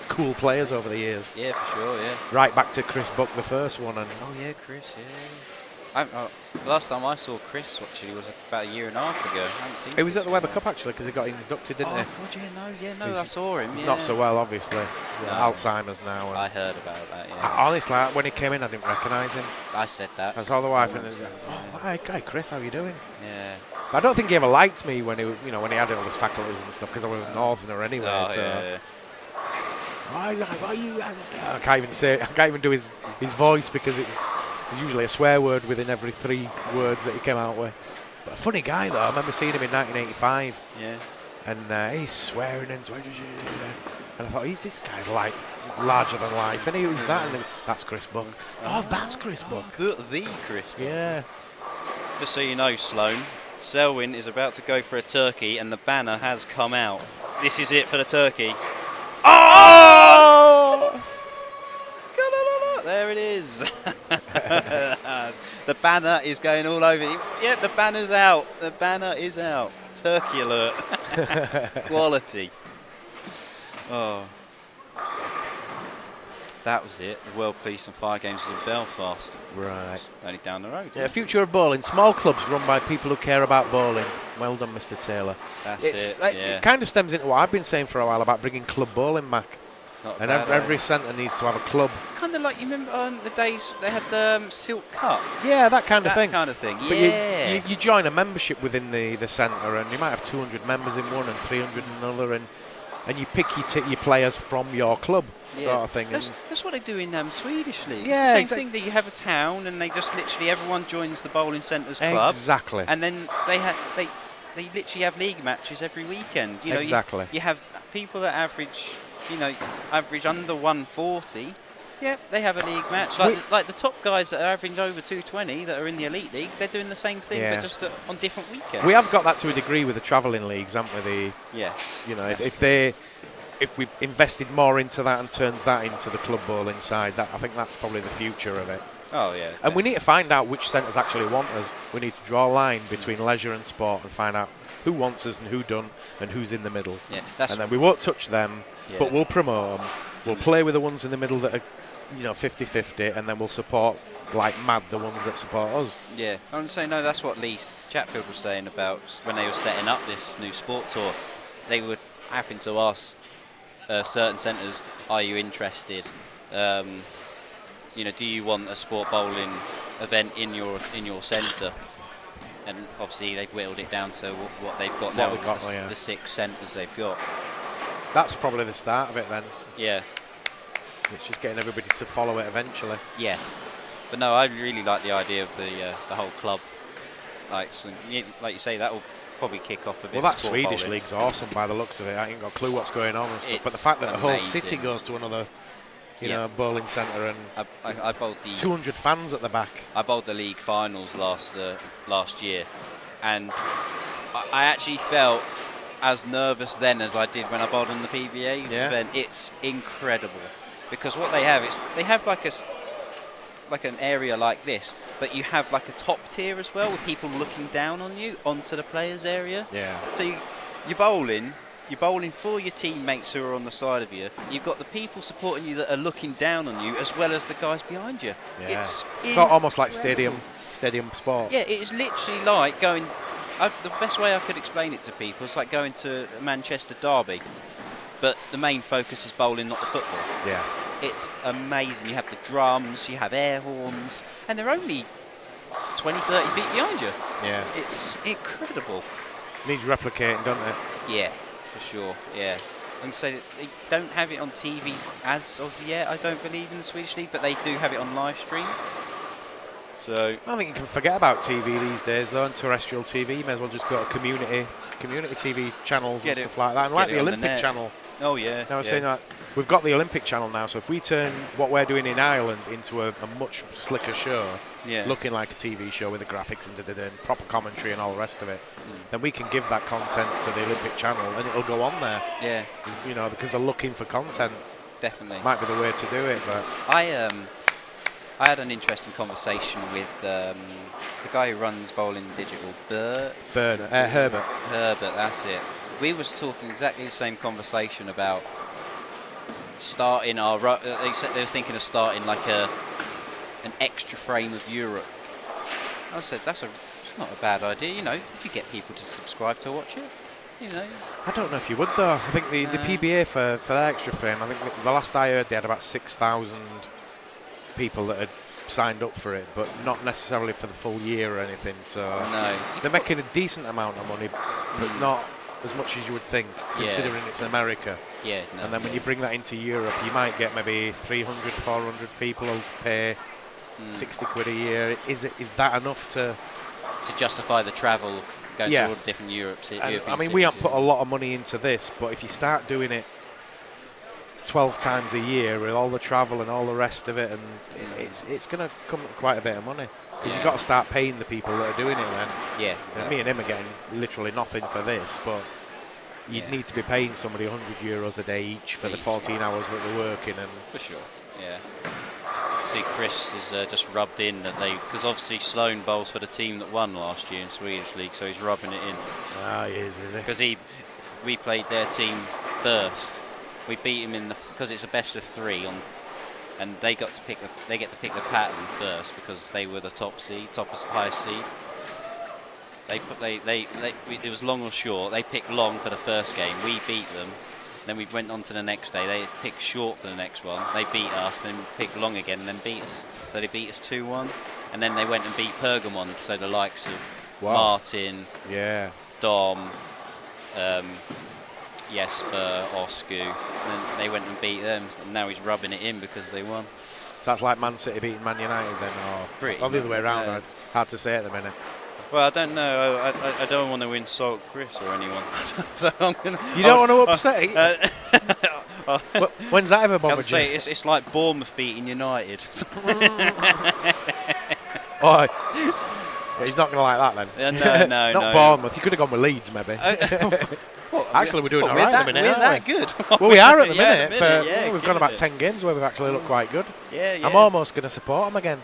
cool players over the years.
Yeah, for sure. Yeah.
Right back to Chris Buck, the first one, and
oh yeah, Chris. Yeah. The last time I saw Chris actually was about a year and a half ago. I haven't seen.
He was at the Weber Cup actually because he got inducted, didn't he?
Oh God, yeah, I saw him. Yeah.
Not so well, obviously. Alzheimer's now. And
I heard about that. Yeah.
Honestly, when he came in, I didn't recognise him.
I said that.
I saw the wife and hi Chris, how are you doing?
Yeah.
But I don't think he ever liked me when when he had all his faculties and stuff because I was a northerner anyway.
Oh,
so.
yeah.
Why you? I can't even say. I can't even do his voice because it's usually a swear word within every 3 words that he came out with. But a funny guy though. I remember seeing him in 1985.
Yeah.
And he's swearing and I thought, this guy's like larger than life. And who's that? And that's Chris Buck. Oh, that's Chris Buck.
The Chris Buck.
Yeah.
Just so you know, Sloan, Selwyn is about to go for a turkey, and the banner has come out. This is it for the turkey.
Oh!
There it is. The banner is going all over. Yep, the banner's out. The banner is out. Turkey alert. Quality. Oh. That was it. The World Police and Fire Games is in Belfast.
Right.
It's only down the road.
Yeah, future of bowling. Small clubs run by people who care about bowling. Well done, Mr. Taylor.
That's
It kind of stems into what I've been saying for a while about bringing club bowling back. And every centre needs to have a club.
Kind of like, you remember the days they had the Silk Cup?
Yeah, that kind of thing.
That kind of thing,
But
yeah.
you join a membership within the centre, and you might have 200 members in one and 300 in another, and you pick your players from your club, sort of thing.
That's what they do in Swedish league.
Yeah,
it's the same thing that you have a town, and they just literally everyone joins the bowling centres club.
Exactly.
And then they literally have league matches every weekend. You know,
exactly.
You have people that average under 140. Yeah, they have a league match. Like the top guys that are averaging over 220 that are in the elite league, they're doing the same thing, but just on different weekends.
We have got that to a degree with the travelling leagues, haven't we?
Yes.
You know, if we invested more into that and turned that into the club bowling side, I think that's probably the future of it.
Oh yeah.
And we need to find out which centres actually want us. We need to draw a line between leisure and sport and find out who wants us and who don't, and who's in the middle.
Yeah.
And then we won't touch them, but we'll promote them. We'll play with the ones in the middle that are, 50-50, and then we'll support like mad the ones that support us.
Yeah, I'm saying no. That's what Lee Chatfield was saying about when they were setting up this new sport tour. They were having to ask certain centres, "Are you interested? Do you want a sport bowling event in your centre?" And obviously they've whittled it down to what they've got now. The 6 centres they've got.
That's probably the start of it then.
Yeah.
It's just getting everybody to follow it eventually.
Yeah. But no, I really like the idea of the whole club. Like you say, that will probably kick off a bit.
Well, that Swedish league's awesome by the looks of it. I ain't got a clue what's going on and stuff. But the fact that the whole city goes to another, bowling centre, and
I bowled the
200 fans at the back.
I bowled the league finals last year, and I actually felt as nervous then as I did when I bowled on the PBA event. It's incredible. Because what they have is they have like an area like this, but you have like a top tier as well with people looking down on you onto the players area.
Yeah.
So you're bowling for your teammates who are on the side of you. You've got the people supporting you that are looking down on you, as well as the guys behind you.
Yeah. It's almost like stadium sports.
Yeah, it is literally like going. The best way I could explain it to people is like going to a Manchester derby. But the main focus is bowling, not the football.
Yeah.
It's amazing. You have the drums, you have air horns, and they're only 20, 30 feet behind you.
Yeah.
It's incredible.
Needs replicating, doesn't it?
Yeah, for sure, yeah. I'm saying they don't have it on TV as of yet, I don't believe, in the Swedish League, but they do have it on live stream. So
I think you can forget about TV these days, though, and terrestrial TV. You may as well just go to community TV channels and stuff like that. And like the Olympic channel.
Oh, yeah.
Now, I was saying that we've got the Olympic channel now, so if we turn what we're doing in Ireland into a much slicker show, looking like a TV show with the graphics and proper commentary and all the rest of it, then we can give that content to the Olympic channel and it'll go on there.
Yeah.
Because they're looking for content.
Definitely.
Might be the way to do it, but
I had an interesting conversation with the guy who runs Bowling Digital,
Herbert.
Herbert, that's it. We was talking exactly the same conversation about starting our. They said they was thinking of starting like an extra frame of Europe. I said it's not a bad idea. You could get people to subscribe to watch it.
I don't know if you would though. I think the PBA for that extra frame. I think the last I heard they had about 6,000 people that had signed up for it, but not necessarily for the full year or anything. So they're making a decent amount of money, but not as much as you would think, considering it's in America.
Yeah.
And then when you bring that into Europe, you might get maybe 300, 400 people who'll pay 60 quid a year. Is that enough to
justify the travel going to all the different European cities?
We haven't put a lot of money into this, but if you start doing it 12 times a year with all the travel and all the rest of it, and it's going to come at quite a bit of money. You've got to start paying the people that are doing it then.
Yeah.
Me and him are getting literally nothing for this, but you'd need to be paying somebody €100 a day each for the 14 hours that they're working. And
for sure, yeah. See, Chris has just rubbed in that because obviously Sloan bowls for the team that won last year in Swedish League, so he's rubbing it in.
Ah, he is he?
Because we played their team first. We beat him because it's a best of 3 on and they get to pick the pattern first because they were the highest seed. It was long or short. They picked long for the first game. We beat them. Then we went on to the next day. They picked short for the next one. They beat us. Then picked long again, and then beat us. So they beat us 2-1. And then they went and beat Pergamon. So the likes of Martin, Dom, Jesper, Osku. And they went and beat them. And now he's rubbing it in because they won.
So that's like Man City beating Man United then, or the other way around. Hard to say at the minute.
Well, I don't know. I don't want to insult Chris or anyone. So
you don't want to upset him? When's that ever bothered you?
It's like Bournemouth beating United.
He's not going to like that then.
No,
not Bournemouth. You could have gone with Leeds, maybe. Actually, we're doing all right at the minute.
We're that good.
Well, we are at the minute. We've got about 10 games where we've actually looked quite good.
Yeah.
I'm almost going to support them again.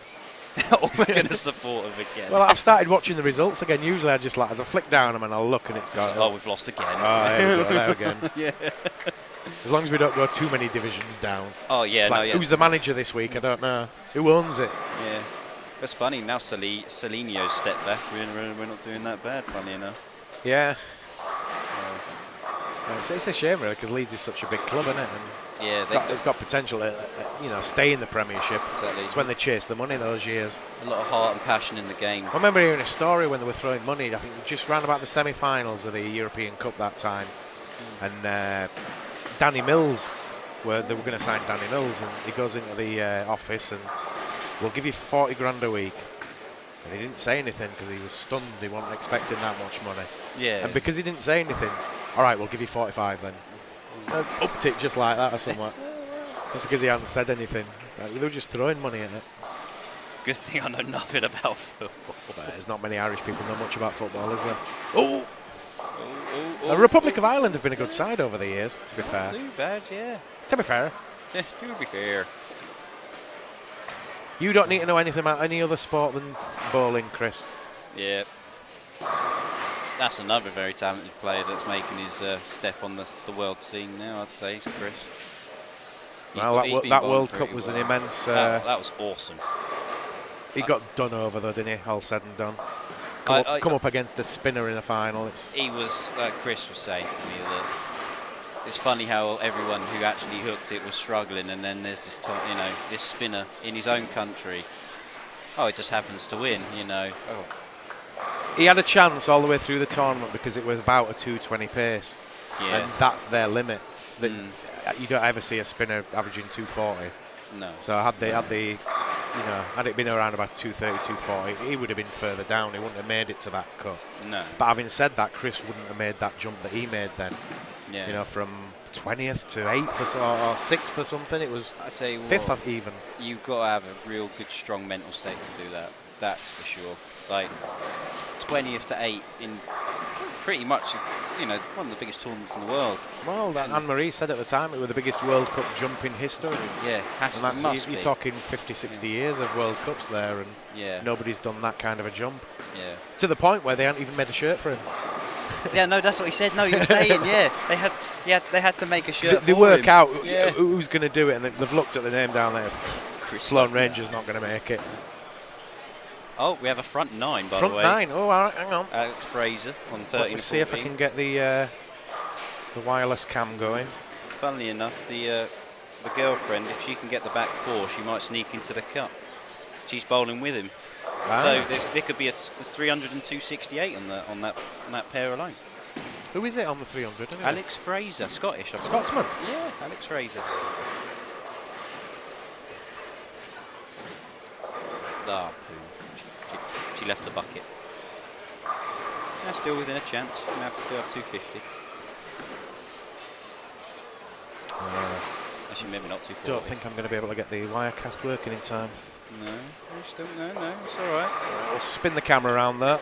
We're going to support them again.
Well, I've started watching the results again. Usually I just as I flick down them and I'll look and it's got...
Oh, we've lost again.
Oh, there we go, there again.
Yeah.
As long as we don't go too many divisions down.
Oh, yeah,
Who's the manager this week? I don't know. Who owns it?
Yeah. It's funny, now Celinio's stepped back. We're not doing that bad, funny enough.
Yeah. It's a shame, really, because Leeds is such a big club, isn't it? And it's got potential to, stay in the Premiership.
Exactly.
It's when they chase the money those years.
A lot of heart and passion in the game.
I remember hearing a story when they were throwing money. I think just round about the semi-finals of the European Cup that time, and Danny Mills, they were going to sign Danny Mills, and he goes into the office and we'll give you 40 grand a week. And he didn't say anything because he was stunned. He wasn't expecting that much money.
Yeah.
And because he didn't say anything, all right, we'll give you 45 then. Upped it just like that or something. Just because he hadn't said anything. They were just throwing money at it.
Good thing I know nothing about football.
There's not many Irish people know much about football, is there? The Republic of Ireland have been a good side over the years, to be fair.
Too bad, yeah.
To be fair.
To be fair.
You don't need to know anything about any other sport than bowling, Chris.
Yeah. That's another very talented player that's making his step on the world scene now, I'd say, Chris.
That World Cup was an immense...
that was awesome.
He got done over, though, didn't he? All said and done. Come up against a spinner in the final.
He was, like Chris was saying to me, that it's funny how everyone who actually hooked it was struggling, and then there's this, this spinner in his own country. Oh, it just happens to win,
He had a chance all the way through the tournament because it was about a 220 pace, and that's their limit. You don't ever see a spinner averaging 240.
No.
So had it been around about 230, 240, he would have been further down. He wouldn't have made it to that cut.
No.
But having said that, Chris wouldn't have made that jump that he made then.
Yeah.
From 20th to 8th or 6th or something. It was 5th even.
You've got to have a real good, strong mental state to do that. That's for sure. Like 20th to 8 in pretty much, one of the biggest tournaments in the world.
Well, Anne-Marie said at the time it was the biggest World Cup jump in history.
Yeah,
you're talking 50, 60 years of World Cups there, and nobody's done that kind of a jump.
Yeah.
To the point where they hadn't even made a shirt for him.
Yeah, no, that's what he said. No, you were saying, they had to make a shirt.
They work out who's going to do it, and they've looked at the name down there. Sloane Ranger's not going to make it.
Oh, we have a front 9, by
the way. Front 9. Oh, all right, hang on.
Alex Fraser on 13.
Let's see if I can get the wireless cam going.
Funnily enough, the girlfriend, if she can get the back 4, she might sneak into the cup. She's bowling with him. So there could be a 300 and 268 on that pair alone.
Who is it on the 300? Anyway?
Alex Fraser, Scottish.
Scotsman?
Yeah, Alex Fraser. Ah, she left the bucket. Still within a chance. You have to still have 250. Actually, maybe not 240.
Don't think I'm going to be able to get the Wirecast working in time.
No, it's all right.
We'll spin the camera around there.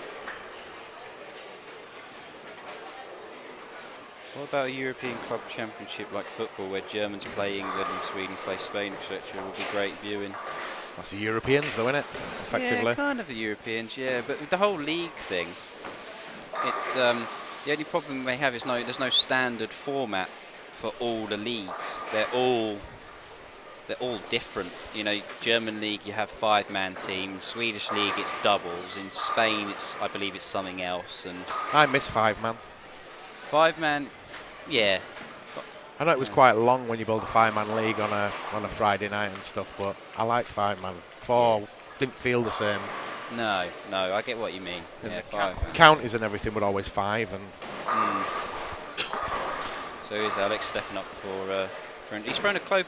What about a European Club Championship like football, where Germans play England and Sweden play Spain, etc.? Would be great viewing.
That's the Europeans, though, isn't it? Effectively.
Yeah, kind of the Europeans, yeah. But with the whole league thing, it's the only problem they have is there's no standard format for all the leagues. They're all they're all different. You know, German league you have 5-man teams. Swedish league it's doubles. In Spain I believe it's something else. And
I miss 5-man.
5-man, yeah.
I know it was quite long when you build a 5-man league on a Friday night and stuff, but I liked 5-man. 4 didn't feel the same.
No, I get what you mean. Yeah, 5-man.
Counties and everything were always 5 and.
So here's Alex stepping up for. He's thrown a code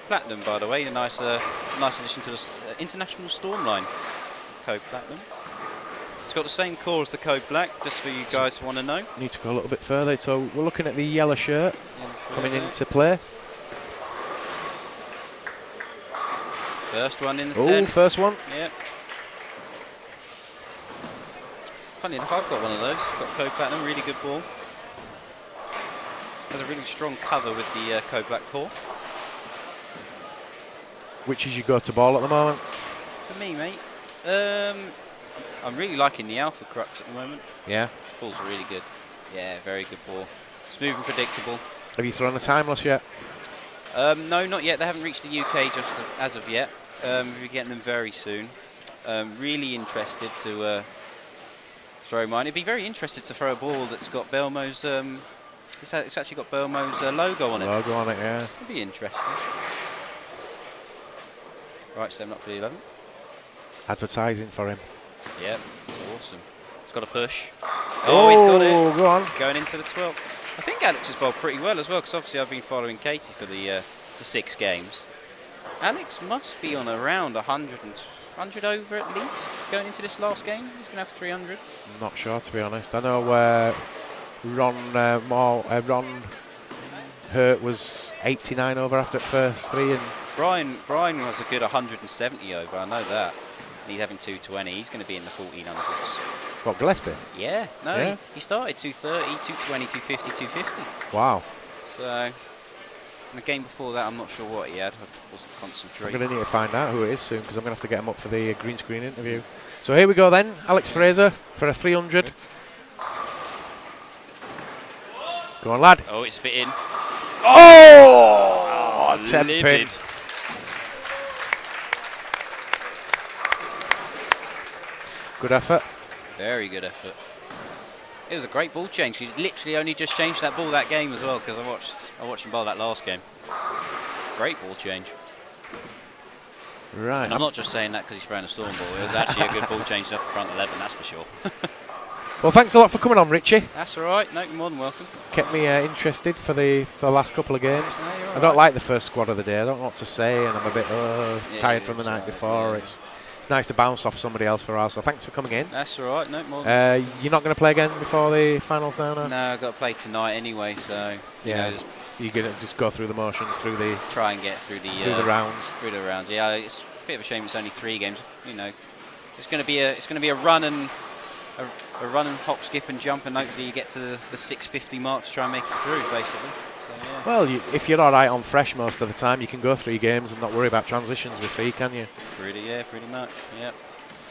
platinum, by the way. A nice addition to the international Stormline code platinum. It's got the same core as the code black, just for you guys who want to know.
Need to go a little bit further. So we're looking at the yellow shirt coming into play.
First one in the 10.
Oh, first one.
Yep. Funny enough, I've got one of those. Got code platinum, really good ball. Has a really strong cover with the code black core.
Which is your go-to ball at the moment?
For me, mate, I'm really liking the Alpha Crux at the moment.
Yeah.
The ball's really good. Yeah, very good ball. Smooth and predictable.
Have you thrown a timeless yet?
No, not yet. They haven't reached the UK just as of yet. We'll be getting them very soon. Really interested to throw mine. It'd be very interested to throw a ball that's got Belmo's. It's actually got Belmo's logo on it.
Logo on it, yeah.
It'd be interesting. Right, so I'm up for the 11th.
Advertising for him.
Yep, it's awesome. He's got a push. Oh, he's got it.
Go on.
Going into the 12th. I think Alex has bowled pretty well as well, because obviously I've been following Katie for the 6 games. Alex must be on around 100 over at least going into this last game. He's going to have 300.
I'm not sure, to be honest. I know Ron Hurt was 89 over after first 3, and
Brian was a good 170 over. I know that. He's having 220. He's going to be in the 1400s.
What, Gillespie?
Yeah. No,
Yeah.
He started 230, 220, 250, 250.
Wow.
So, in the game before that, I'm not sure what he had. I wasn't
I'm
concentrating.
going to need to find out who it is soon, because I'm going to have to get him up for the green screen interview. So here we go then. Alex Fraser for a 300. Go on, lad.
Oh, it's spit in.
Oh! 10 pin.
Livid.
Good effort.
Very good effort. It was a great ball change. He literally only just changed that ball that game as well, because I watched him bowl that last game. Great ball change.
Right.
And I'm not just saying that because he's throwing a storm ball. It was actually a good ball change off the front 11, that's for sure.
Well, thanks a lot for coming on, Richie.
That's all right. No, you're more than welcome.
Kept me interested for the last couple of games.
No, you're all
I don't
right.
like the first squad of the day. I don't know what to say, and I'm a bit tired from the night
right,
before.
yeah.
It's nice to bounce off somebody else for us. So thanks for coming in.
That's all right. No, more than
You're not going to play again before the finals now, no?
No, I've got to play tonight anyway, so you know, just
You're going to just go through the motions, through the
try and get through the
rounds.
Through the rounds. Yeah, it's a bit of a shame it's only 3 games. You know, it's going to be a run and a run and hop, skip and jump, and hopefully you get to the 650 mark to try and make it through, basically. So, yeah.
Well, if you're all right on fresh most of the time, you can go 3 games and not worry about transitions with 3, can you?
Pretty much. Yep.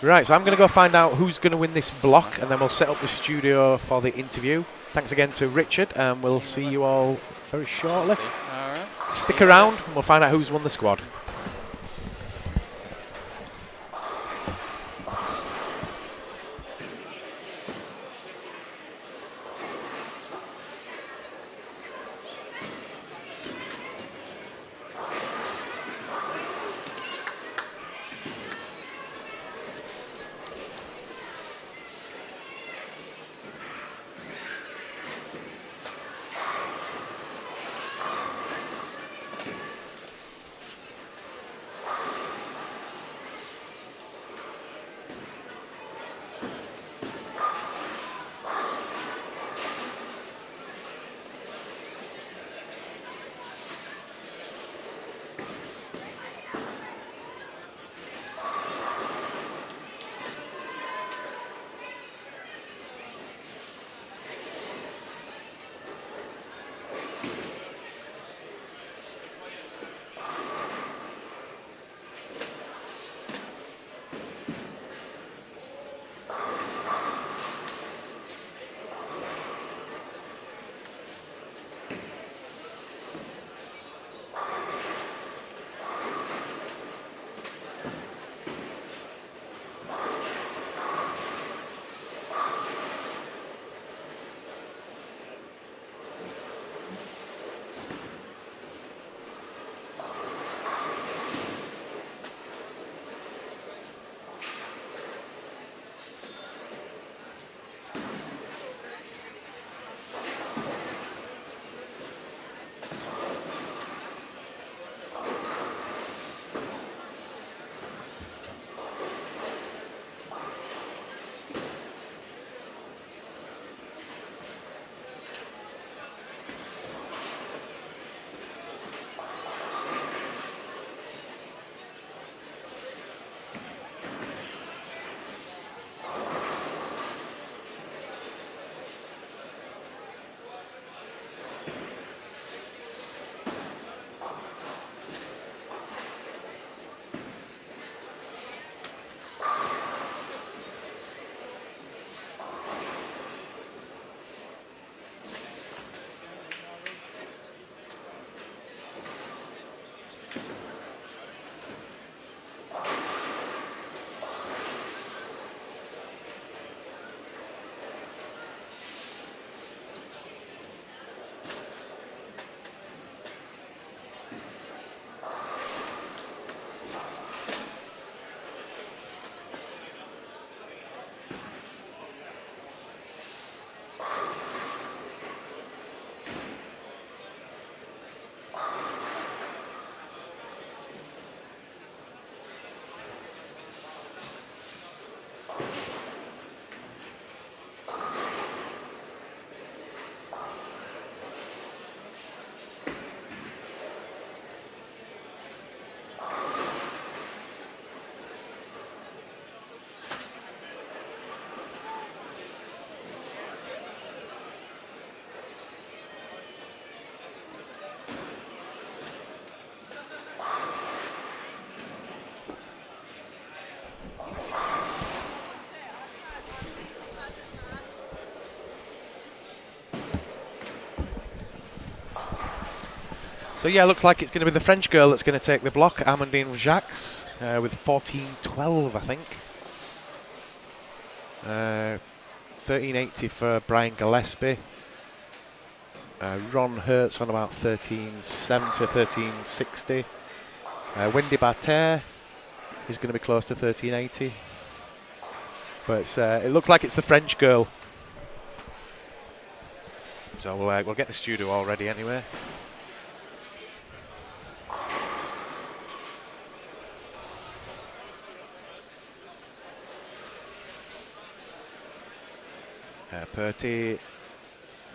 Right, so I'm going to go find out who's going to win this block, and then we'll set up the studio for the interview. Thanks again to Richard, and we'll see you all very shortly.
All right.
Stick around, and we'll find out who's won the squad. So yeah, looks like it's going to be the French girl that's going to take the block, Amandine Jacques, with 14.12, I think. 13.80 for Brian Gillespie. Ron Hertz on about 13.70, 13.60. Wendy Barter is going to be close to 13.80. But it looks like it's the French girl. So we'll get the studio all ready anyway. Perty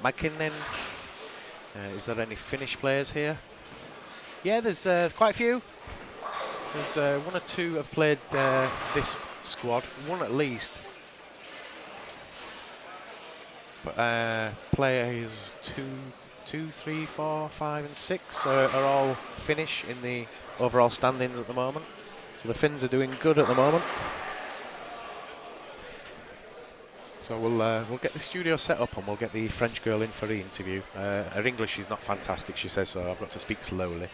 McKinnon. Is there any Finnish players here? Yeah, there's quite a few. There's one or two have played this squad, one at least. But players 2, 3, 4, 5 and 6 are all Finnish in the overall standings at the moment. So the Finns are doing good at the moment. So we'll get the studio set up and we'll get the French girl in for the interview. Her English is not fantastic, she says, so I've got to speak slowly.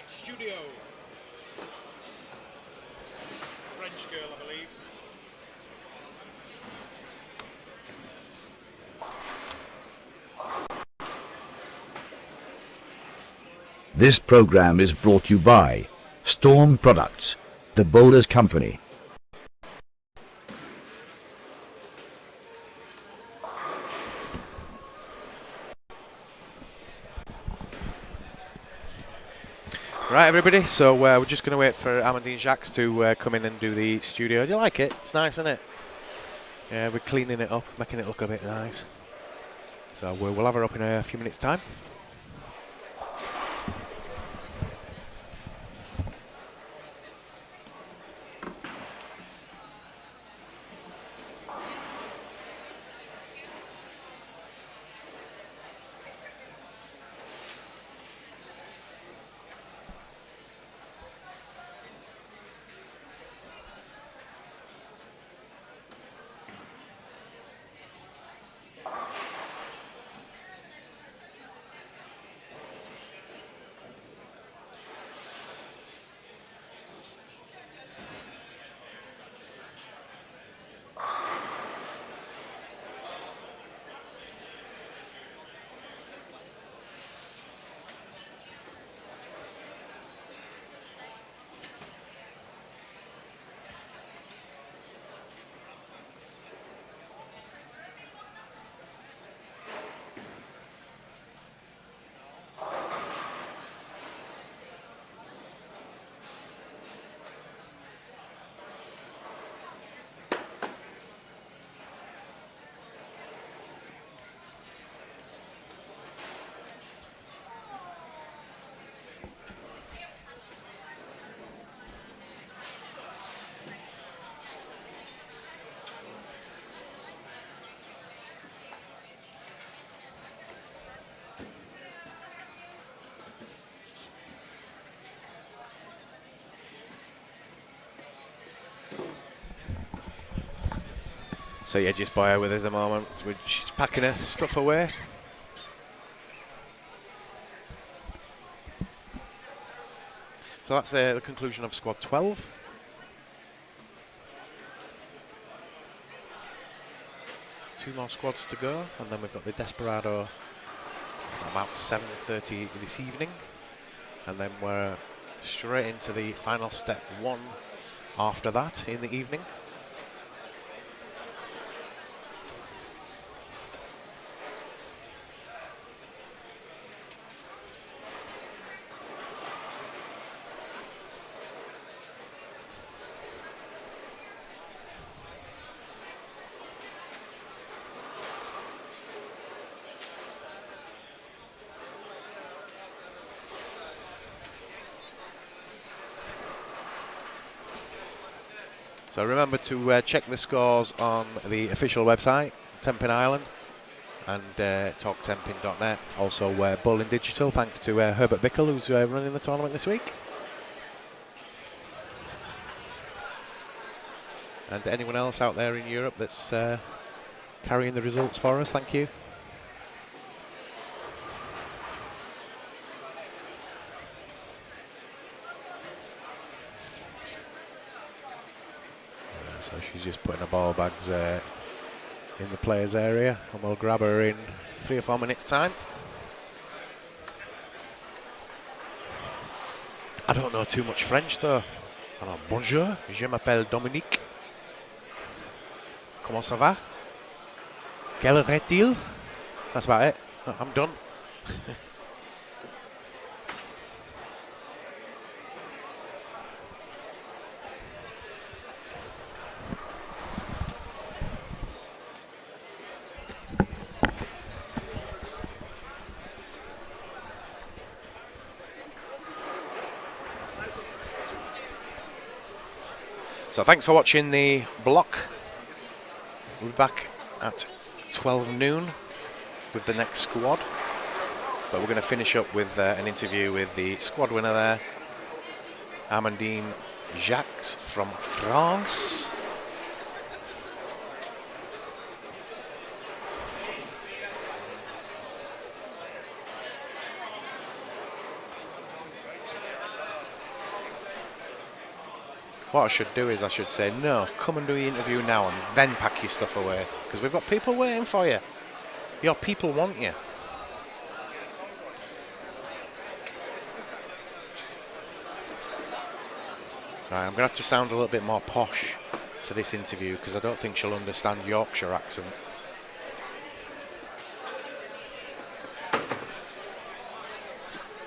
Studio. French girl, I believe.
This program is brought to you by Storm Products, the Boulders Company.
Right, everybody, so we're just going to wait for Amandine Jacques to come in and do the studio. Do you like it? It's nice, isn't it? Yeah, we're cleaning it up, making it look a bit nice. So we'll have her up in a few minutes' time. So yeah, just bear with us a moment. She's packing her stuff away. So that's the conclusion of squad 12. Two more squads to go, and then we've got the Desperado at about 7:30 this evening, and then we're straight into the final step 1 after that in the evening. So remember to check the scores on the official website, Tempin Island, and talktempin.net. Also Bowling Digital, thanks to Herbert Bickle, who's running the tournament this week. And anyone else out there in Europe that's carrying the results for us, thank you. So she's just putting her ball bags in the players' area, and we'll grab her in 3 or 4 minutes' time. I don't know too much French though. Alors, bonjour, je m'appelle Dominique. Comment ça va? Quelle heure est-il? That's about it. I'm done. So thanks for watching the block. We'll be back at 12 noon with the next squad. But we're going to finish up with an interview with the squad winner there, Amandine Jacques from France. What I should do is I should say, no, come and do the interview now and then pack your stuff away. Because we've got people waiting for you. Your people want you. Right, I'm going to have to sound a little bit more posh for this interview because I don't think she'll understand Yorkshire accent.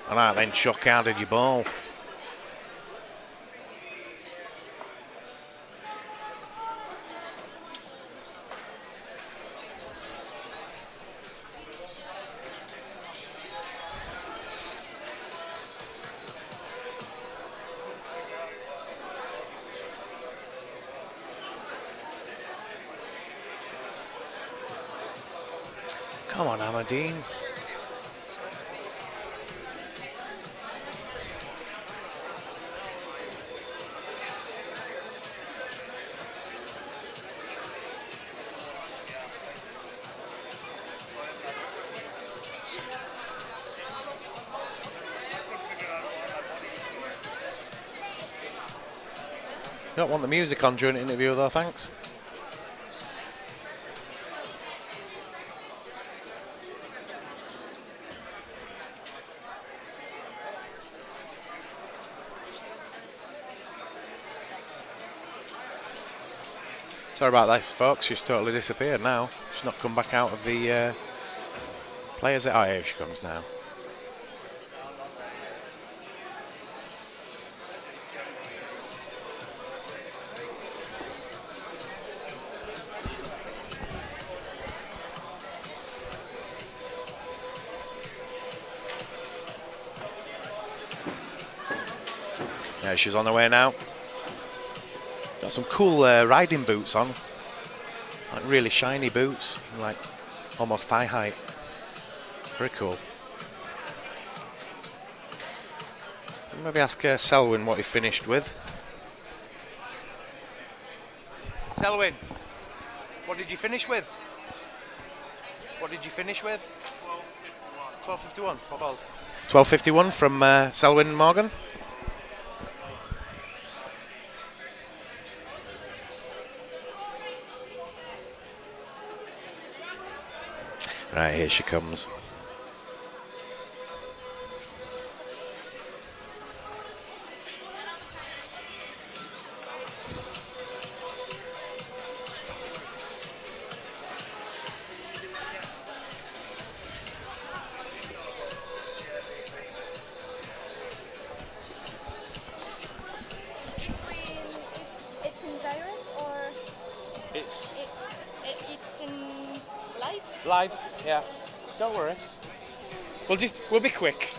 Alright then, Chuck, how did you bowl? Come on, Amandine. Don't want the music on during the interview though, thanks. Sorry about this, folks. She's totally disappeared now. She's not come back out of the players. Oh, here she comes now. Yeah, she's on her way now. Got some cool riding boots on, like really shiny boots, like almost thigh height. Very cool. Maybe ask Selwyn what he finished with. Selwyn, what did you finish with? What did you finish with? 12.51. 12.51. What ball? 12.51 from Selwyn Morgan. Right, here she comes.
It's in direct or
It's
it's in live?
live, yeah. Don't worry. We'll be quick.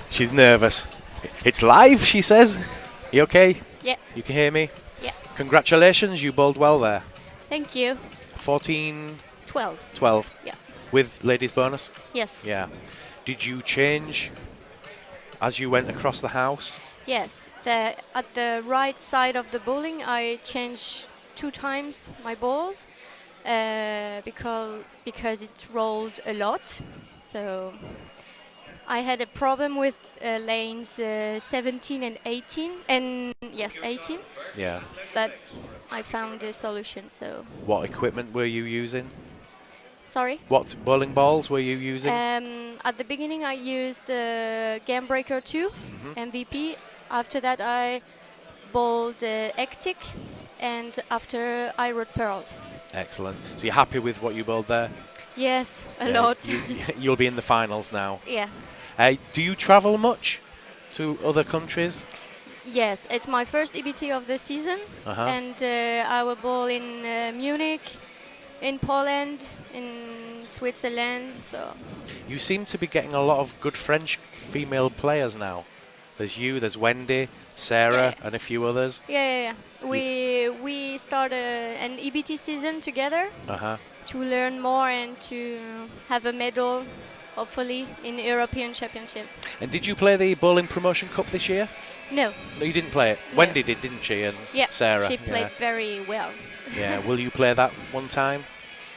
She's nervous. It's live, she says. You okay?
Yeah.
You can hear me?
Yeah.
Congratulations, you bowled well there.
Thank you.
14,
12.
12.
Yeah.
With ladies bonus?
Yes.
Yeah. Did you change as you went across the house?
Yes. At the right side of the bowling, I changed 2 times my balls because it rolled a lot. So I had a problem with lanes 17 and 18, and yes, 18.
Yeah.
But I found a solution. So.
What equipment were you using?
Sorry.
What bowling balls were you using?
At the beginning, I used Game Breaker 2 MVP. After that, I bowled Ectic, and after I wrote Pearl.
Excellent. So you're happy with what you bowled there?
Yes, a lot.
You'll be in the finals now.
Yeah.
Do you travel much to other countries?
Yes, it's my first EBT of the season, and I will bowl in Munich, in Poland, in Switzerland. So.
You seem to be getting a lot of good French female players now. There's you, there's Wendy, Sarah, and a few others.
Yeah. We started an EBT season together to learn more and to have a medal, hopefully, in the European Championship.
And did you play the Bowling Promotion Cup this year?
No.
No, you didn't play it.
No.
Wendy did, didn't she? And Sarah.
She played very well.
Yeah. Will you play that one time?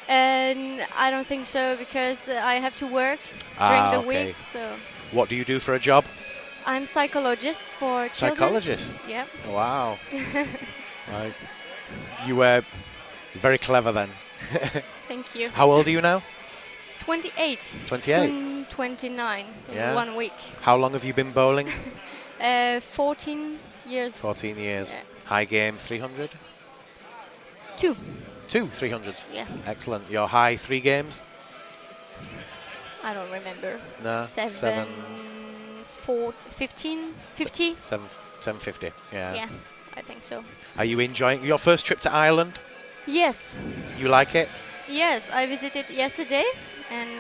And I don't think so because I have to work during the week. So.
What do you do for a job?
I'm psychologist for children.
Psychologist?
Yeah.
Wow. Right. You were very clever then.
Thank you.
How old are you now?
28.
28?
Soon 29 in 1 week.
How long have you been bowling?
14 years.
14 years.
Yeah.
High game 300?
2.
2 300s?
Yeah.
Excellent. Your high 3 games?
I don't remember.
No.
7, 4, 15, 50?
750, yeah.
Yeah, I think so.
Are you enjoying your first trip to Ireland?
Yes.
You like it?
Yes, I visited yesterday and...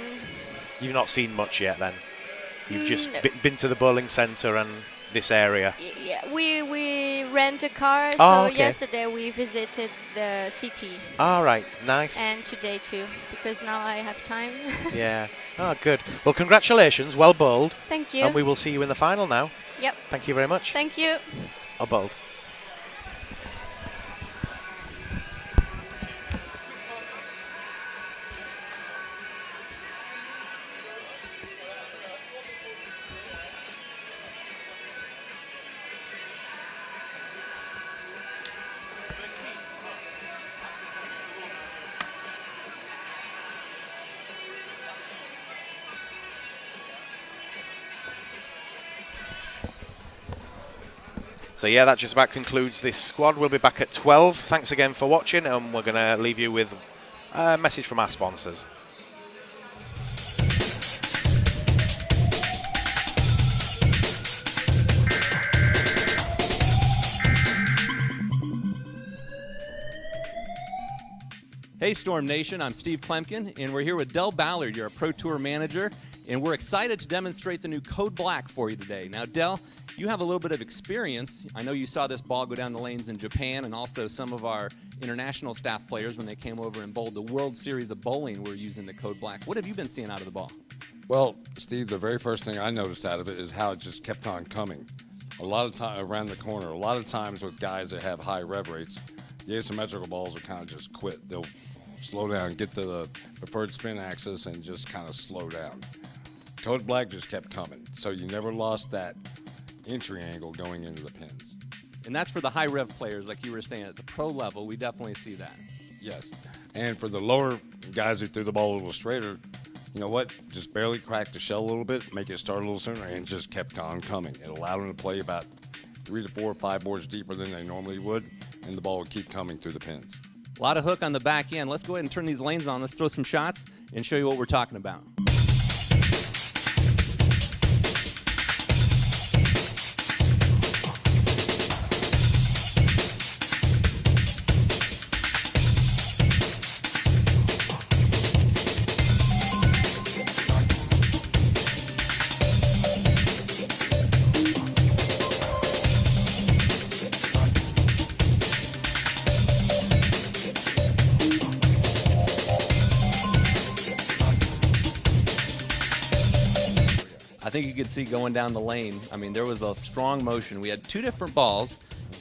You've not seen much yet then? You've just been to the bowling centre and this area?
Yeah, we rent a car, yesterday we visited the city.
All right, nice.
And today too, because now I have time.
Yeah. Oh, good. Well, congratulations. Well bowled.
Thank you.
And we will see you in the final now.
Yep.
Thank you very much.
Thank you.
Well bowled. So yeah, that just about concludes this squad. We'll be back at 12. Thanks again for watching, and we're going to leave you with a message from our sponsors.
Hey Storm Nation, I'm Steve Plemkin, and we're here with Del Ballard, your Pro Tour manager, and we're excited to demonstrate the new Code Black for you today. Now, Del, you have a little bit of experience. I know you saw this ball go down the lanes in Japan, and also some of our international staff players when they came over and bowled the World Series of Bowling were using the Code Black. What have you been seeing out of the ball?
Well, Steve, the very first thing I noticed out of it is how it just kept on coming. A lot of time around the corner, a lot of times with guys that have high rev rates, the asymmetrical balls will kind of just quit. They'll slow down, get to the preferred spin axis, and just kind of slow down. Code Black just kept coming, so you never lost that entry angle going into the pins.
And that's for the high rev players, like you were saying, at the pro level, we definitely see that.
Yes, and for the lower guys who threw the ball a little straighter, you know what, just barely cracked the shell a little bit, make it start a little sooner, and just kept on coming. It allowed them to play about 3 to 4 or 5 boards deeper than they normally would, and the ball would keep coming through the pins.
A lot of hook on the back end. Let's go ahead and turn these lanes on. Let's throw some shots and show you what we're talking about. I think you could see going down the lane. I mean, there was a strong motion. We had 2 different balls,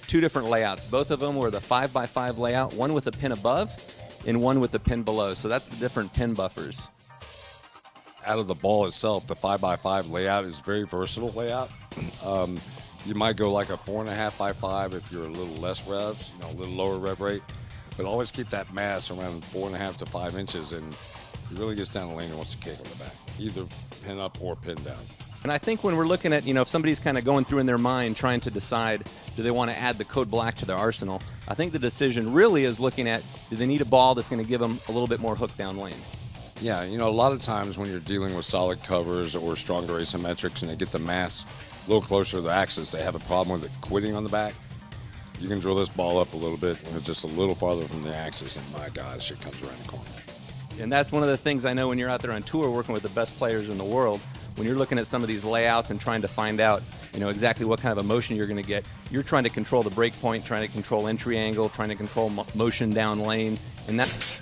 2 different layouts. Both of them were the 5x5 layout, one with a pin above and one with the pin below. So that's the different pin buffers.
Out of the ball itself, the 5x5 layout is very versatile layout. You might go like a 4.5x5 if you're a little less revs, a little lower rev rate, but always keep that mass around 4.5 to 5 inches, and it really gets down the lane and wants to kick on the back, either pin up or pin down.
And I think when we're looking at, if somebody's kind of going through in their mind trying to decide, do they want to add the code black to their arsenal, I think the decision really is looking at, do they need a ball that's going to give them a little bit more hook down lane?
Yeah, a lot of times when you're dealing with solid covers or stronger asymmetrics and they get the mass a little closer to the axis, they have a problem with it quitting on the back. You can drill this ball up a little bit, just a little farther from the axis, and my God, shit comes around the corner.
And that's one of the things I know when you're out there on tour working with the best players in the world, when you're looking at some of these layouts and trying to find out, exactly what kind of a motion you're going to get, you're trying to control the break point, trying to control entry angle, trying to control motion down lane, and that's